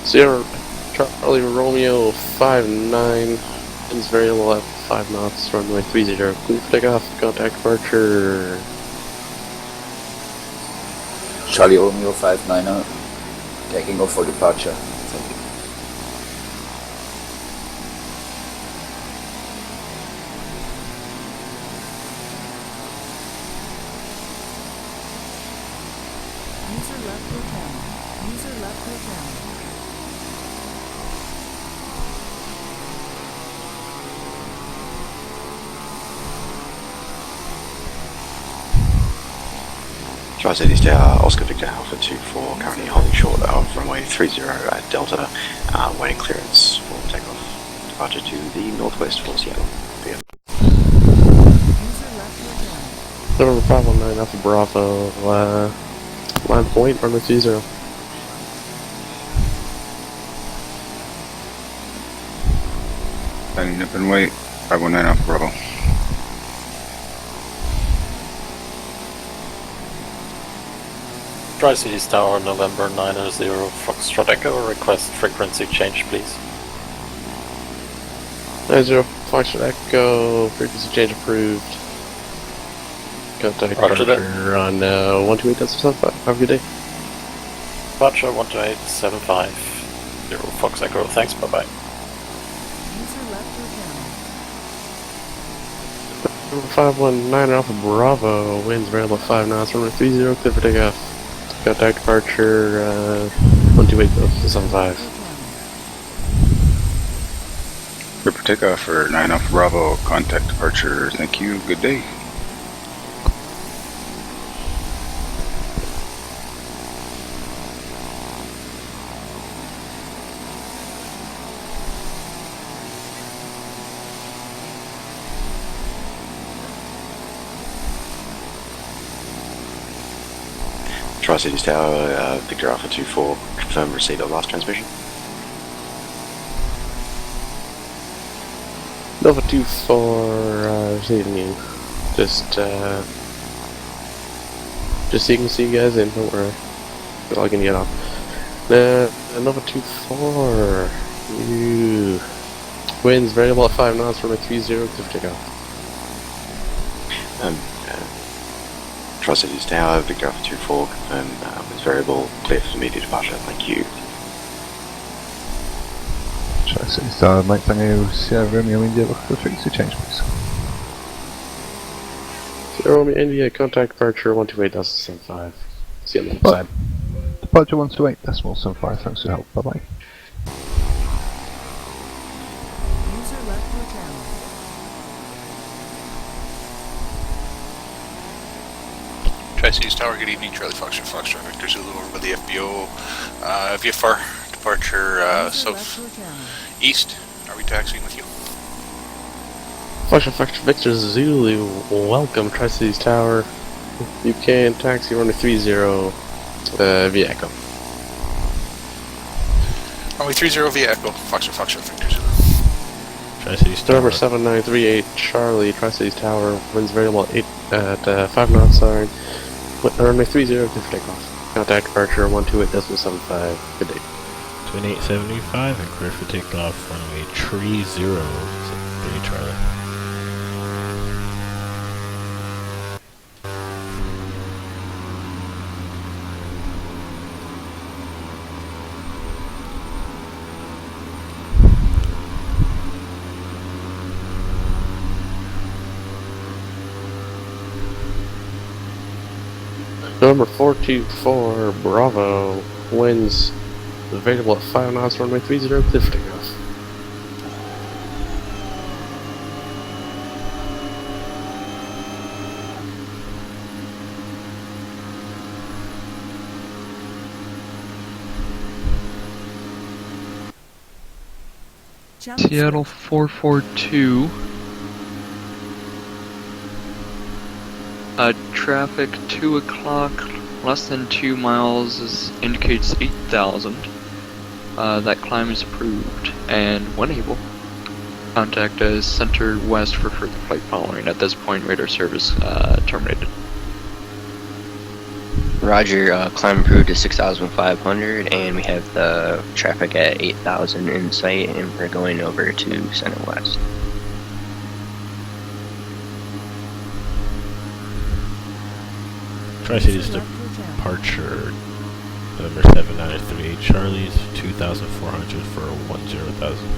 Sierra Charlie Romeo 59, winds variable at 5 knots, runway 30, clear for takeoff, contact departure. Charlie Romeo 59 taking off for departure. Thank you. User left hotel. User left hotel. Tri-Cities Tower, Oscar Victor Alpha 24, currently holding short of runway 30 at Delta, waiting clearance for takeoff. Departure to the northwest for Seattle. PM. November 519 Alpha Bravo, line point, runway 30. Standing up and wait. 519 Alpha Bravo. Tri-Cities Tower, November 90 Foxtrot Echo, request frequency change please. 90 Foxtrot Echo, frequency change approved. Contact departure on 128.75. Have a good day. Departure 12875, Fox Echo, thanks, bye bye. User left hotel. Number 519 Alpha Bravo, winds variable at 5 knots, runway 30, clear for takeoff. Contact departure 128.75. Clear for takeoff for 9 Alpha Bravo, contact departure. Thank you, good day. Tri-Cities Tower, Victor Alpha 24, confirm receipt of last transmission. Nova 24, receiving you. Just, Just so you can see you guys in, don't worry. We're all gonna get off. Nova 2-4. Ooh. Winds variable at 5 knots, runway 30, cliff takeoff. Tri-Cities Tower, Victor Alpha 24, confirm with variable, clear for immediate departure, thank you. Tri-Cities Tower, Mike Tango, Sierra Romeo India, look for frequency change please. Sierra Romeo India, contact departure 128.75. See you on the other side. Departure 128.75, thanks for your help, bye bye. User left your channel. Tri-Cities Tower, good evening. Charlie Foxtrot, Victor Zulu over by the FBO. VFR departure south-east. Are we taxiing with you? Foxtrot, Victor Zulu, welcome Tri-Cities Tower. You can taxi runway 30 via Echo. Runway 30 via Echo. Foxtrot, Victor Zulu. Tri-Cities Tower. November 7938 Charlie, Tri-Cities Tower, winds variable at 5 knots, sorry. Runway 30, clear for takeoff. Contact departure 128.75. Good day. 2875 and clear for takeoff. Runway 30, 3 Charlie. November 424 Bravo, winds available at 5 knots, runway 30, clear for takeoff. Seattle 442. Traffic 2 o'clock, less than 2 miles indicates 8,000. That climb is approved, and when able, contact us Center West for further flight following. At this point, radar service terminated. Roger, climb approved to 6,500, and we have the traffic at 8,000 in sight, and we're going over to Center West. Tri-Cities departure November 7938 Charlie's 2,400 for 10,000.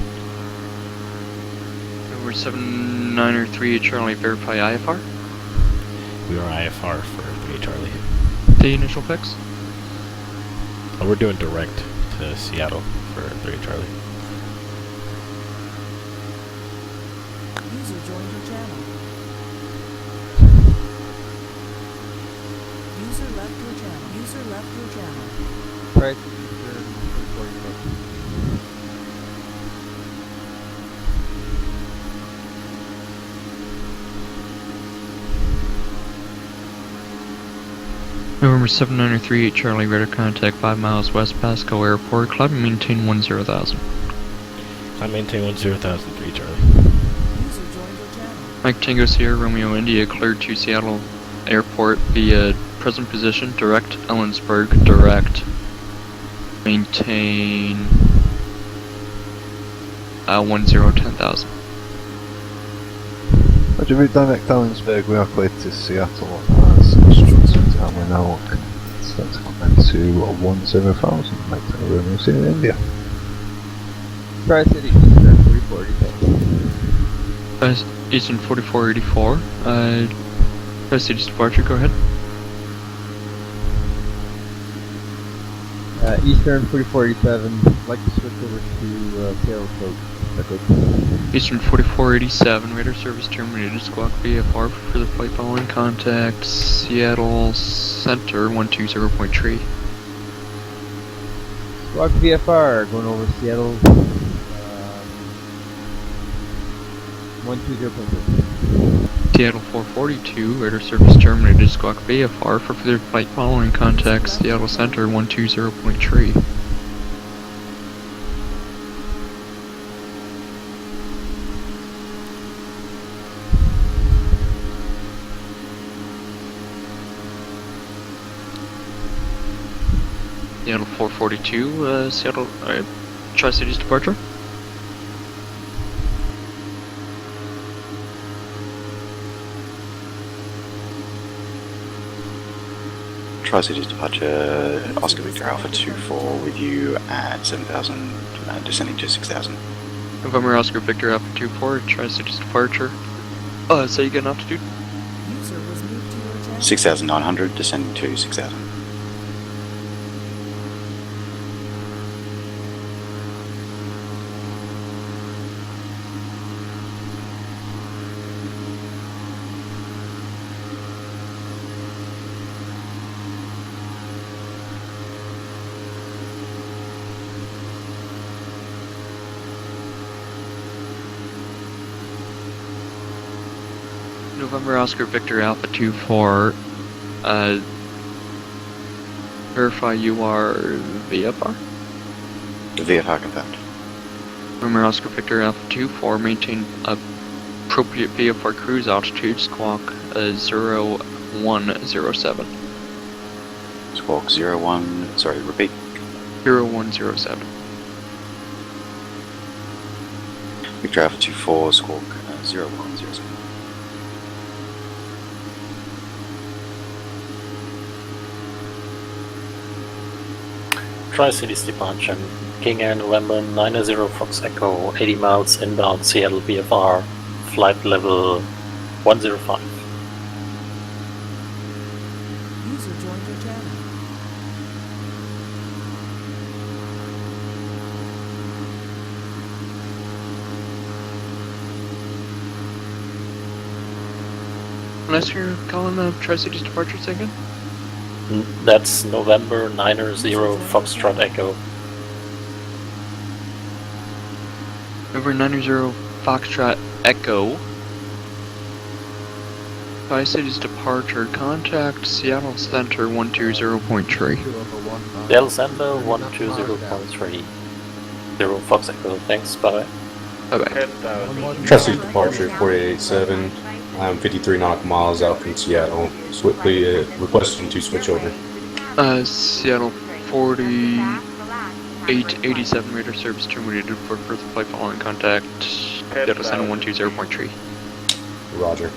Over 7903 Charlie, verify IFR. We are IFR for 3 Charlie. The initial fix? Oh, we're doing direct to Seattle for 3 Charlie. User joined your channel. User left your channel. User left your channel. Right. November 7938 Charlie, radar contact 5 miles west Pasco Airport. Climb and maintain 10,000. Climb maintain 10,000, 3 Charlie. User joined your channel. Mike Tango Sierra Romeo India cleared to Seattle Airport via present position, direct Ellensburg, direct. Maintain 10,000. Roger, route direct Ellensburg, we are cleared to Seattle as instructed, and we're now set to climb to 10,000, Mike Tango Romeo Sierra India. Tri-City Eastern 4484. Eastern 4484. Tri-Cities departure, go ahead. Eastern 4487, like to switch over to Seattle Coast. Eastern 4487, radar service terminated, squawk VFR for further flight following, contact Seattle Center 120.3. Squawk VFR, going over Seattle 120.3. Seattle 442, radar service terminated, squawk VFR for further flight following, contact Seattle Center 120.3. Seattle 442, Seattle, Tri-Cities departure. Tri-Cities departure, Oscar Victor Alpha 24 with you at 7,000, descending to 6,000. November Oscar Victor Alpha 24, Tri-Cities departure. So you get an altitude? 6,900, descending to 6,000. November Oscar Victor Alpha 24, verify you are VFR? VFR confirmed. November Oscar Victor Alpha 24, maintain appropriate VFR cruise altitude, squawk 0107. Squawk 01, sorry, repeat. 0107. Victor Alpha 24, squawk 0107. Tri-Cities departure. King Air November 90 Fox Echo, 80 miles inbound Seattle VFR, flight level 105. User joined your channel. Unless you're calling the Tri-Cities departures again? That's November 90 Foxtrot Echo. November 90 Foxtrot Echo. Tri-Cities departure, contact Seattle Center 120.3. Seattle Center 120.3. 0 Fox Echo, thanks, bye. Bye-bye. Tri-Cities departure 4887. I'm 53 nautical miles out from Seattle. Swiftly requesting to switch over. Seattle 4887 radar service terminated for further flight following contact. Seattle Center 120.3. Roger.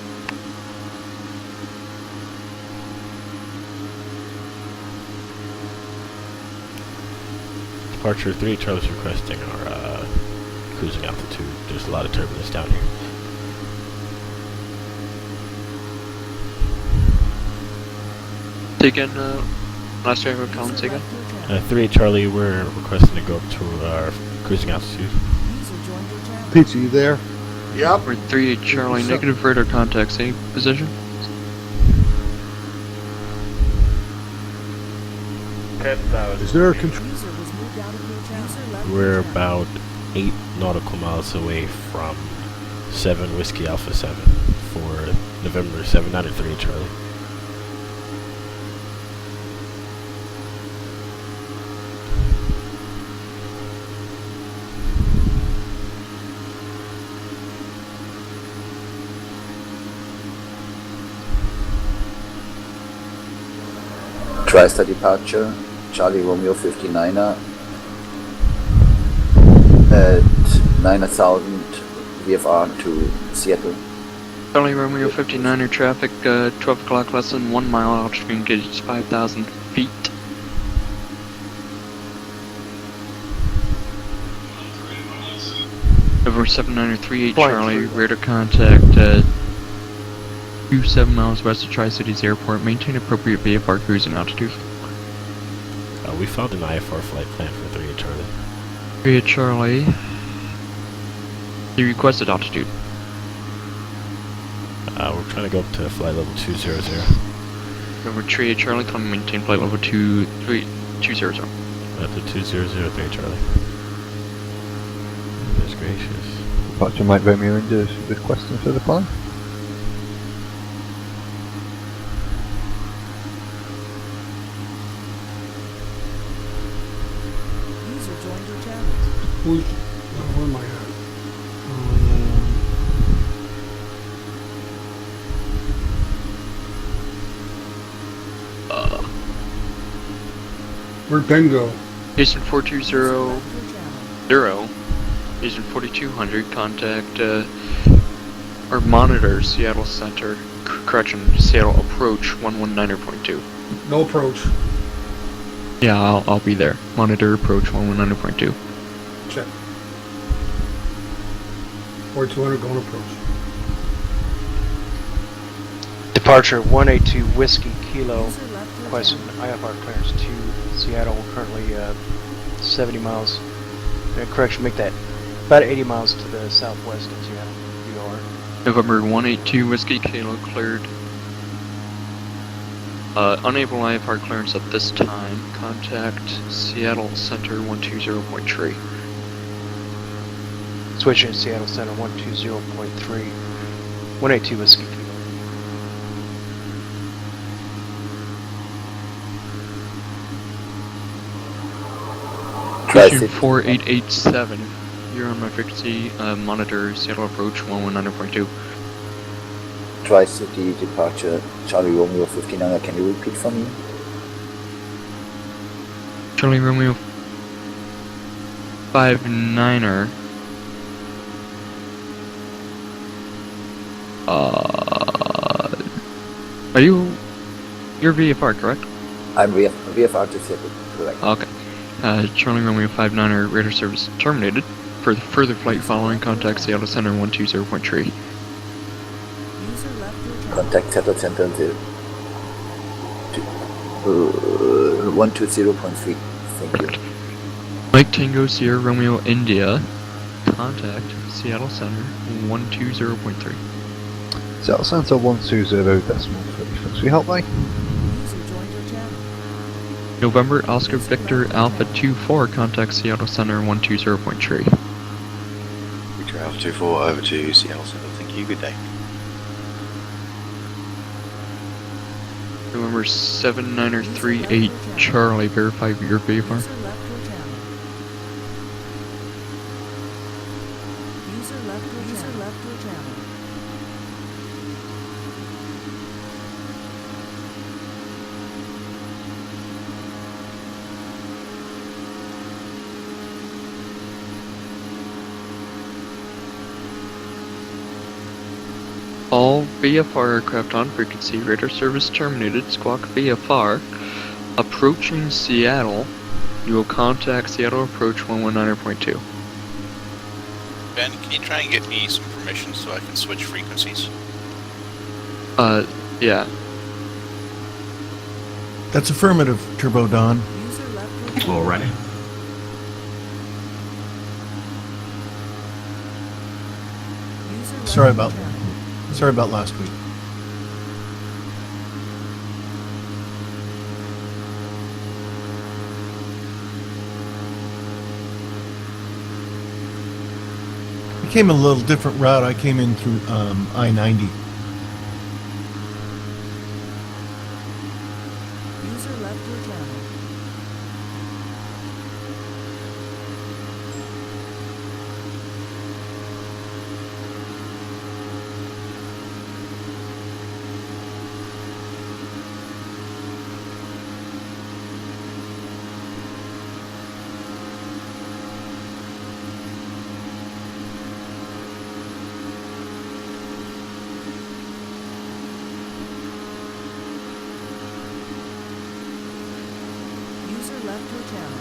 Departure 3, Charlie's requesting our cruising altitude. There's a lot of turbulence down here. Say again, last year I Colin, say again? 3, Charlie, we're requesting to go up to our cruising altitude. Pete, you there? Yep. We're 3, Charlie, negative radar contact, same position? Is there a control? We're about 8 nautical miles away from 7 Whiskey Alpha 7 for November 793, Charlie. TriStar departure, Charlie Romeo 59er at 9,000 VFR to Seattle. Charlie Romeo 59er traffic, 12 o'clock less than 1 mile, altitude gauge 5,000 feet. Over 7938 Charlie, radar contact, 27 miles west of Tri-Cities Airport, maintain appropriate VFR cruising altitude. We found an IFR flight plan for 3 at Charlie. 3 at Charlie. The requested altitude. We're trying to go up to flight level 200. Over 3 at Charlie, come maintain flight level 200. At the 200, Charlie. Goodness gracious. Departure Mike Romeo India requesting further flying. Where am I at? Where'd Ben go? Eastern 4200, Eastern 4200, contact, or monitor Seattle Center, correction, Seattle Approach 119.2. No approach. Yeah, I'll be there. Monitor Approach 119.2. Check. 4200 going approach. Departure 182 Whiskey Kilo, requesting IFR clearance to Seattle, currently 70 miles. Correction, make that about 80 miles to the southwest of Seattle. VR. November 182 Whiskey Kilo cleared. Unable IFR clearance at this time. Contact Seattle Center 120.3. Switching to Seattle Center 120.3. 182 Whiskey Kilo. Station 4887. You're on my frequency. Monitor Seattle Approach 119.2. Tri-City departure, Charlie Romeo 59, can you repeat for me? Charlie Romeo 59er. Are you... You're VFR, correct? I'm VFR to Seattle, correct. Okay. Charlie Romeo 59er radar service terminated. For further flight following, contact Seattle Center 120.3. Contact Seattle Center 120.3. Thank you. Mike Tango Sierra Romeo India. Contact Seattle Center 120.3. Seattle Center 120.3. Frequency help line. November Oscar Victor Alpha 24. Contact Seattle Center 120.3. Victor Alpha 24 over to Seattle Center. Thank you. Good day. November 7938 Charlie, verify your VFR. User left your channel. All VFR aircraft on frequency, radar service terminated, squawk VFR. Approaching Seattle, you will contact Seattle Approach 119.2. Ben, can you try and get me some permission so I can switch frequencies? Yeah. That's affirmative, Turbo Don. Alrighty. Sorry about last week. I came a little different route. I came in through I-90. User left your channel. User left your channel.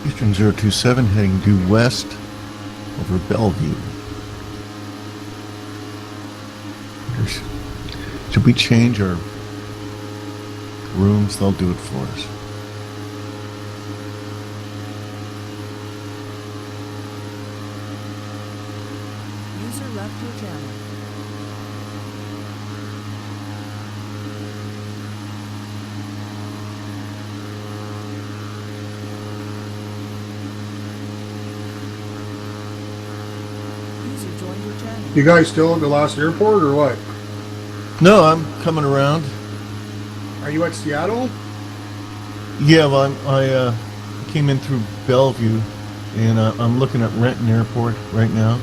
Eastern 027 heading due west over Bellevue. Should we change our rooms? They'll do it for us. User left your channel. User joined your channel. You guys still at the last airport or what? No, I'm coming around. Are you at Seattle? Yeah, well, I came in through Bellevue, and I'm looking at Renton Airport right now.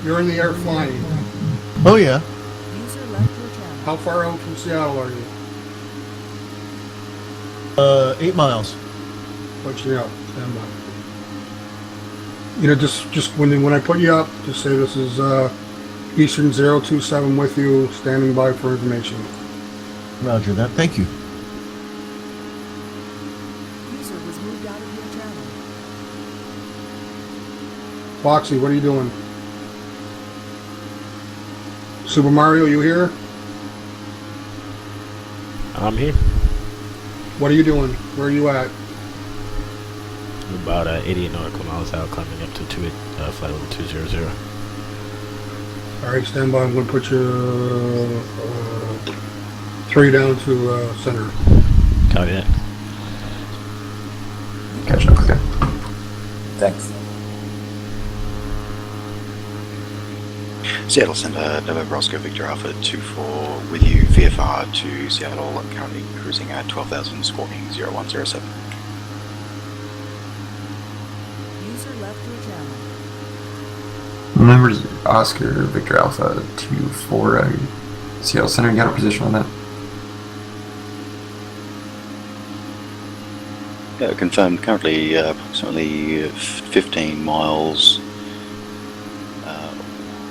You're in the air flying. Oh, yeah. User left your channel. How far out from Seattle are you? 8 miles. Let you know. Stand by. You know, just when I put you up, just say this is Eastern 027 with you, standing by for information. Roger that. Thank you. User was moved out of your channel. Foxy, what are you doing? Super Mario, you here? I'm here. What are you doing? Where are you at? About 88 nautical miles out, climbing up to flight level 200. Alright, stand by. I'm going to put you 3 down to center. Copy that. Catch up, okay. Thanks. Seattle Center, November Oscar Victor Alpha 24 with you, VFR to Seattle. I'm currently cruising at 12,000, squawking 0107. User left your channel. Numbers Oscar Victor Alpha 24, Seattle Center, you got a position on that? Yeah, confirmed. Currently approximately 15 miles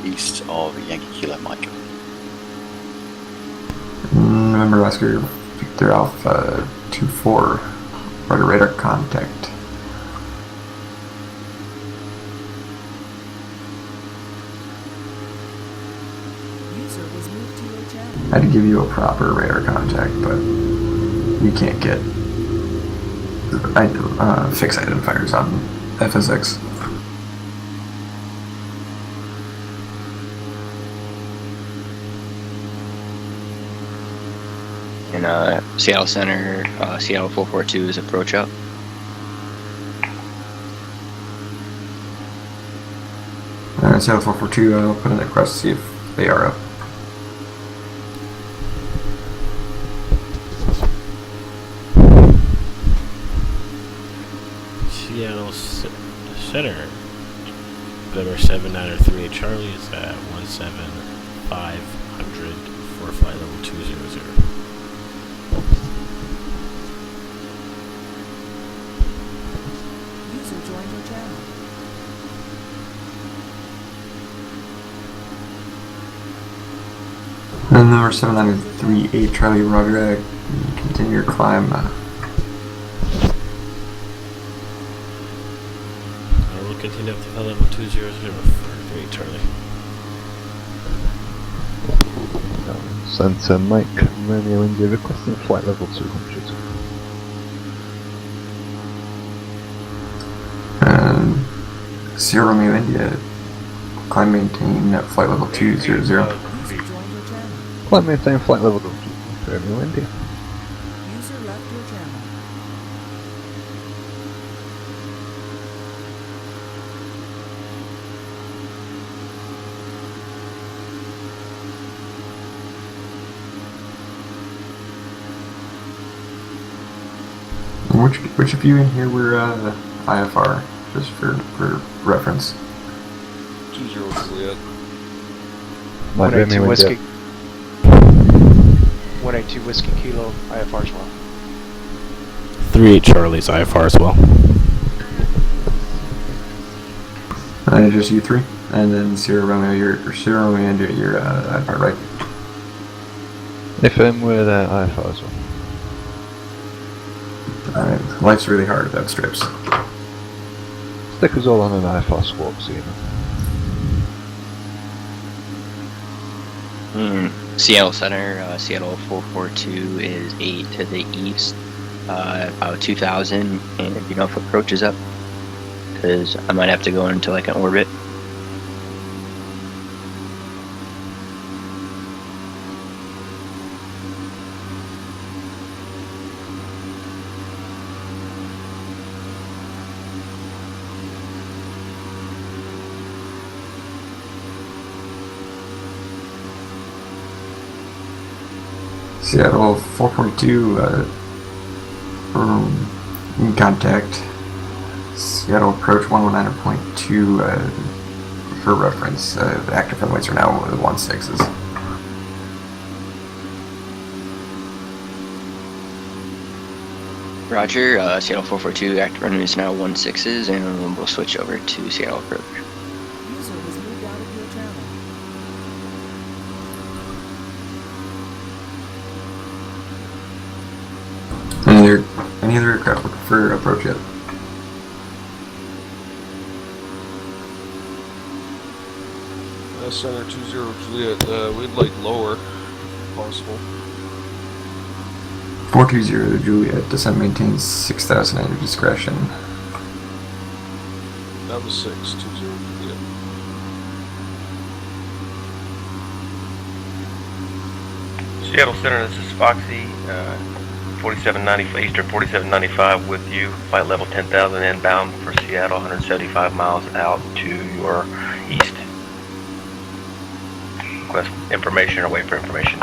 east of Yankee Kilo Mike. November Oscar Victor Alpha 24, rudder radar contact. User was moved to your channel. I had to give you a proper radar contact, but you can't get fixed identifiers on FSX. And Seattle Center, Seattle 442 is approach up. Seattle 442, I'll put in a request to see if they are up. Seattle Center, November 793 Charlie is at 17500 for flight level 200. User joined your channel. And number 793 Charlie, roger that. Continue your climb. I will continue up to flight level 200 for 3 Charlie. Center Mike, Romeo India requesting flight level 200. And Sierra Romeo India, climb maintain at flight level 200. Climb maintain flight level 200, Romeo India. User left your channel. Which of you in here were IFR, just for reference? 20 Juliet. 182 whiskey. 182 whiskey kilo IFR as well. 38 Charlie's IFR as well. And just you three, and then Sierra Romeo, Sierra Romeo India, you're IFR, right? FM with IFR as well. Alright, life's really hard without strips. stick us all on an IFR squawk, Seaman. Seattle Center, Seattle 442 is 8 to the east, about 2,000, and you know if approach is up, because I might have to go into like an orbit. Seattle 442, in contact. Seattle approach 119.2, for reference, the active runways are now the 16s. Roger, Seattle 442, active runway is now 16s, and we'll switch over to Seattle approach. User was moved out of your channel. Any other aircraft looking for approach yet? Center 20 Juliet, we'd like lower, if possible. 420 Juliet, descent maintains 6,000 at your discretion. That was 620 Juliet. Seattle Center, this is Foxy, 4795, Eastern 4795 with you, flight level 10,000 inbound for Seattle, 175 miles out to your east. Request information or wait for information.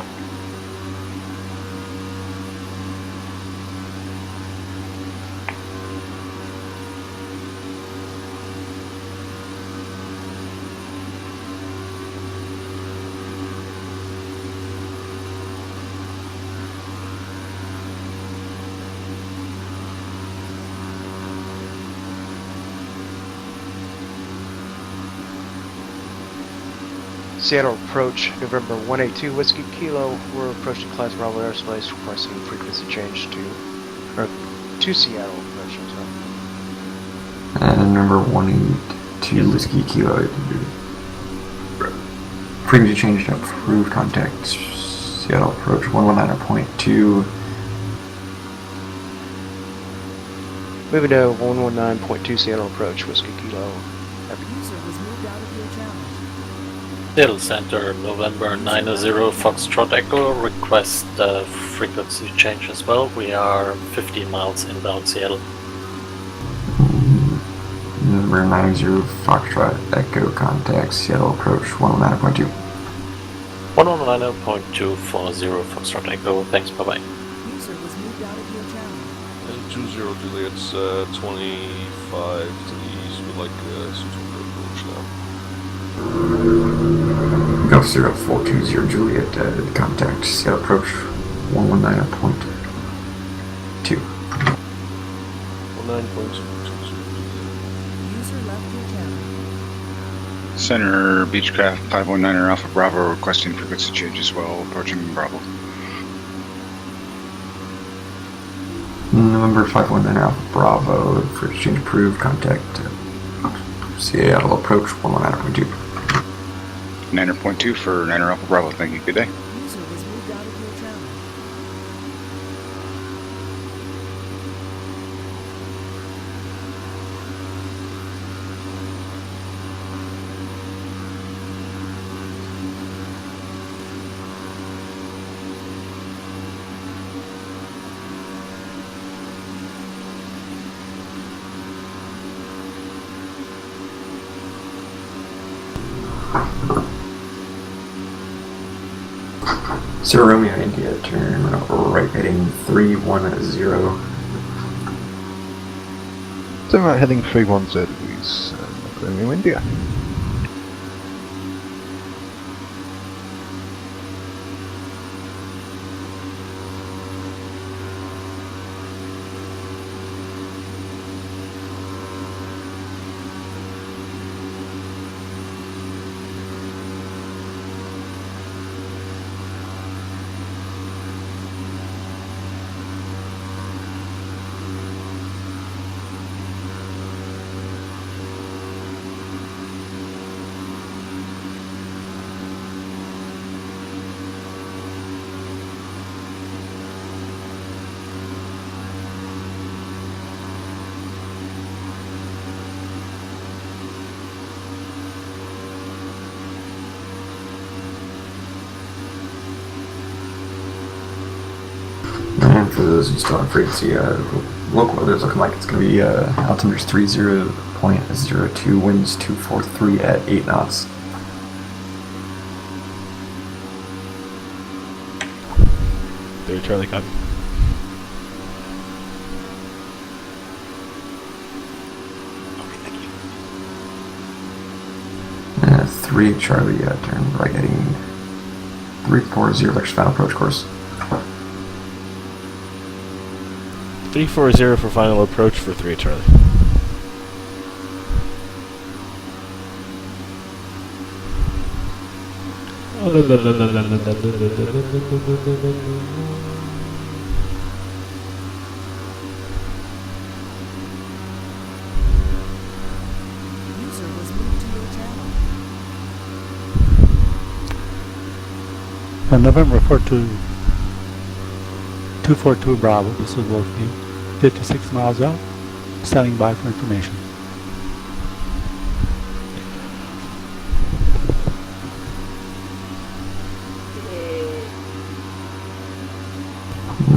Seattle approach, November 182 Whiskey Kilo. We're approaching Class Bravo airspace, requesting frequency change to Seattle approach. And number 182 Whiskey Kilo. Frequency change to approved contact. Seattle approach 119.2. Moving to 119.2 Seattle approach, Whiskey Kilo. User was moved out of your channel. Seattle Center, November 90 Foxtrot Echo, request frequency change as well. We are 15 miles inbound Seattle. Number 90 Foxtrot Echo contact, Seattle approach 119.2. 119.240 Foxtrot Echo, thanks, bye bye. User was moved out of your channel. And 20 Juliet's 25 to the east, we'd like switch over approach now. Golf 0420 Juliet, contact, Seattle approach 119.2. 19.2. User left your channel. Center Beechcraft 519er Alpha Bravo requesting frequency change as well, approaching Bravo. November 519 Alpha Bravo, for exchange approved, contact, Seattle approach 119.2. 9.2 for 9er Alpha Bravo, thank you, good day. User was moved out of your channel. Sierra Romeo India, turn right heading 310. So right heading 310 degrees, Romeo India. And for those who still have frequency, local weather is looking like it's going to be altimeter's 30.02, winds 243 at 8 knots. There, Charlie, copy. Okay, 3 Charlie, turn right heading 340 vectors final approach course. 340 for final approach for 3 Charlie. User was moved to your channel. November 242 Bravo, this is Wolfview, 56 miles out, standing by for information.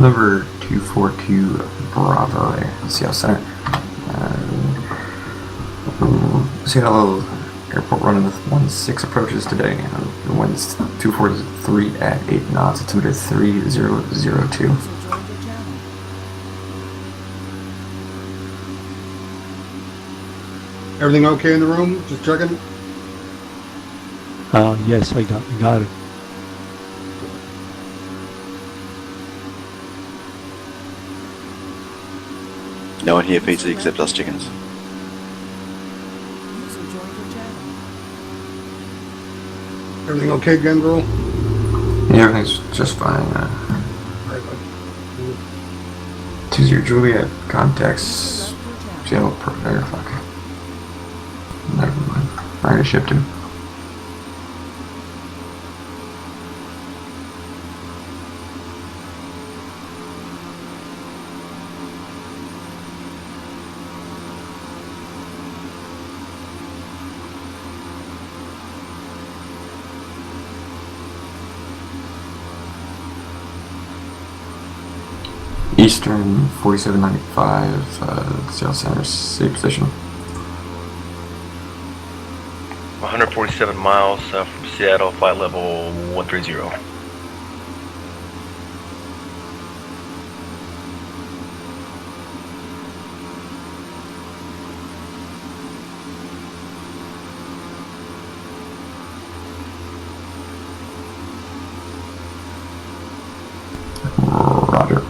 Number 242 Bravo there, Seattle Center. Seattle Airport running with 16 approaches today. The wind's 243 at 8 knots, altimeter 3002. Everything okay in the room? Just checking. Yes, I got it. No one here, Peter, except us chickens. Everything okay, Gendril? Yeah, everything's just fine. 20 Juliet contacts Seattle fuck. Never mind. I already shipped him. Eastern 4795, Seattle Center, safe position. 147 miles from Seattle, flight level 130. Roger.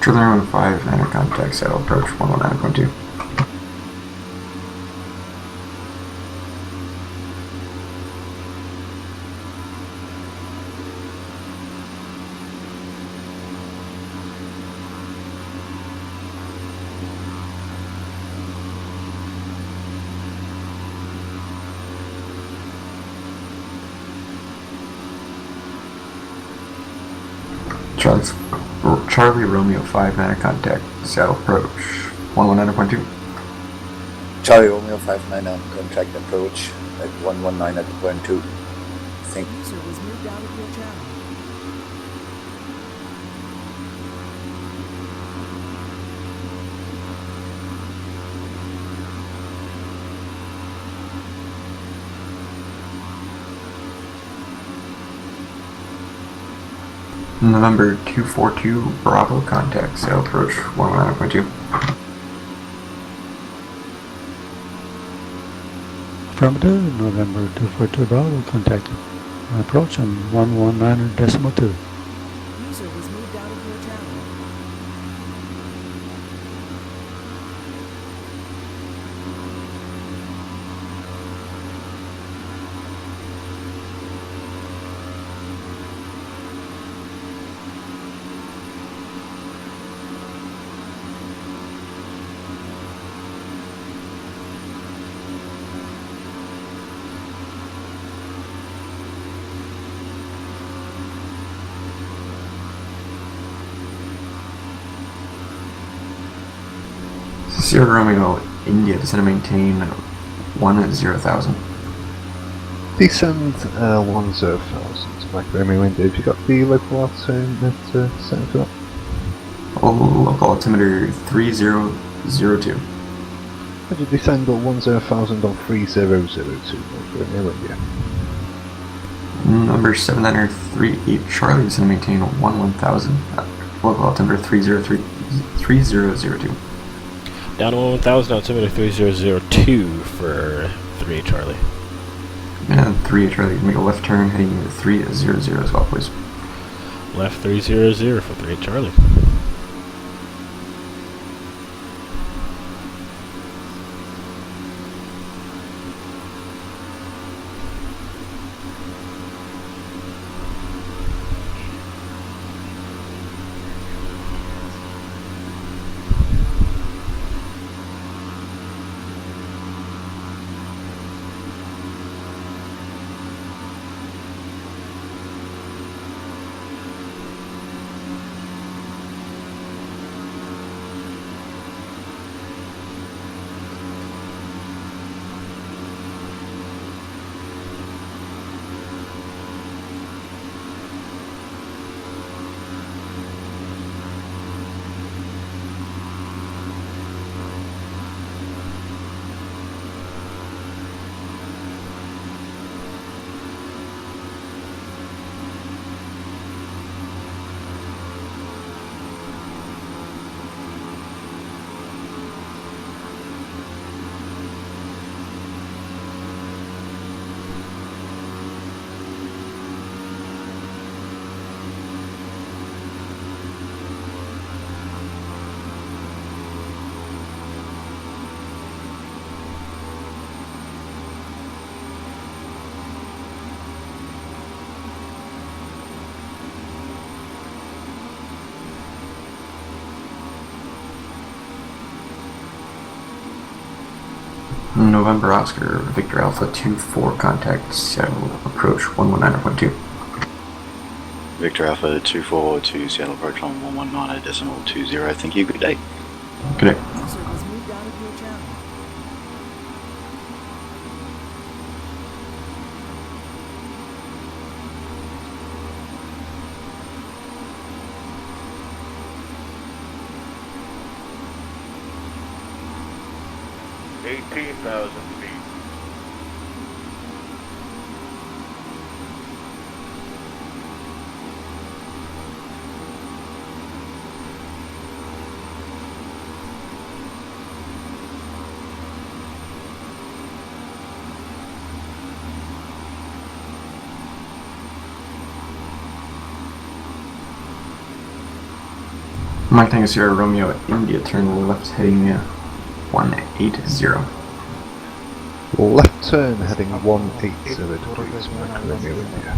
Charlie Romeo 5, 9 contact, saddle approach 119.2. Charlie Romeo 5, 9 contact, saddle approach 119.2. Charlie Romeo 59 on contract approach at 119.2. Think. User was moved out of your channel. November 242, Bravo contact, saddle approach 119.2. Affirmative, November 242 Bravo, contact approach on 119.2. User was moved out of your channel. Sierra Romeo India, descend and maintain 10,000. Descend 10,000. Mike Romeo India, have you got the local altimeter set for that? Local altimeter 3002. Could you descend 10,000 on 3002, Mike Romeo India? Number 7938 Charlie, descend and maintain 11,000. Local altimeter 3002. Down to 1,000, altimeter 3002 for 3 Charlie. And 3 Charlie, make a left turn heading 300 as well, please. Left 300 for 3 Charlie. November Oscar, Victor Alpha 24, contact, Seattle approach 119.2. Victor Alpha 242, Seattle approach on 119.20. Thank you, good day. Good day. User was moved out of your channel. feet. Mike Tango Sierra Romeo India, turn left heading 180. Left turn heading 180 degrees, Mike Romeo India.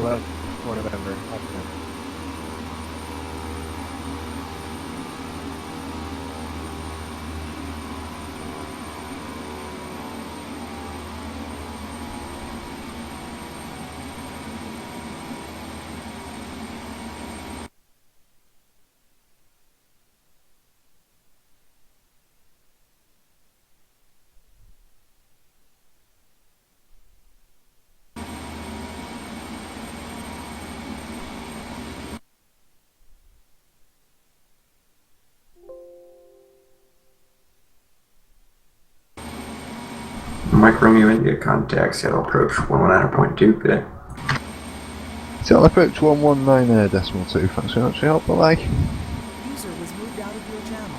Left 4 November. Mike Romeo India, contact Seattle approach 119.2, good day. Seattle approach 119.2, thanks very much for your help, bye-bye. User was moved out of your channel.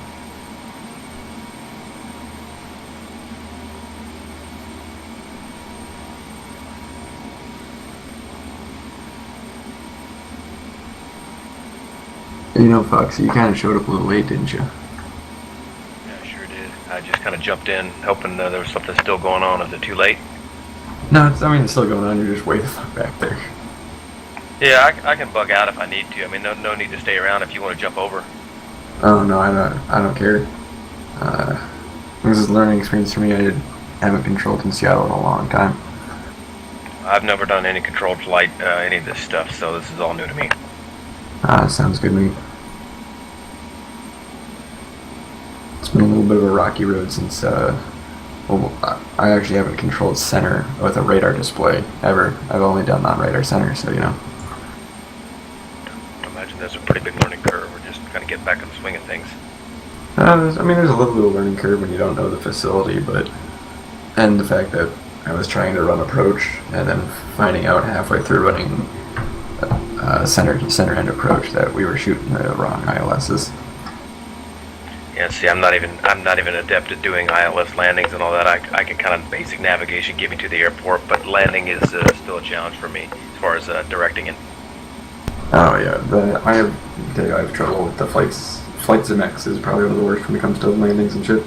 You know, Foxy, you kind of showed up a little late, didn't you? Yeah, I sure did. I just kind of jumped in, hoping there was something still going on. Is it too late? No, it's still going on, you're just way the fuck back there. Yeah, I can bug out if I need to. I mean, no need to stay around if you want to jump over. Oh, no, I don't care. This is a learning experience for me. I haven't controlled in Seattle in a long time. I've never done any controlled flight, any of this stuff, so this is all new to me. Sounds good to me. It's been a little bit of a rocky road since, well, I actually haven't controlled center with a radar display ever. I've only done non-radar center, so you know. I imagine there's a pretty big learning curve. We're just kind of getting back in the swing of things. There's a little bit of learning curve when you don't know the facility, and the fact that I was trying to run approach and then finding out halfway through running center end approach that we were shooting the wrong ILSs. Yeah, see, I'm not even adept at doing ILS landings and all that. I can kind of basic navigation get me to the airport, but landing is still a challenge for me as far as directing it. Oh yeah, I have trouble with the flights. Flight SimX is probably one of the worst when it comes to landings and shit.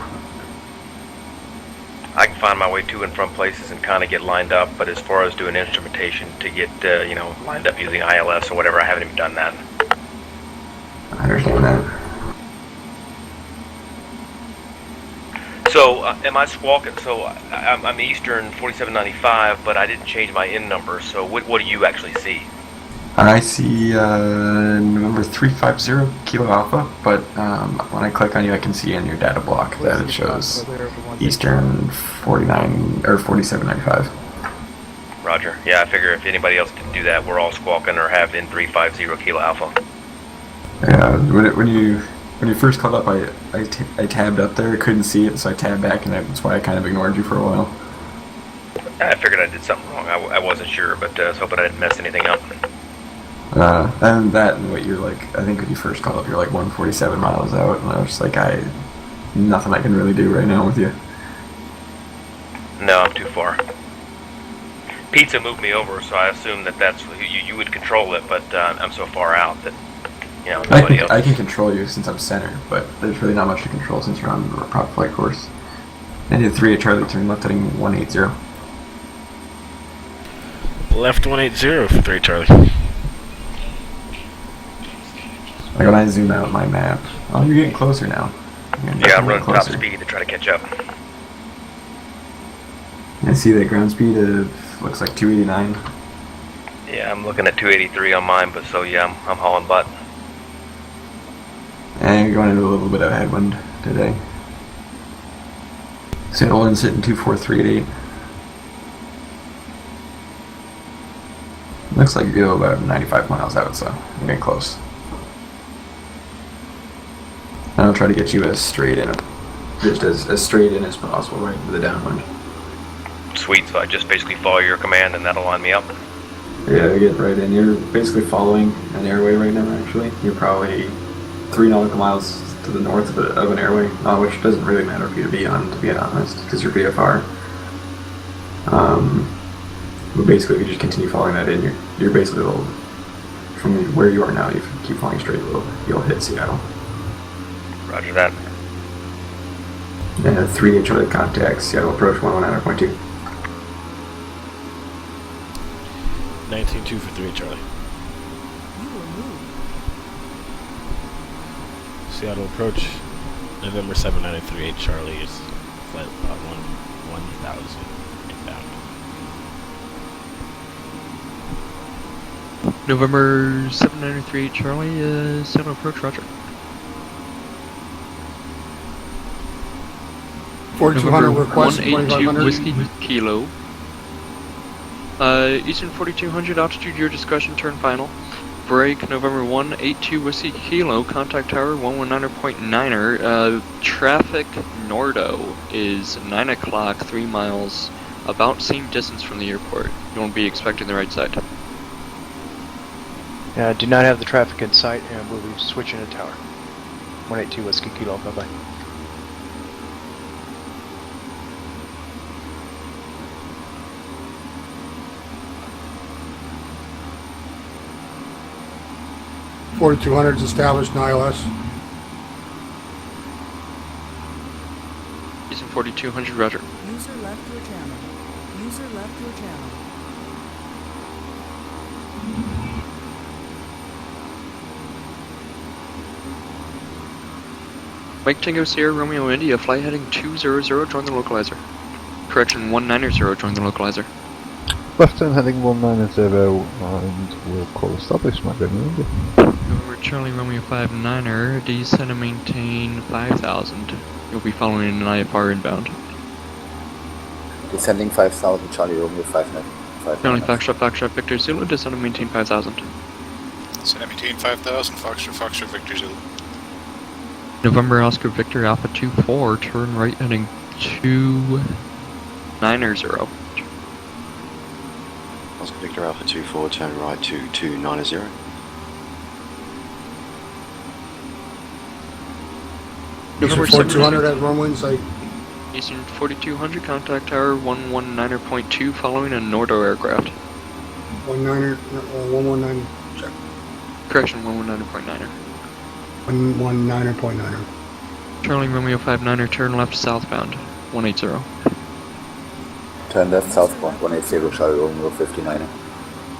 I can find my way to and from places and kind of get lined up, but as far as doing instrumentation to get lined up using ILS or whatever, I haven't even done that. I understand that. So, am I squawking? So, I'm Eastern 4795, but I didn't change my IN number, so what do you actually see? I see November 350 Kilo Alpha, but when I click on you, I can see in your data block that it shows Eastern 49 or 4795. Roger. Yeah, I figure if anybody else didn't do that, we're all squawking or have IN 350 Kilo Alpha. Yeah, when you first called up, I tabbed up there, couldn't see it, so I tabbed back, and that's why I kind of ignored you for a while. I figured I did something wrong. I wasn't sure, but I was hoping I didn't mess anything up. And that and what you're like, I think when you first called up, you're like 147 miles out, and I was just like, nothing I can really do right now with you. No, I'm too far. Pizza moved me over, so I assume that's you would control it, but I'm so far out that nobody else. I can control you since I'm center, but there's really not much to control since you're on the prop flight course. I did 3 at Charlie, turn left heading 180. Left 180 for 3 Charlie. Like when I zoom out my map, oh, you're getting closer now. Yeah, I'm running top speed to try to catch up. I see that ground speed of looks like 289. Yeah, I'm looking at 283 on mine, but so yeah, I'm hauling butt. And you're going into a little bit of headwind today. St. Olin's sitting 24388. Looks like you go about 95 miles out, so you're getting close. And I'll try to get you as straight in, just as straight in as possible, right into the downwind. Sweet, so I just basically follow your command and that'll line me up. Yeah, get right in. You're basically following an airway right now, actually. You're probably 3 nautical miles to the north of an airway, which doesn't really matter for you to be on, to be honest, because you're VFR. But basically, if you just continue following that in, you're basically from where you are now. If you keep flying straight, you'll hit Seattle. Roger that. And 3 Charlie contact, Seattle approach 119.2. 19-2 for 3 Charlie. Seattle approach, November 793 Charlie is flight 1000 inbound. November 793 Charlie, Seattle approach, roger. 4200 request 182 Whiskey Kilo. Eastern 4200 altitude, your discretion, turn final. Break November 182 Whiskey Kilo, contact tower 119.9er. Traffic Nordo is 9 o'clock, 3 miles, about same distance from the airport. You won't be expecting the right side. Do not have the traffic in sight, and we'll be switching to tower. 182 Whiskey Kilo, bye bye. $4,200 is established, ILS. Eastern 4200, roger. User left your channel. User left your channel. Mike Tango Sierra Romeo India, flight heading 200, join the localizer. Correction, 190, join the localizer. Left turn heading 190 and we'll call establishment then. November Charlie Romeo 59er, descend and maintain 5000. You'll be following an IFR inbound. Descending 5000, Charlie Romeo 59. Charlie Foxtrot Victor Zulu, descend and maintain 5000. Descend and maintain 5000, Foxtrot Victor Zulu. November Oscar Victor Alpha 24, turn right heading 290. Oscar Victor Alpha 24, turn right to 290. November 4200 at runway inside. Eastern 4200, contact tower 119.2, following a Nordo aircraft. 119, check. Correction, 119.9er. 119.9er. Charlie Romeo 59er, turn left southbound, 180. Turn left southbound, 180, Charlie Romeo 59.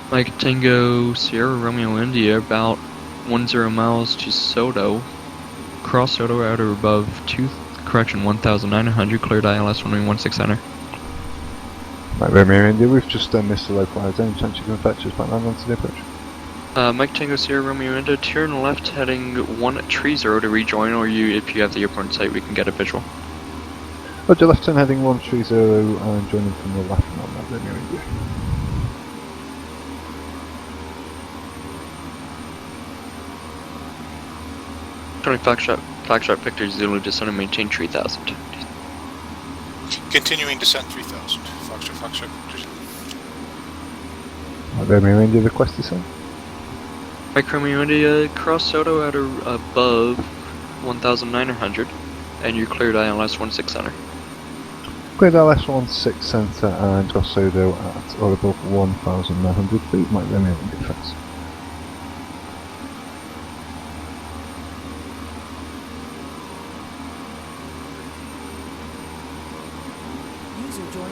Mike Tango Sierra Romeo India, about 10 miles to Soto. Cross Soto out or above 1,900, cleared ILS 116 center. Right, Romeo India, we've just missed the localizer. Any chance you can fetch us back land onto the approach? Mike Tango Sierra Romeo India, turn left heading 130 to rejoin, or if you have the airport in sight, we can get a visual. Roger, left turn heading 130 and joining from the left on that Romeo India. Charlie Foxtrot Victor Zulu, descend and maintain 3000. Continuing descent 3000, Foxtrot Victor Zulu. Right, Romeo India, request descent. Mike Romeo India, cross Soto at or above 1,900, and you cleared ILS 16 center. Cleared ILS 16 center and cross Soto at or above 1,900 feet. Mike Romeo India, thanks.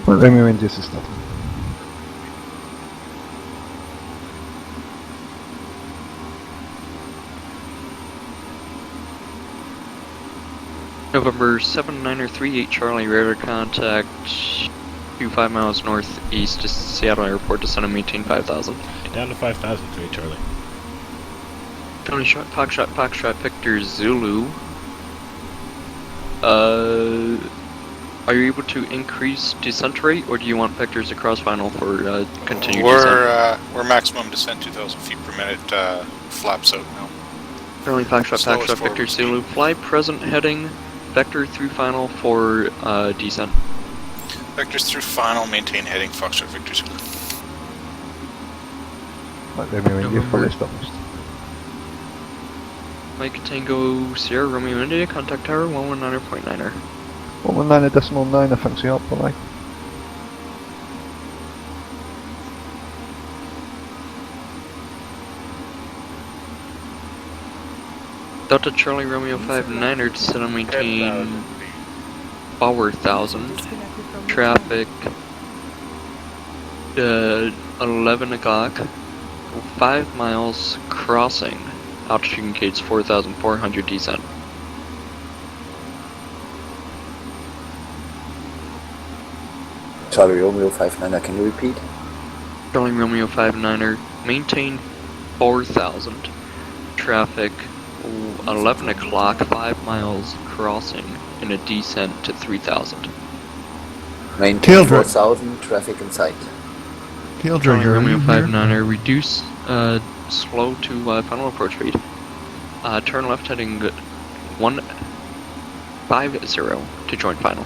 Mike Romeo India is starting. November 7938 Charlie, radar contact 25 miles northeast to Seattle Airport, descend and maintain 5000. Down to 5,000, 3 Charlie. Charlie Foxtrot Victor Zulu. Are you able to increase descent rate, or do you want vectors across final for continued descent? We're maximum descent 2,000 feet per minute, flaps out now. Charlie Foxtrot Victor Zulu, fly present heading, vector through final for descent. Vectors through final, maintain heading, Foxtrot Victor Zulu. Right, Romeo India, fully established. Mike Tango Sierra Romeo India, contact tower 119.9er. 119.9, thanks for your help, bye. Delta Charlie Romeo 59er, descend and maintain power 1000. Traffic 11 o'clock. 5 miles crossing. Altitude indicates 4,400 descent. Charlie Romeo 59er, can you repeat? Charlie Romeo 59er, maintain 4,000. Traffic 11 o'clock, 5 miles crossing in a descent to 3,000. Maintain 4,000, traffic in sight. Tail Charlie dragger, are Romeo you here? 59er, reduce slow to final approach speed. Turn left heading 150 to join final.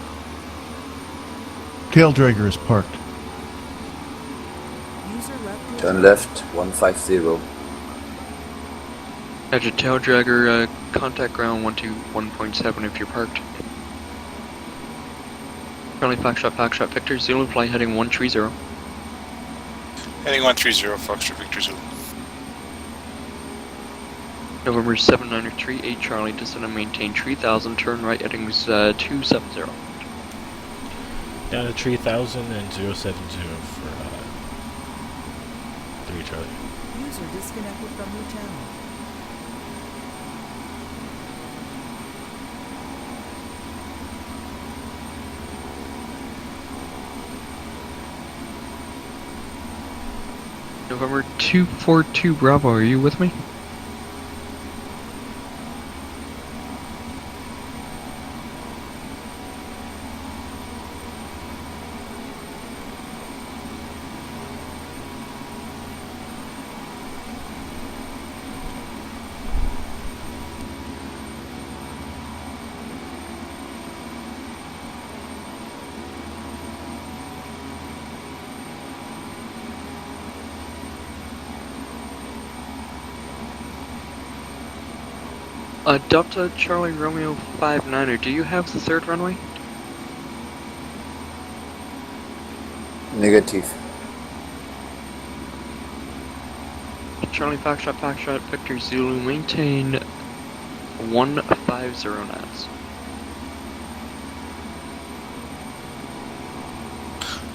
Tail dragger is parked. Turn left 150. Edge of tail dragger, contact ground 121.7 if you're parked. Charlie Foxtrot Victor Zulu, flight heading 130. Heading 130, Foxtrot Victor Zulu. November 7938 Charlie, descend and maintain 3000, turn right heading 270. Down to 3000 and 070 for 3 Charlie. User disconnected from your channel. November 242 Bravo, are you with me? Delta Charlie Romeo 59er, do you have the third runway? Negative. Charlie Foxtrot Victor Zulu, maintain 150 knots.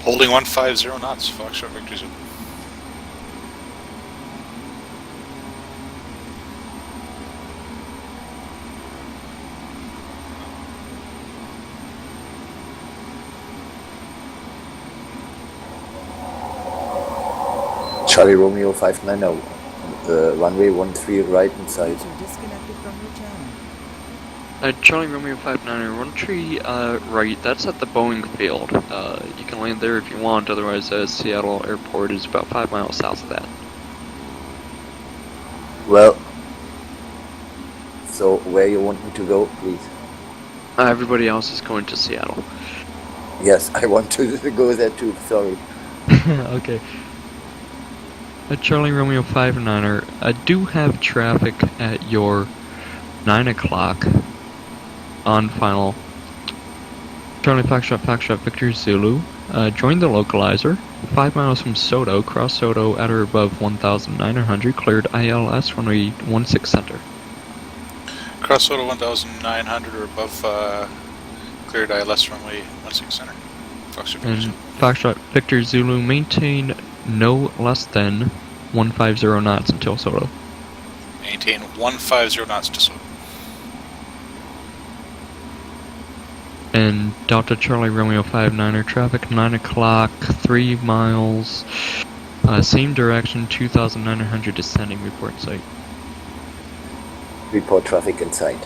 Holding 150 knots, Foxtrot Victor Zulu. Charlie Romeo 59er, runway 13 right inside. Disconnected from your channel. Charlie Romeo 59er, 13 right, that's at the Boeing field. You can land there if you want, otherwise Seattle Airport is about 5 miles south of that. Well, so where you want me to go, please? Everybody else is going to Seattle. Yes, I want to go there too, sorry. Okay. Charlie Romeo 59er, I do have traffic at your 9 o'clock on final. Charlie Foxtrot Victor Zulu, join the localizer, 5 miles from Soto, cross Soto at or above 1,900, cleared ILS runway 16 center. Cross Soto 1,900 or above, cleared ILS runway 16 center. Foxtrot Victor And Zulu. Foxtrot Victor Zulu, maintain no less than 150 knots until Soto. Maintain 150 knots to Soto. And Delta Charlie Romeo 59er, traffic 9 o'clock, 3 miles, same direction, 2,900 descending, report site. Report traffic in sight.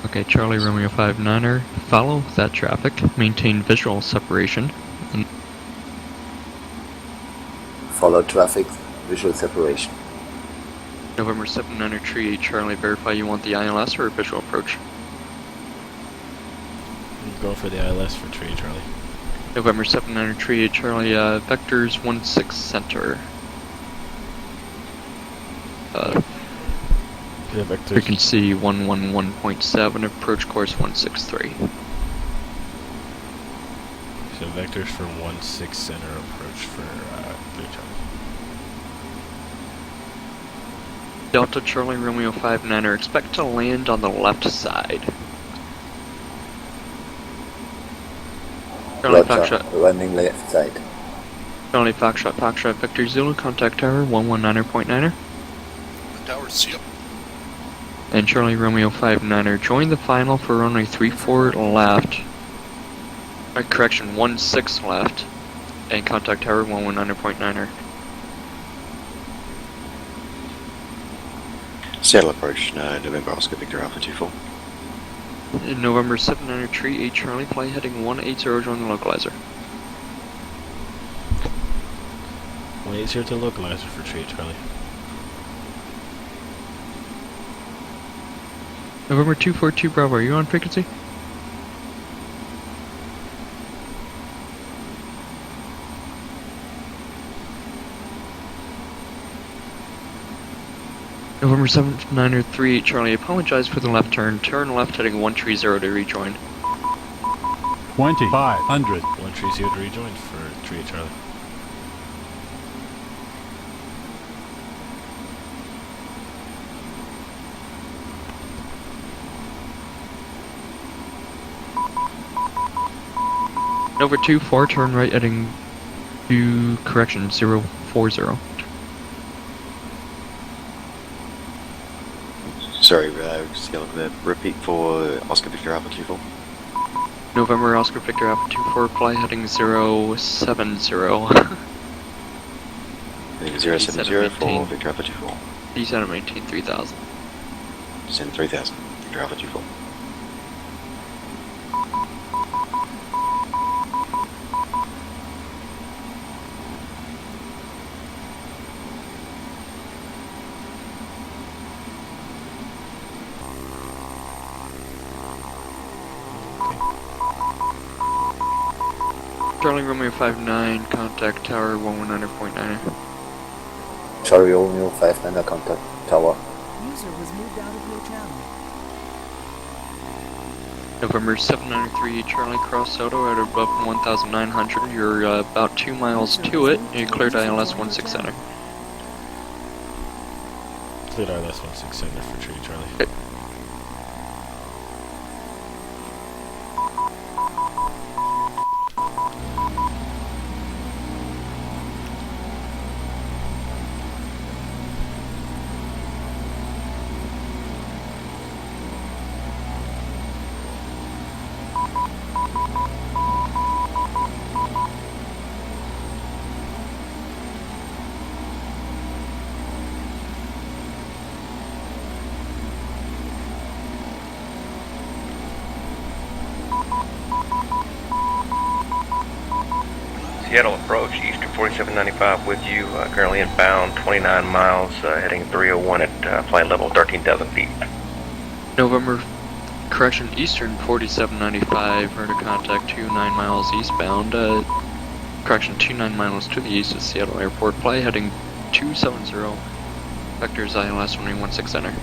Okay, Charlie Romeo 59er, follow that traffic, maintain visual separation. And Follow traffic, visual separation. November 7938 Charlie, verify you want the ILS or a visual approach. Go for the ILS for 3 Charlie. November 7938 Charlie, vectors 16 center. Yeah, vectors. Frequency 111.7, approach course 163. So vectors for 16 center, approach for 3 Charlie. Delta Charlie Romeo 59er, expect to land on the left side. Charlie Roger, Foxtrot. running left side. Charlie Foxtrot, Victor Zulu, contact tower 119.9er. The tower's sealed. And Charlie Romeo 59er, join the final for runway 34 left. Correction, 16 left. And contact tower 119.9er. Seattle approach, November Oscar Victor Alpha 24. In November 79er, tree 8 Charlie, fly heading 180, join the localizer. 180 to localizer for tree Charlie. November 242 Bravo, are you on frequency? November 79er Charlie, apologize for the left turn. Turn left heading 130 to rejoin. 2500. 130 to rejoin for 3 Charlie. Over 24, turn right heading to correction 040. Sorry, repeat for Oscar Victor Alpha 24. November Oscar Victor Alpha 24, fly heading 070. Heading 070 for Victor Alpha 24. Descent of 18 3000. Descend 3000, Victor Alpha 24. Charlie Romeo 59, contact tower 119.9. Charlie Romeo 59, contact tower. User was moved out of your channel. November 793, Charlie Cross Soto at above 1900. You're about 2 miles to it. You cleared ILS 16 center. Cleared ILS 16 center for tree Charlie. Okay. Seattle approach, Eastern 4795 with you, currently inbound 29 miles, heading 301 at flight level 13,000 feet. November, correction, Eastern 4795, vertical contact 29 miles eastbound, correction, 29 miles to the east of Seattle Airport, fly heading 270, vectors ILS 116 center.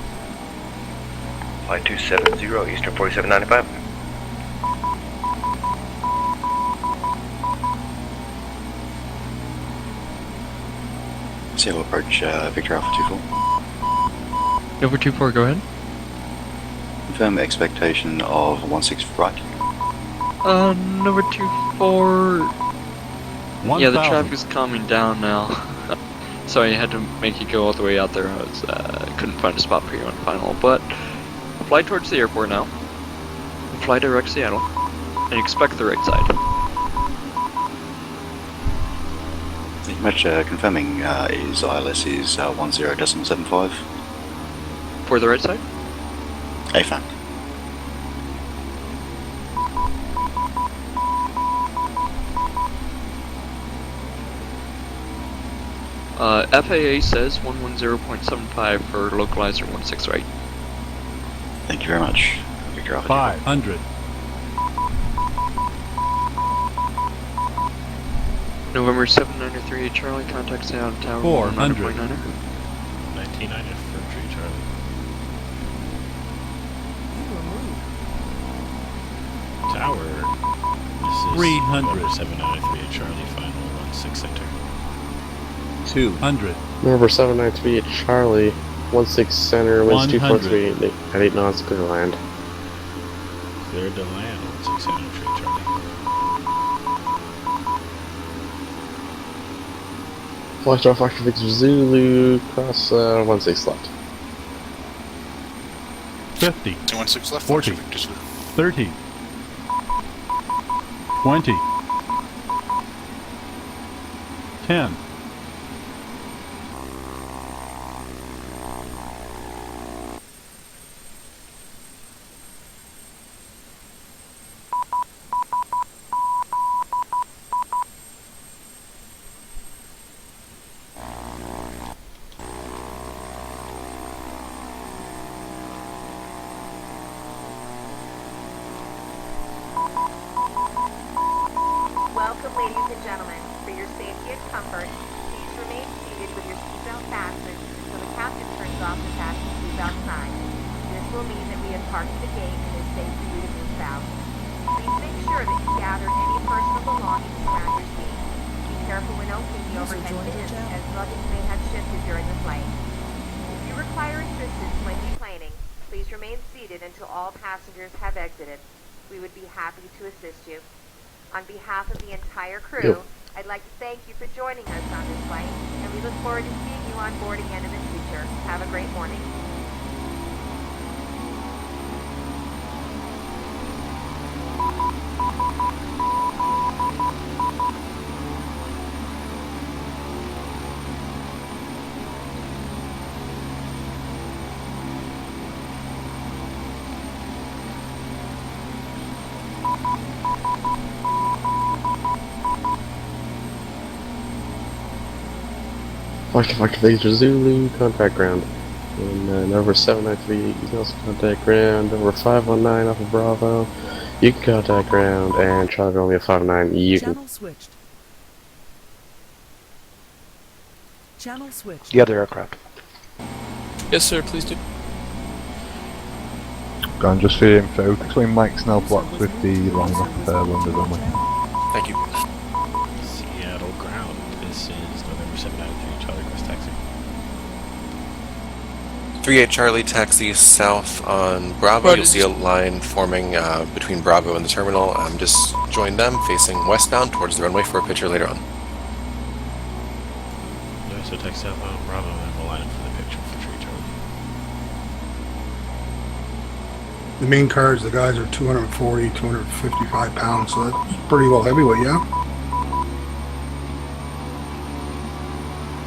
Flight 270, Eastern 4795. Seattle approach, Victor Alpha 24. Nova 24, go ahead. Confirm expectation of 16 right. Nova 24. Yeah, the traffic's calming down now. Sorry, I had to make you go all the way out there. I was couldn't find a spot for you on final, but fly towards the airport now. Fly direct Seattle, and expect the right side. Much confirming is ILS is 10.75. For the right side? AFAN. FAA says 110.75 for localizer 16 right. Thank you very much. Victor Alpha 500. November 793 Charlie, contact Seattle Tower 400. 100.9er. 1900 for tree Charlie. Tower. This is 300. 793 at Charlie, final 16 center. 200. November 793 at Charlie, 16 center, winds 243 at 8 knots, clear land. Cleared to land, 1693 at Charlie. Foxtrot Foxtrot Victor Zulu, cross 16 left. 50. 16 left. 40. 30. 20. 10. Welcome, ladies and gentlemen. For your safety and comfort, please remain seated with your seatbelt fastened until the captain turns off the fasten seatbelt sign. This will mean that we have parked at the gate and it is safe for you to move out. Please make sure that you gather any personal belongings around your seat. Be careful when opening the overhead bins, as luggage may have shifted during the flight. If you require assistance when deplaning, please remain seated until all passengers have exited. We would be happy to assist you. On behalf of the entire crew, I'd like to thank you for joining us on this flight, and we look forward to seeing you on board again in the future. Have a great morning. Foxtrot Victor Zulu, contact ground. And November 793, you can also contact ground. Over 519 off of Bravo, you can contact ground. And Charlie Romeo 59, you can. Channel switched. Channel switched. The other aircraft. Yes, sir, please do. Gone, just for your info, between Mike's now blocked with the line-up London runway. Thank you. Seattle ground. This is November 793, Charlie Quest taxi. 38 Charlie, taxi south on Bravo. Right, You'll see a line forming between Bravo and the terminal. Just join them, facing westbound towards the runway for a picture later on. No, so taxi south on Bravo, and we'll line up for the picture for 3 Charlie. The main cars, the guys are 240, 255 pounds, so that's pretty well heavyweight, yeah?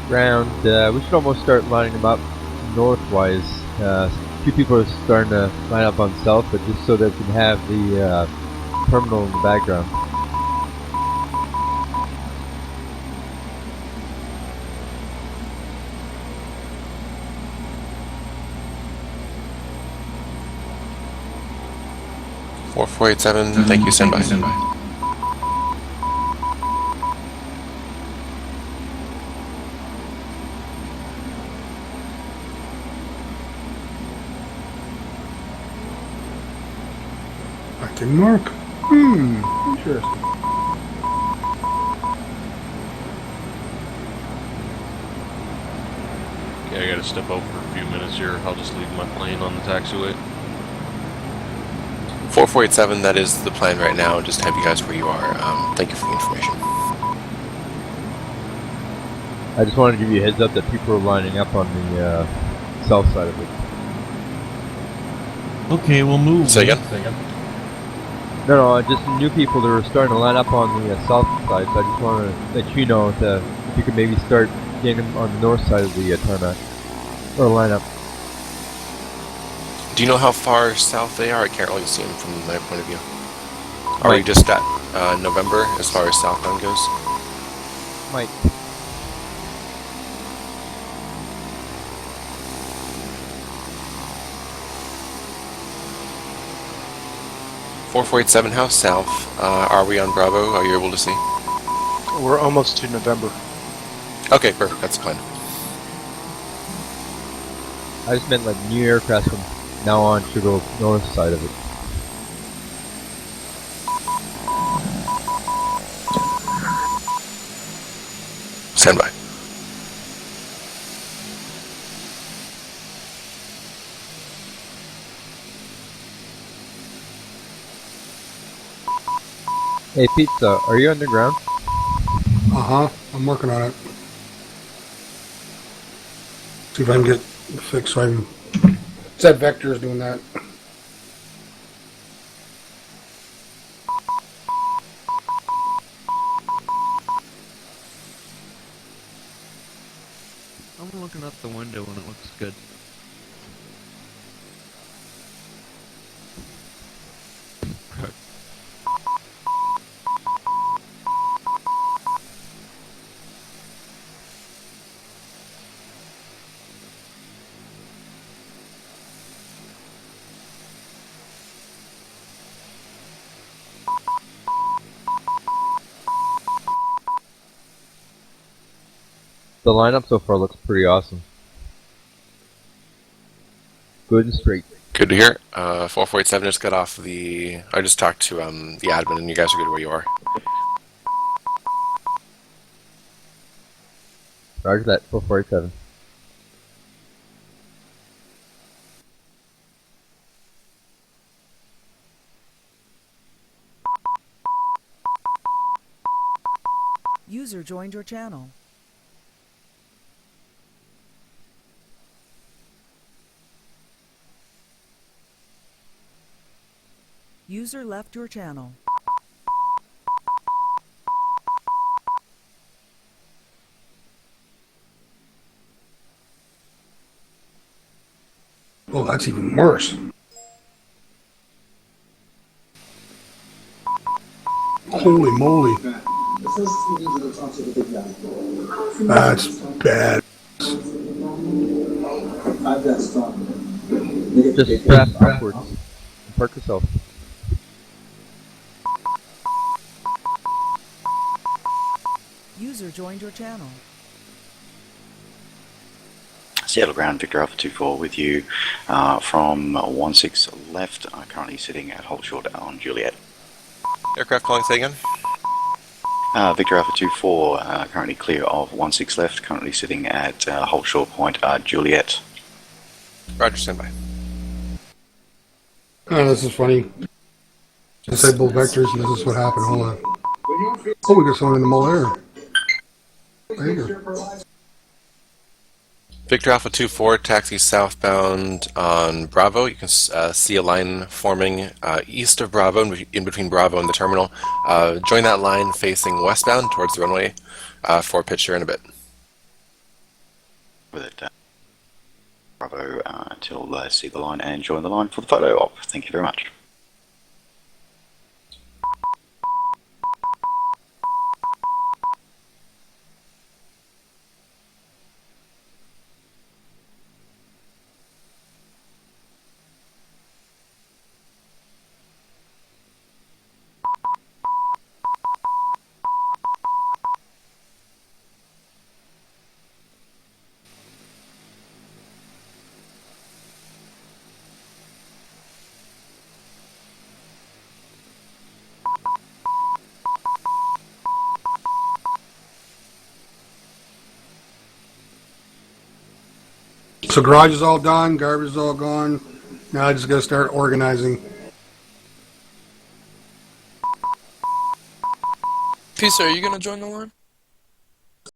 Ground, we should almost start lining them up northwise. A few people are starting to line up on south, but just so they can have the terminal in the background. Four 487, thank you, stand by. That didn't work. Interesting. Okay, I gotta step out for a few minutes here. I'll just leave my plane on the taxiway. 4487, that is the plan right now. Just have you guys where you are. Thank you for the information. I just wanted to give you a heads up that people are lining up on the south side of it. Okay, we'll move. Say again? No, just new people that are starting to line up on the south side, so I just want to let you know that if you could maybe start getting them on the north side of the tarmac, or lineup. Do you know how far south they are? I can't really see them from my point of view. Are you just at November as far as southbound goes? Mike. .487, how south are we on Bravo? Are you able to see? We're almost to November. Okay, perfect. That's the plan. I just meant like new aircraft from now on should go north side of it. Stand by. Hey, Pizza, are you underground? I'm working on it. See if I can get it fixed so I can. It's that Vector's doing that. I'm looking out the window and it looks good. The lineup so far looks pretty awesome. Good and straight. Good to hear. 4487 just got off the... I just talked to the admin, and you guys are good where you are. Roger that, 4487. User joined your channel. User left your channel. Oh, that's even worse. Holy moly. That's bad. Just strap upwards and park yourself. User joined your channel. Seattle ground, Victor Alpha 24 with you from 16 left, currently sitting at hold short on Juliet. Aircraft calling, say again? Victor Alpha 24, currently clear of 16 left, currently sitting at hold short point Juliet. Roger, stand by. Oh, this is funny. Disable vectors, and this is what happened. Hold on. Oh, we got someone in the mole air. There you go. Victor Alpha 24, taxi southbound on Bravo. You can see a line forming east of Bravo, in between Bravo and the terminal. Join that line facing westbound towards the runway for a picture in a bit. With it, Bravo till see the line and join the line for the photo op. Thank you very much. So garage is all done, garbage is all gone. Now I just gotta start organizing. Pizza, are you gonna join the line?